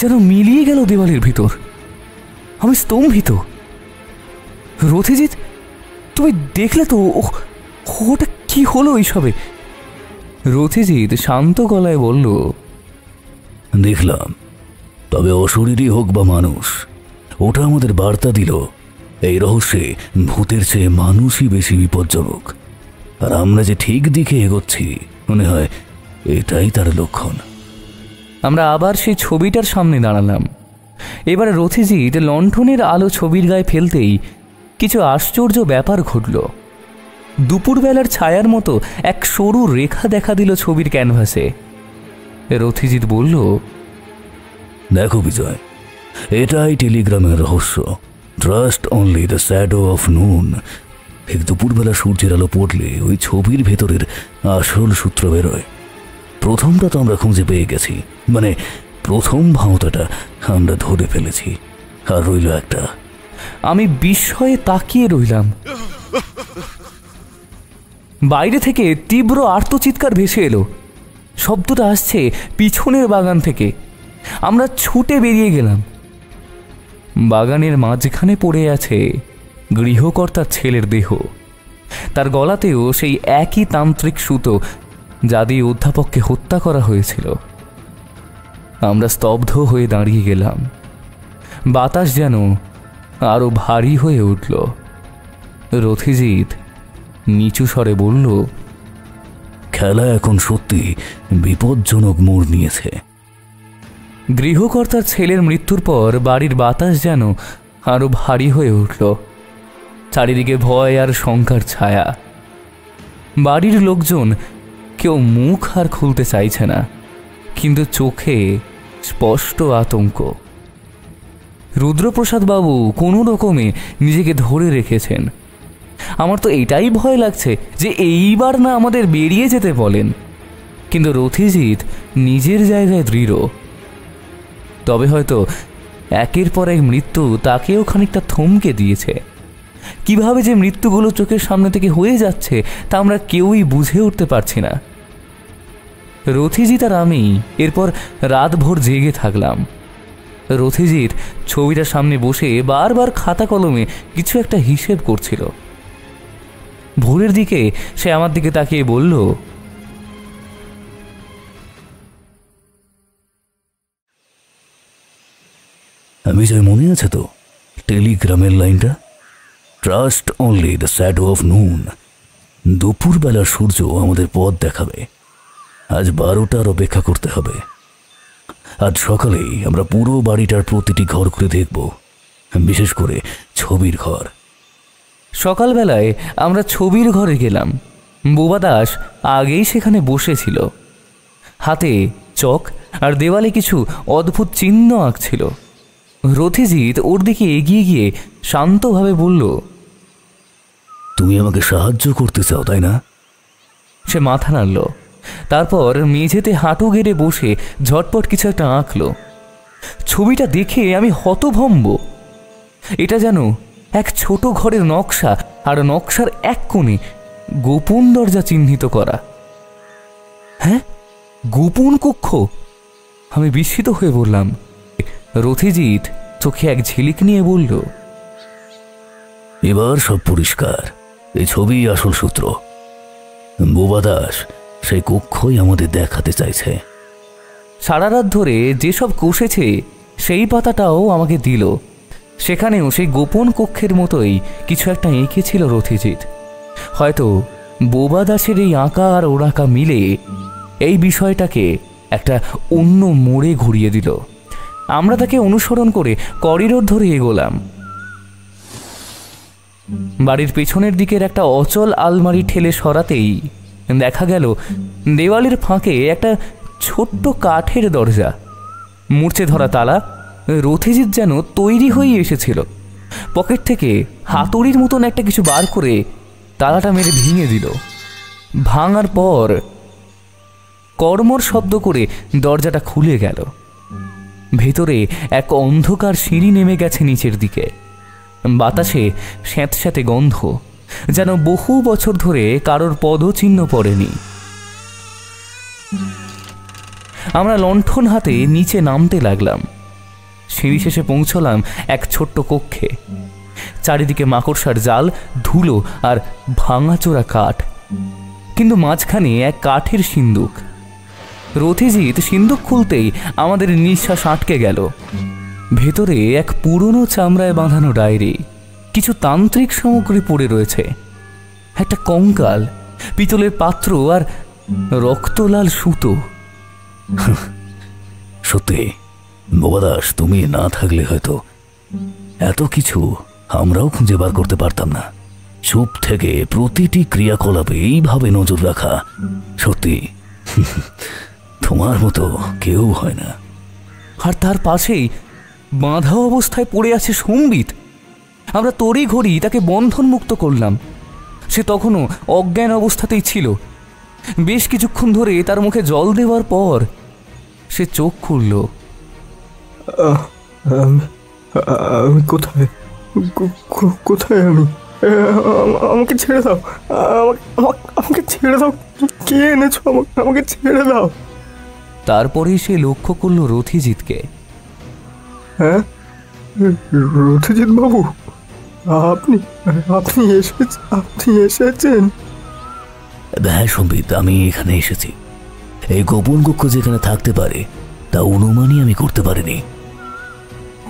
যেন মিলিয়ে গেল দেওয়ালের ভিতর। আমি স্তম্ভিত। রথিজিৎ, তুমি দেখলে তো ওটা কি হলো এইসবে? রথিজিৎ শান্ত গলায় বলল, দেখলাম, তবে অশরীরই হোক বা মানুষ, ওটা আমাদের বার্তা দিল এই রহস্যে ভূতের চেয়ে মানুষই বেশি বিপজ্জনক। আর আমরা যে ঠিক দিকে এগোচ্ছি মনে হয় এটাই তার লক্ষণ। আমরা আবার সেই ছবিটার সামনে দাঁড়ালাম। এবার রথিজিৎ লণ্ঠনের আলো ছবির গায়ে ফেলতেই কিছু আশ্চর্য ব্যাপার ঘটল। দুপুরবেলার ছায়ার মতো এক সরু রেখা দেখা দিল ছবির ক্যানভাসে। রথিজিৎ বলল, দেখো বিজয়, এটাই টেলিগ্রামের রহস্য। Trust only the shadow of নুন। ঠিক দুপুরবেলা সূর্যের আলো পড়লে ওই ছবির ভেতরের আসল সূত্র বেরোয়। প্রথমটা তো আমরা খুঁজে পেয়ে গেছি, মানে প্রথম ভাঁওতাটা আমরা ধরে ফেলেছি, আর রইল একটা। আমি বিস্ময়ে তাকিয়ে রইলাম। বাইরে থেকে তীব্র আর্তচিৎকার ভেসে এলো। শব্দটা আসছে পিছনের বাগান থেকে। আমরা ছুটে বেরিয়ে গেলাম। বাগানের মাঝখানে পড়ে আছে গৃহকর্তার ছেলের দেহ। তার গলাতেও সেই একই তান্ত্রিক সুতো যা দিয়ে অধ্যাপককে হত্যা করা হয়েছিল। আমরা স্তব্ধ হয়ে দাঁড়িয়ে গেলাম। বাতাস যেন আরো ভারী হয়ে উঠল। রথিজিৎ নিচু স্বরে বলল, খেলা এখন সত্যি বিপজ্জনক মোড় নিয়েছে। গৃহকর্তার ছেলের মৃত্যুর পর বাড়ির বাতাস যেন আরো ভারী হয়ে উঠল। চারিদিকে ভয় আর শঙ্কার ছায়া। বাড়ির লোকজন কেউ মুখ আর খুলতে চাইছে না, কিন্তু চোখে স্পষ্ট আতঙ্ক। রুদ্রপ্রসাদ বাবু কোনো রকমে নিজেকে ধরে রেখেছেন। আমার তো এটাই ভয় লাগছে যে এইবার না আমাদের বেরিয়ে যেতে বলেন। কিন্তু রথিজিৎ নিজের জায়গায় দৃঢ়। তবে হয়তো একের পর এক মৃত্যু তাকেও খানিকটা থমকে দিয়েছে। কিভাবে যে মৃত্যুগুলো চোখের সামনে থেকে হয়ে যাচ্ছে তা আমরা কেউই বুঝে উঠতে পারছি না। রথিজিৎ আর আমি এরপর রাতভর জেগে থাকলাম। রথিজিৎ ছবিটার সামনে বসে বারবার খাতা কলমে কিছু একটা হিসেব করছিল। ভোরের দিকে সে আমার দিকে তাকিয়ে বলল, বিজয়, মনে আছে তো টেলিগ্রামের লাইনটা? Trust only the shadow of নুন। দুপুরবেলার সূর্য আমাদের পথ দেখাবে। আজ 12টার অপেক্ষা করতে হবে। আজ সকালেই আমরা পুরো বাড়িটার প্রতিটি ঘর ঘুরে দেখব, বিশেষ করে ছবির ঘর। সকালবেলায় আমরা ছবির ঘরে গেলাম। বোবা দাস আগেই সেখানে বসেছিল, হাতে চক আর দেওয়ালে কিছু অদ্ভুত চিহ্ন আঁকছিল। রথিজিৎ ওর দিকে এগিয়ে গিয়ে শান্তভাবে বলল, তুমি আমাকে সাহায্য করতে চাও, তাই না? সে মাথা নাড়ল, তারপর মেঝেতে হাঁটু গেড়ে বসে ঝটপট কিছু একটা আঁকল। ছবিটা দেখে আমি হতভম্ব। এটা যেন এক ছোট ঘরের নকশা, আর নকশার এক কোণে গোপন দরজা চিহ্নিত করা। হ্যাঁ, গোপন কক্ষ! আমি বিস্মিত হয়ে বললাম। রথিজিৎ চোখে এক ঝিলিক নিয়ে বলল, এবার সব পরিষ্কার। এই ছবি আসল সূত্র। বোবা দাস সেই কক্ষই আমাদের দেখাতে চাইছে। সারা রাত ধরে যেসব কষেছে সেই পাতাটাও আমাকে দিল। সেখানেও সেই গোপন কক্ষের মতোই কিছু একটা এঁকেছিল রথিজিৎ। হয়তো বোবা দাসের এই আঁকা আর ওর আঁকা মিলে এই বিষয়টাকে একটা অন্য মোড়ে ঘুরিয়ে দিল। আমরা তাকে অনুসরণ করে করিডোর ধরে এগোলাম। বাড়ির পেছনের দিকের একটা অচল আলমারি ঠেলে সরাতেই দেখা গেল দেওয়ালের ফাঁকে একটা ছোট্ট কাঠের দরজা, মূর্ছে ধরা তালা। রথিজিৎ যেন তৈরি হয়ে এসেছিল। পকেট থেকে হাতুড়ির মতন একটা কিছু বার করে তালাটা মেরে ভেঙে দিল। ভাঙার পর কর্মর শব্দ করে দরজাটা খুলে গেল। ভেতরে এক অন্ধকার সিঁড়ি নেমে গেছে নিচের দিকে। বাতাসে স্যাঁতস্যাঁতে গন্ধ, যেন বহু বছর ধরে কারোর পদচিহ্ন পড়েনি। আমরা লণ্ঠন হাতে নিচে নামতে লাগলাম। সিঁড়ি শেষে পৌঁছলাম এক ছোট্ট কক্ষে। চারিদিকে মাকড়সার জাল, ধুলো আর ভাঙাচোরা কাঠ, কিন্তু মাঝখানে এক কাঠের সিন্দুক। রথিজিৎ সিন্দুক খুলতেই আমাদের নিঃশ্বাস আটকে গেল। ভেতরে এক পুরনো চামড়ায় বাঁধানো ডায়েরি, কিছু তান্ত্রিক সামগ্রী পড়ে রয়েছে, একটা কঙ্কাল, পিতলের পাত্র আর রক্তলাল সুতো। সত্যি বোবা দাস, তুমি না থাকলে হয়তো এত কিছু আমরাও খুঁজে বার করতে পারতাম না। চুপ থেকে প্রতিটি ক্রিয়াকলাপে এইভাবে নজর রাখা সত্যি তোমার মতো কেউ হয় না। আর তার পাশেই বাঁধা অবস্থায় পড়ে আছে সম্বিত। আমরা তড়ি ঘড়ি তাকে বন্ধন মুক্ত করলাম। সে তখনও অজ্ঞান অবস্থাতেই ছিল। বেশ কিছুক্ষণ ধরে তার মুখে জল দেওয়ার পর সে চোখ খুলল। আমি কোথায়? কোথায় আমি? আমাকে ছেড়ে দাও, আমাকে ছেড়ে দাও। কে এনেছো আমাকে ছেড়ে দাও। তারপরেই সে লক্ষ্য করল রথিজিৎকে। হ্যাঁ, রথিজিৎ বাবু, আপনি এসেছেন? হ্যাঁ সম্বিত, আমি এখানে এসেছি। এই গোপন কক্ষ যেখানে থাকতে পারে তা অনুমানই আমি করতে পারিনি।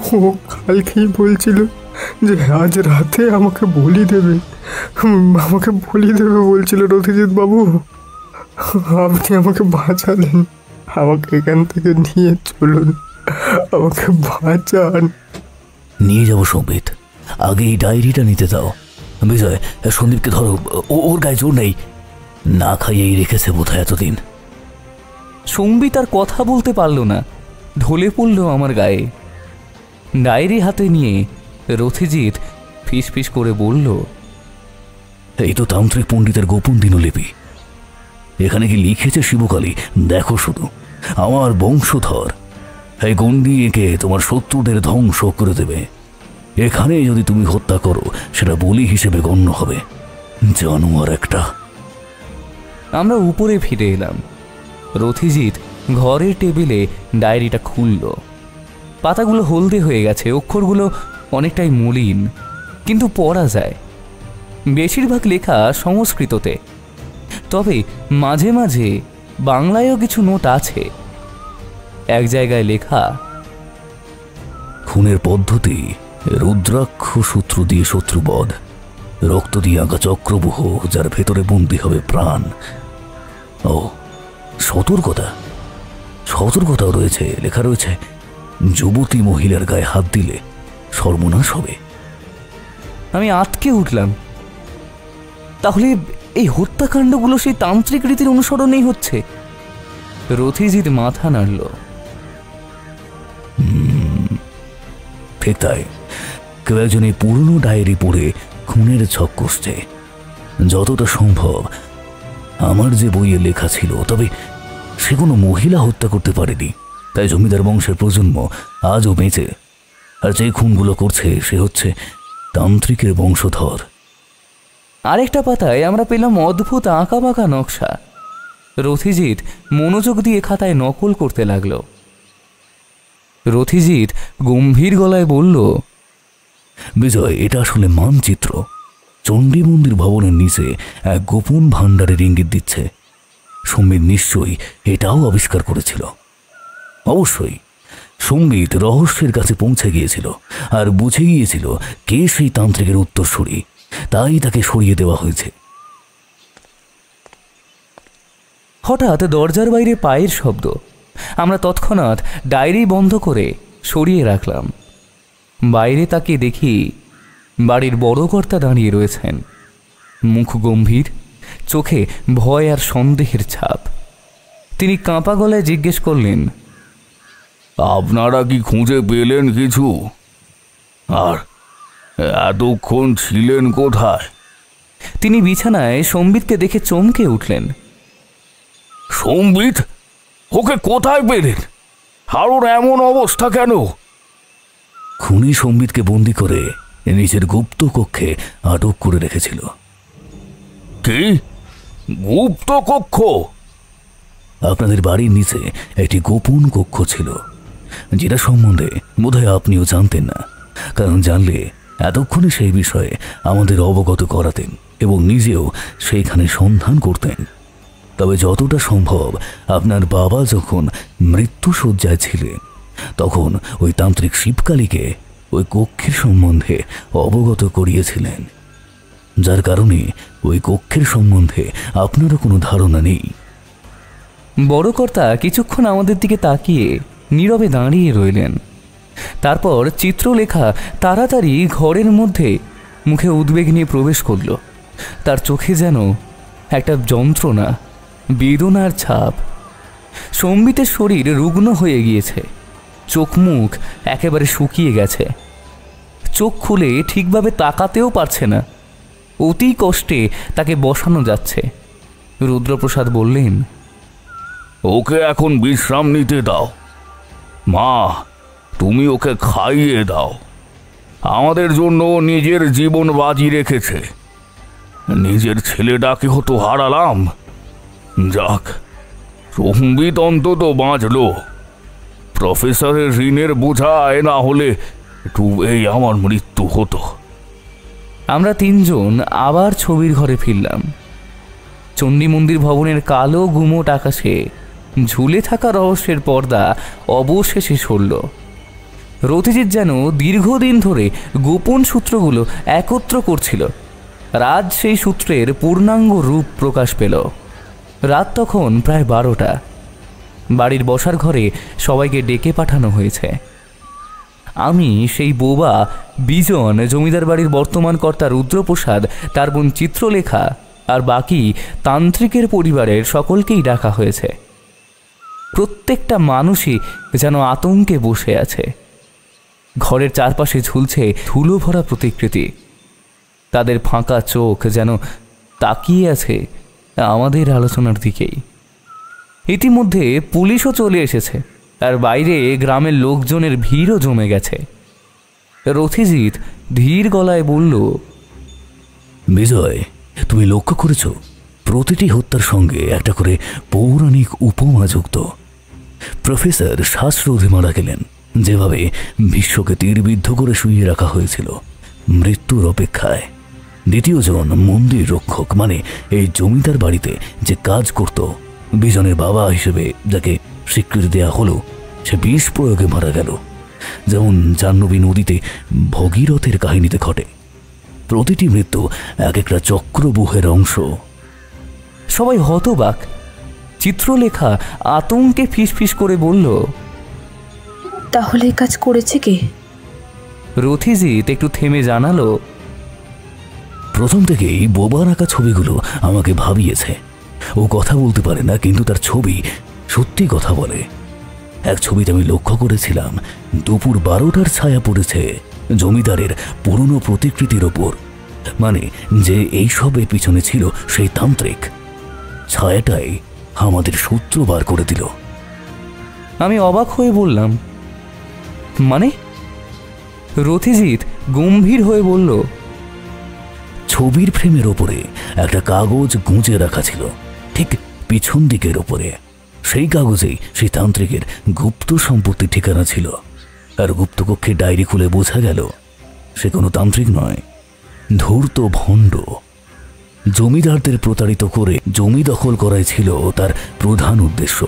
ও কালকেই বলছিল যে আজ রাতে আমাকে বলি দেবে বলছিল রথিজিৎ বাবু। আপনি আমাকে বাঁচালেন। আমাকে এখান থেকে নিয়ে চলুন, আমাকে বাঁচান। নিয়ে যাবো সম্বিত, আগে এই ডায়েরিটা নিতে দাও। বিজয়, সন্দীপকে ধরো, ওর গায়ে জোর নেই, না খাইয়েই রেখেছে বোধহয় এতদিন। সম্বিত আর কথা বলতে পারল না, ঢলে পড়ল আমার গায়ে। ডায়েরি হাতে নিয়ে রথিজিৎ ফিস ফিস করে বলল, এই তো তান্ত্রিক পণ্ডিতের গোপন দিনলিপি। এখানে কি লিখেছে শিবকালী দেখো শুধু। আমার বংশধর এই গণ্ডি এঁকে তোমার শত্রুদের ধ্বংস করে দেবে। এখানে যদি তুমি হত্যা করো সেটা বলি হিসেবে গণ্য হবে। জানোয়ার একটা। আমরা উপরে ফিরে এলাম। রথিজিৎ ঘরের টেবিলে ডায়েরিটা খুলল। পাতাগুলো হলদে হয়ে গেছে, অক্ষরগুলো অনেকটাই মলিন, কিন্তু পড়া যায়। বেশিরভাগ লেখা সংস্কৃততে, তবে মাঝে মাঝে বাংলায়ও কিছু নোট আছে। এক জায়গায় লেখা, খুনের পদ্ধতি রুদ্রাক্ষ সূত্র দিয়ে শত্রুবধ, রক্ত দিয়ে আঁকা চক্রবহ যার ভেতরে বন্দী হবে প্রাণ। ও সতর্কতাও রয়েছে, লেখা রয়েছে যুবতী মহিলার গায়ে হাত দিলে সর্বনাশ হবে। আমি আটকে উঠলাম। তাহলে এই হত্যাকাণ্ডগুলো সেই তান্ত্রিক রীতির অনুসরণেই হচ্ছে? রথিজিৎ মাথা নাড়ল। ঠিক তাই। কেউ একজন এই পুরনো ডায়েরি পড়ে খুনের ছক কষছে। যতটা সম্ভব আমার যে বইয়ে লেখা ছিল, তবে সে কোনো মহিলা হত্যা করতে পারেনি। তাই জমিদার বংশের প্রজন্ম আজও বেঁচে, আর যে খুনগুলো করছে সে হচ্ছে তান্ত্রিকের বংশধর। আরেকটা পাতায় আমরা পেলাম অদ্ভুত আঁকা বাঁকা নকশা। রথিজিৎ মনোযোগ দিয়ে খাতায় নকল করতে লাগল। রথিজিৎ গম্ভীর গলায় বলল, বিজয়, এটা আসলে মানচিত্র। চণ্ডী মন্দির ভবনের নিচে এক গোপন ভাণ্ডারের ইঙ্গিত দিচ্ছে। সম্বিত নিশ্চয়ই এটাও আবিষ্কার করেছিল। অবশ্যই সম্বিত রহস্যের কাছে পৌঁছে গিয়েছিল আর বুঝে গিয়েছিল কে সেই তান্ত্রিকের উত্তরসূরি, তাই তাকে সরিয়ে দেওয়া হয়েছে। হঠাৎ দরজার বাইরে পায়ের শব্দ। আমরা তৎক্ষণাৎ ডায়েরি বন্ধ করে সরিয়ে রাখলাম। বাইরে তাকিয়ে দেখি বাড়ির বড় কর্তা দাঁড়িয়ে রয়েছেন, মুখ গম্ভীর, চোখে ভয় আর সন্দেহের ছাপ। তিনি কাঁপা গলায় জিজ্ঞেস করলেন, আপনারা কি খুঁজে পেলেন কিছু? আর এতক্ষণ ছিলেন কোথায়? তিনি বিছানায় সম্বিতকে দেখে চমকে উঠলেন। সম্বিত? ওকে কোথায় পেলেন? আর ওর এমন অবস্থা কেন? খুনি সম্বিতকে বন্দি করে নিজের গুপ্ত কক্ষে আটক করে রেখেছিল। কি গুপ্ত কক্ষ? আপনাদের বাড়ির নিচে একটি গোপন কক্ষ ছিল, যেটা সম্বন্ধে বোধহয় আপনিও জানতেন না, কারণ জানলে এতক্ষণে সেই বিষয়ে আমাদের অবগত করাতেন এবং নিজেও সেইখানে সন্ধান করতেন। তবে যতটা সম্ভব আপনার বাবা যখন মৃত্যুশয্যায় ছিলেন তখন ওই তান্ত্রিক শিবকালীকে ওই কক্ষের সম্বন্ধে অবগত করিয়েছিলেন, যার কারণে ওই কক্ষের সম্বন্ধে আপনারও কোনো ধারণা নেই। বড় কর্তা কিছুক্ষণ আমাদের দিকে তাকিয়ে নীরবে দাঁড়িয়ে রইলেন। তারপর চিত্রলেখা তাড়াতাড়ি ঘরের মধ্যে মুখে উদ্বেগ নিয়ে প্রবেশ করল। তার চোখে যেন একটা যন্ত্রণা, বেদনার ছাপ। সম্বিতের শরীর রুগ্ন হয়ে গিয়েছে, চোখ মুখ একেবারে শুকিয়ে গেছে, চোখ খুলে ঠিকভাবে তাকাতেও পারছে না। অতি কষ্টে তাকে বসানো যাচ্ছে। রুদ্রপ্রসাদ বললেন, ওকে এখন বিশ্রাম নিতে দাও। মা, তুমি ওকে খাইয়ে দাও। আমাদের জন্য নিজের জীবন বাজি রেখেছে, নিজের ছেলেটাকে হতো হারালাম। যাক, সম্বিত অন্তত বাঁচল। প্রফেসরের ঋণের বোঝায় না হলে এই আমার মৃত্যু হতো। আমরা তিনজন আবার ছবির ঘরে ফিরলাম। চণ্ডী মন্দির ভবনের কালো গুমোট আকাশে ঝুলে থাকা রহস্যের পর্দা অবশেষে সরল। রথিজিৎ যেন দীর্ঘদিন ধরে গোপন সূত্রগুলো একত্র করছিল। রাজ সেই সূত্রের পূর্ণাঙ্গ রূপ প্রকাশ পেল। রাত তখন প্রায় 12টা। বাড়ির বসার ঘরে সবাইকে ডেকে পাঠানো হয়েছে। আমি সেই বোবা বিজন, জমিদার বাড়ির বর্তমান কর্তা রুদ্রপ্রসাদ, তার বোন চিত্রলেখা আর বাকি তান্ত্রিকের পরিবারের সকলকেই ডাকা হয়েছে। প্রত্যেকটা মানুষই যেন আতঙ্কে বসে আছে। ঘরের চারপাশে ঝুলছে ধুলো ভরা প্রতিকৃতি। তাদের ফাঁকা চোখ যেন তাকিয়ে আছে আমাদের আলোচনার দিকেই। ইতিমধ্যে পুলিশও চলে এসেছে আর বাইরে গ্রামের লোকজনের ভিড়ও জমে গেছে। রথিজিৎ ধীর গলায় বলল, বিজয়, তুমি লক্ষ্য করেছ প্রতিটি হত্যার সঙ্গে একটা করে পৌরাণিক উপমা যুক্ত। প্রফেসর শ্বাসরোধে মারা গেলেন, যেভাবে বিশ্বকে তীরবিদ্ধ করে শুইয়ে রাখা হয়েছিল মৃত্যুর অপেক্ষায়। দ্বিতীয়জন মন্দির রক্ষক, মানে এই জমিদার বাড়িতে যে কাজ করত, বিজনের বাবা হিসেবে যাকে স্বীকৃতি দেওয়া হলো, সে বিষ প্রয়োগে মারা গেল, যেমন জাহ্নবী নদীতে ভগীরথের কাহিনীতে ঘটে। প্রতিটি মৃত্যু এক একটা চক্রব্যূহের অংশ। সবাই হতবাক। চিত্রলেখা আতঙ্কে ফিসফিস করে বলল, তাহলে কাজ করেছে কে? রথিজিৎ একটু থেমে জানালো, প্রথম থেকেই বোবার আঁকা ছবিগুলো আমাকে ভাবিয়েছে। ও কথা বলতে পারে না, কিন্তু তার ছবি সত্যি কথা বলে। এক ছবিতে আমি লক্ষ্য করেছিলাম দুপুর 12টার ছায়া পড়েছে জমিদারের পুরনো প্রতিকৃতির ওপর, মানে যে এই সবের পিছনে ছিল সেই তান্ত্রিক। ছায়াটাই আমাদের সূত্র বার করে দিল। আমি অবাক হয়ে বললাম, মানে? রথিজিৎ গম্ভীর হয়ে বলল, ছবির ফ্রেমের ওপরে একটা কাগজ গুঁজে রাখা ছিল, ঠিক পিছন দিকের ওপরে। সেই কাগজেই সেই তান্ত্রিকের গুপ্ত সম্পত্তির ঠিকানা ছিল। আর গুপ্তকক্ষে ডায়েরি খুলে বোঝা গেল সে কোনো তান্ত্রিক নয়, ধূর্ত ভণ্ড। জমিদারদের প্রতারিত করে জমি দখল করাই ছিল তার প্রধান উদ্দেশ্য।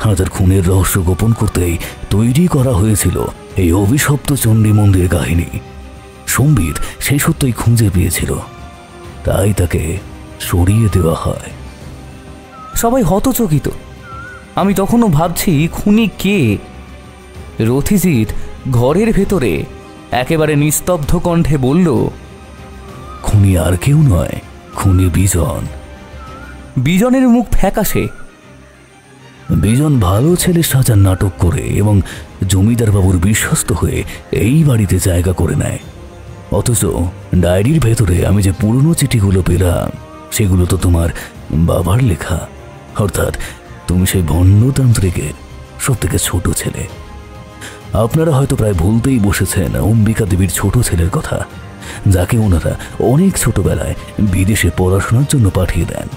হাজার খুনের রহস্য গোপন করতেই তৈরি করা হয়েছিল এই অভিশপ্ত চণ্ডী মন্দির কাহিনী। সম্বিত সেই সত্যই খুঁজে পেয়েছিল, তাই তাকে সরিয়ে দেওয়া হয়। সবাই হতচকিত। আমি তখনও ভাবছি খুনি কে। রথিজিৎ ঘরের ভেতরে একেবারে নিস্তব্ধ কণ্ঠে বলল, খুনি আর কেউ নয়, খুনি বিজন। বিজনের মুখ ফ্যাকাশে। বিজন ভালো ছেলে সাজার নাটক করে এবং জমিদার বাবুর বিশ্বস্ত হয়ে এই বাড়িতে জায়গা করে নেয়। অথচ ডায়েরির ভেতরে আমি যে পুরনো চিঠিগুলো পেলাম সেগুলো তো তোমার বাবার লেখা, অর্থাৎ তুমি সেই ভণ্ডতান্ত্রিকের সব থেকে ছোট ছেলে। আপনারা হয়তো প্রায় ভুলতেই বসেছেন অম্বিকা দেবীর ছোট ছেলের কথা, যাকে ওনারা অনেক ছোটবেলায় বিদেশে পড়াশোনার জন্য পাঠিয়ে দেন।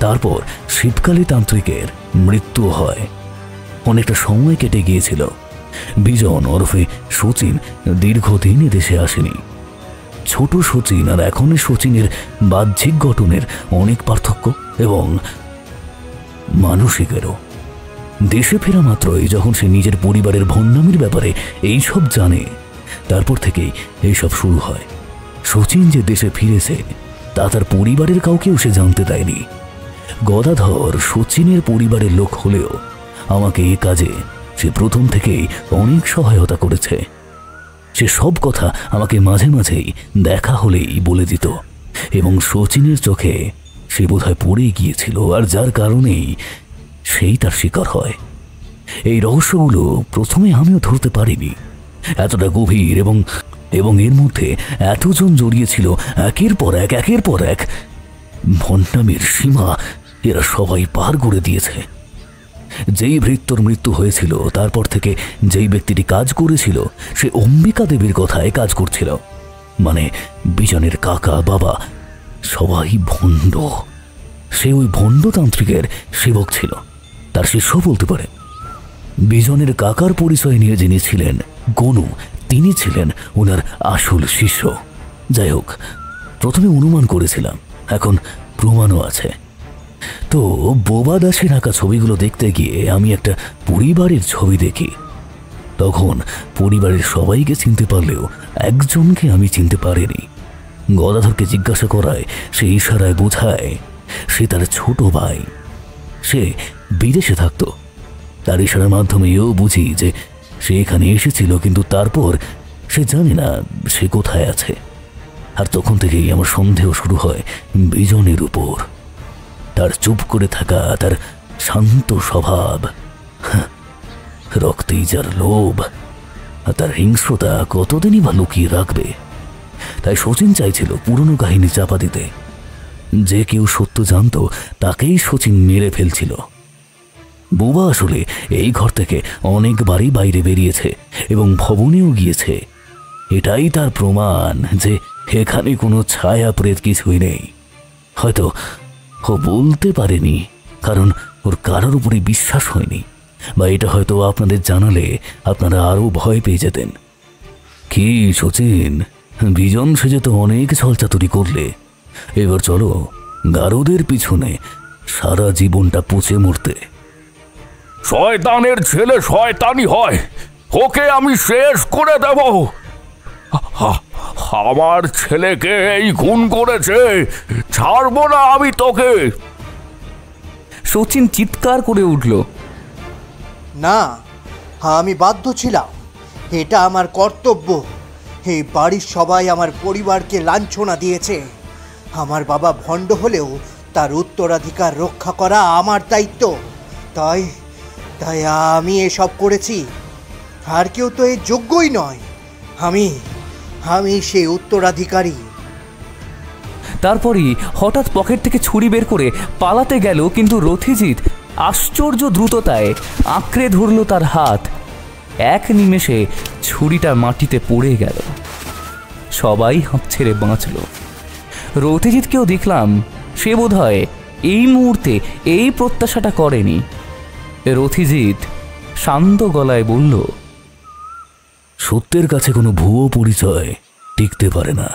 তারপর শীতকালে তান্ত্রিকের মৃত্যু হয়। অনেকটা সময় কেটে গিয়েছিল। বিজন ওরফে শচীন দীর্ঘদিন দেশে আসেনি। ছোট শচীন আর এখনের শচীনের বাহ্যিক গঠনের অনেক পার্থক্য এবং মানসিকেরও। দেশে ফেরা মাত্রই যখন সে নিজের পরিবারের ভণ্ডামির ব্যাপারে এইসব জানে, তারপর থেকেই এইসব শুরু হয়। শচীন যে দেশে ফিরেছে তা তার পরিবারের কাউকেও সে জানতে দেয়নি। গদাধর শচীনের পরিবারের লোক হলেও আমাকে এ কাজে সে প্রথম থেকেই অনেক সহায়তা করেছে। সে সব কথা আমাকে মাঝে মাঝেই দেখা হলেই বলে দিত এবং শচীনের চোখে সে বোধহয় পড়ে গিয়েছিল, আর যার কারণেই সেই তার শিকার হয়। এই রহস্যগুলো প্রথমে আমিও ধরতে পারিনি, এতটা গভীর এবং এর মধ্যে এতজন জড়িয়েছিল একের পর এক। ভণ্ডামির সীমা এরা সবাই পার করে দিয়েছে। যেই ভৃত্যর মৃত্যু হয়েছিল তারপর থেকে যেই ব্যক্তিটি কাজ করেছিল সে অম্বিকা দেবীর কথায় কাজ করছিল, মানে বিজনের কাকা বাবা সবাই ভণ্ড। সে ওই ভণ্ডতান্ত্রিকের সেবক ছিল, তার শিষ্য বলতে পারে। বিজনের কাকার পরিচয় নিয়ে যিনি ছিলেন গনু, তিনি ছিলেন ওনার আসল শিষ্য। যাই হোক, প্রথমে অনুমান করেছিলাম, এখন প্রমাণও আছে। তো বোবা দাসের আঁকা ছবিগুলো দেখতে গিয়ে আমি একটা পরিবারের ছবি দেখি। তখন পরিবারের সবাইকে চিনতে পারলেও একজনকে আমি চিনতে পারিনি। গদাধরকে জিজ্ঞাসা করায় সে ইশারায় বোঝায় সে তার ছোট ভাই। সে বিদেশে থাকত। তার ইশারার মাধ্যমে এও বুঝি যে সে এখানে এসেছিল, কিন্তু তারপর সে জানে না সে কোথায় আছে। আর তখন থেকেই আমার সন্দেহ শুরু হয় বিজনের উপর। তার চুপ করে থাকা, তার শান্ত স্বভাব, রক্তেই যার লোভ, আর তার হিংস্রতা কতদিনই বা লুকিয়ে রাখবে। তাই শচীন চাইছিল পুরনো কাহিনী চাপা দিতে। যে কেউ সত্য জানত তাকেই শচীন মেরে ফেলছিল। বুবা আসলে এই ঘর থেকে অনেকবারই বাইরে বেরিয়েছে এবং ভবনেও গিয়েছে। এটাই তার প্রমাণ যে এখানে কোনো ছায়া প্রেত কিছুই নেই। হয়তো ও বলতে পারেনি কারণ ওর কারোর উপরে বিশ্বাস হয়নি, বা এটা হয়তো আপনাদের জানালে আপনারা আরও ভয় পেয়ে যেতেন। কি শচীন, বিজন সেজে তো অনেক ছলচাতুরি করলে, এবার চলো গারদের পিছনে সারা জীবনটা পচে মরতে। শয়তানের ছেলে শয়তানি হয়, ওকে আমি শেষ করে দেব। আমার ছেলেকে এই খুন করেছে, ছাড়বো না আমি তোকে। শচীন চিৎকার করে উঠল, না, আমি বাধ্য ছিলাম, এটা আমার কর্তব্য। এই বাড়ির সবাই আমার পরিবারকে লাঞ্ছনা দিয়েছে। আমার বাবা ভণ্ড হলেও তার উত্তরাধিকার রক্ষা করা আমার দায়িত্ব। তাই তাই আমি এসব করেছি। আর কেউ তো এর যোগ্যই নয়। আমি সেই উত্তরাধিকারী। তারপরই হঠাৎ পকেট থেকে ছুরি বের করে পালাতে গেল, কিন্তু রথিজিৎ আশ্চর্য দ্রুততায় আঁকড়ে ধরল তার হাত। এক নিমেষে ছুরিটা মাটিতে পড়ে গেল। সবাই হাঁপ ছেড়ে বাঁচল। রথিজিৎকেও দেখলাম সে বোধহয় এই মুহূর্তে এই প্রত্যাশাটা করেনি। রথিজিৎ শান্ত গলায় বলল, সত্যের কাছে কোনো ভুয়ো পরিচয় টিকতে পারে না।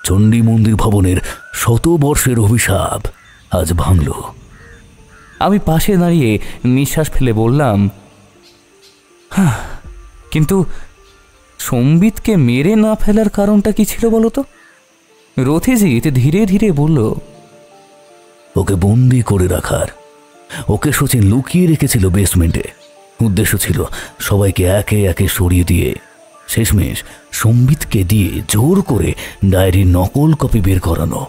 চণ্ডী মন্দির ভবনের 100 বর্ষের অভিশাপ আজ ভাঙল। আমি পাশে দাঁড়িয়ে নিঃশ্বাস ফেলে বললাম, হ্যাঁ, কিন্তু সম্বিতকে মেরে না ফেলার কারণটা কি ছিল বলতো? রথিজিৎ ধীরে ধীরে বলল, ওকে বন্দি করে রাখার। ওকে শচীন লুকিয়ে রেখেছিল বেসমেন্টে। উদ্দেশ্য ছিল সবাইকে একে একে সরিয়ে দিয়ে শেষমেশ সম্বিতকে দিয়ে জোর করে ডায়েরির নকল কপি বের করানো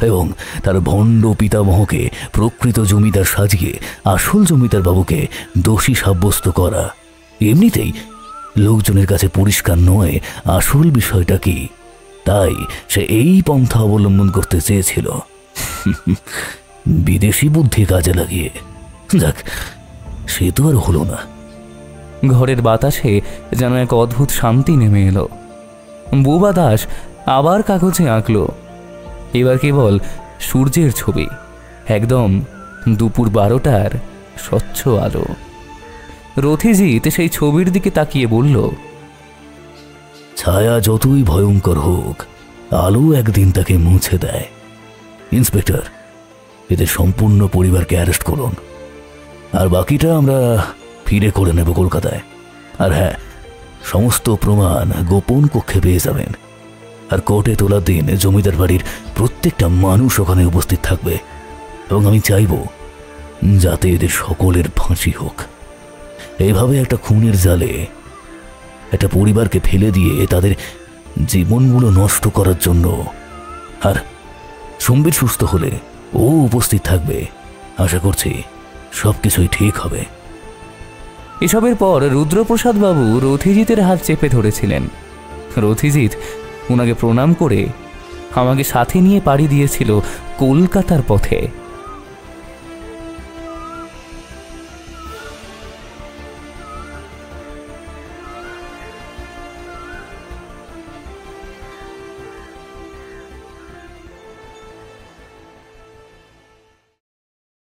এবং তার ভণ্ড পিতামহকে প্রকৃত জমিদার সাজিয়ে আসল জমিদার বাবুকে দোষী সাব্যস্ত করা। এমনিতেই লোকজনের কাছে পরিষ্কার নয় আসল বিষয়টা কি, তাই সে এই পন্থা অবলম্বন করতে চেয়েছিল বিদেশি বুদ্ধি কাজে লাগিয়ে। যাক, সে তো আর হলো না। ঘরের বাতাসে যেন এক অদ্ভুত শান্তি নেমে এলো। বুবা দাস আবার কাগজে আঁকল। এবার কেবল সূর্যের ছবি, একদম দুপুর 12টার স্বচ্ছ আলো। রথিজিৎ সেই ছবির দিকে তাকিয়ে বলল, ছায়া যতই ভয়ঙ্কর হোক, আলো একদিন তাকে মুছে দেয়। ইন্সপেক্টর, এদের সম্পূর্ণ পরিবারকে অ্যারেস্ট করুন, আর বাকিটা আমরা ফিরে করে নেব কলকাতায়। আর হ্যাঁ, সমস্ত প্রমাণ গোপন কক্ষে পেয়ে যাবেন। আর কোর্টে তোলার দিন জমিদার বাড়ির প্রত্যেকটা মানুষ ওখানে উপস্থিত থাকবে এবং আমি চাইব যাতে এদের সকলের ফাঁসি হোক। এইভাবে একটা খুনের জালে একটা পরিবারকে ফেলে দিয়ে তাদের জীবনগুলো নষ্ট করার জন্য। আর সম্বিত সুস্থ হলে ও উপস্থিত থাকবে। আশা করছি সবকিছুই ঠিক হবে। এসবের পর রুদ্রপ্রসাদ বাবু রথিজিতের হাত চেপে ধরেছিলেন। রথিজিৎ ওনাকে প্রণাম করে আমাকে সাথে নিয়ে পাড়ি দিয়েছিল কলকাতার পথে।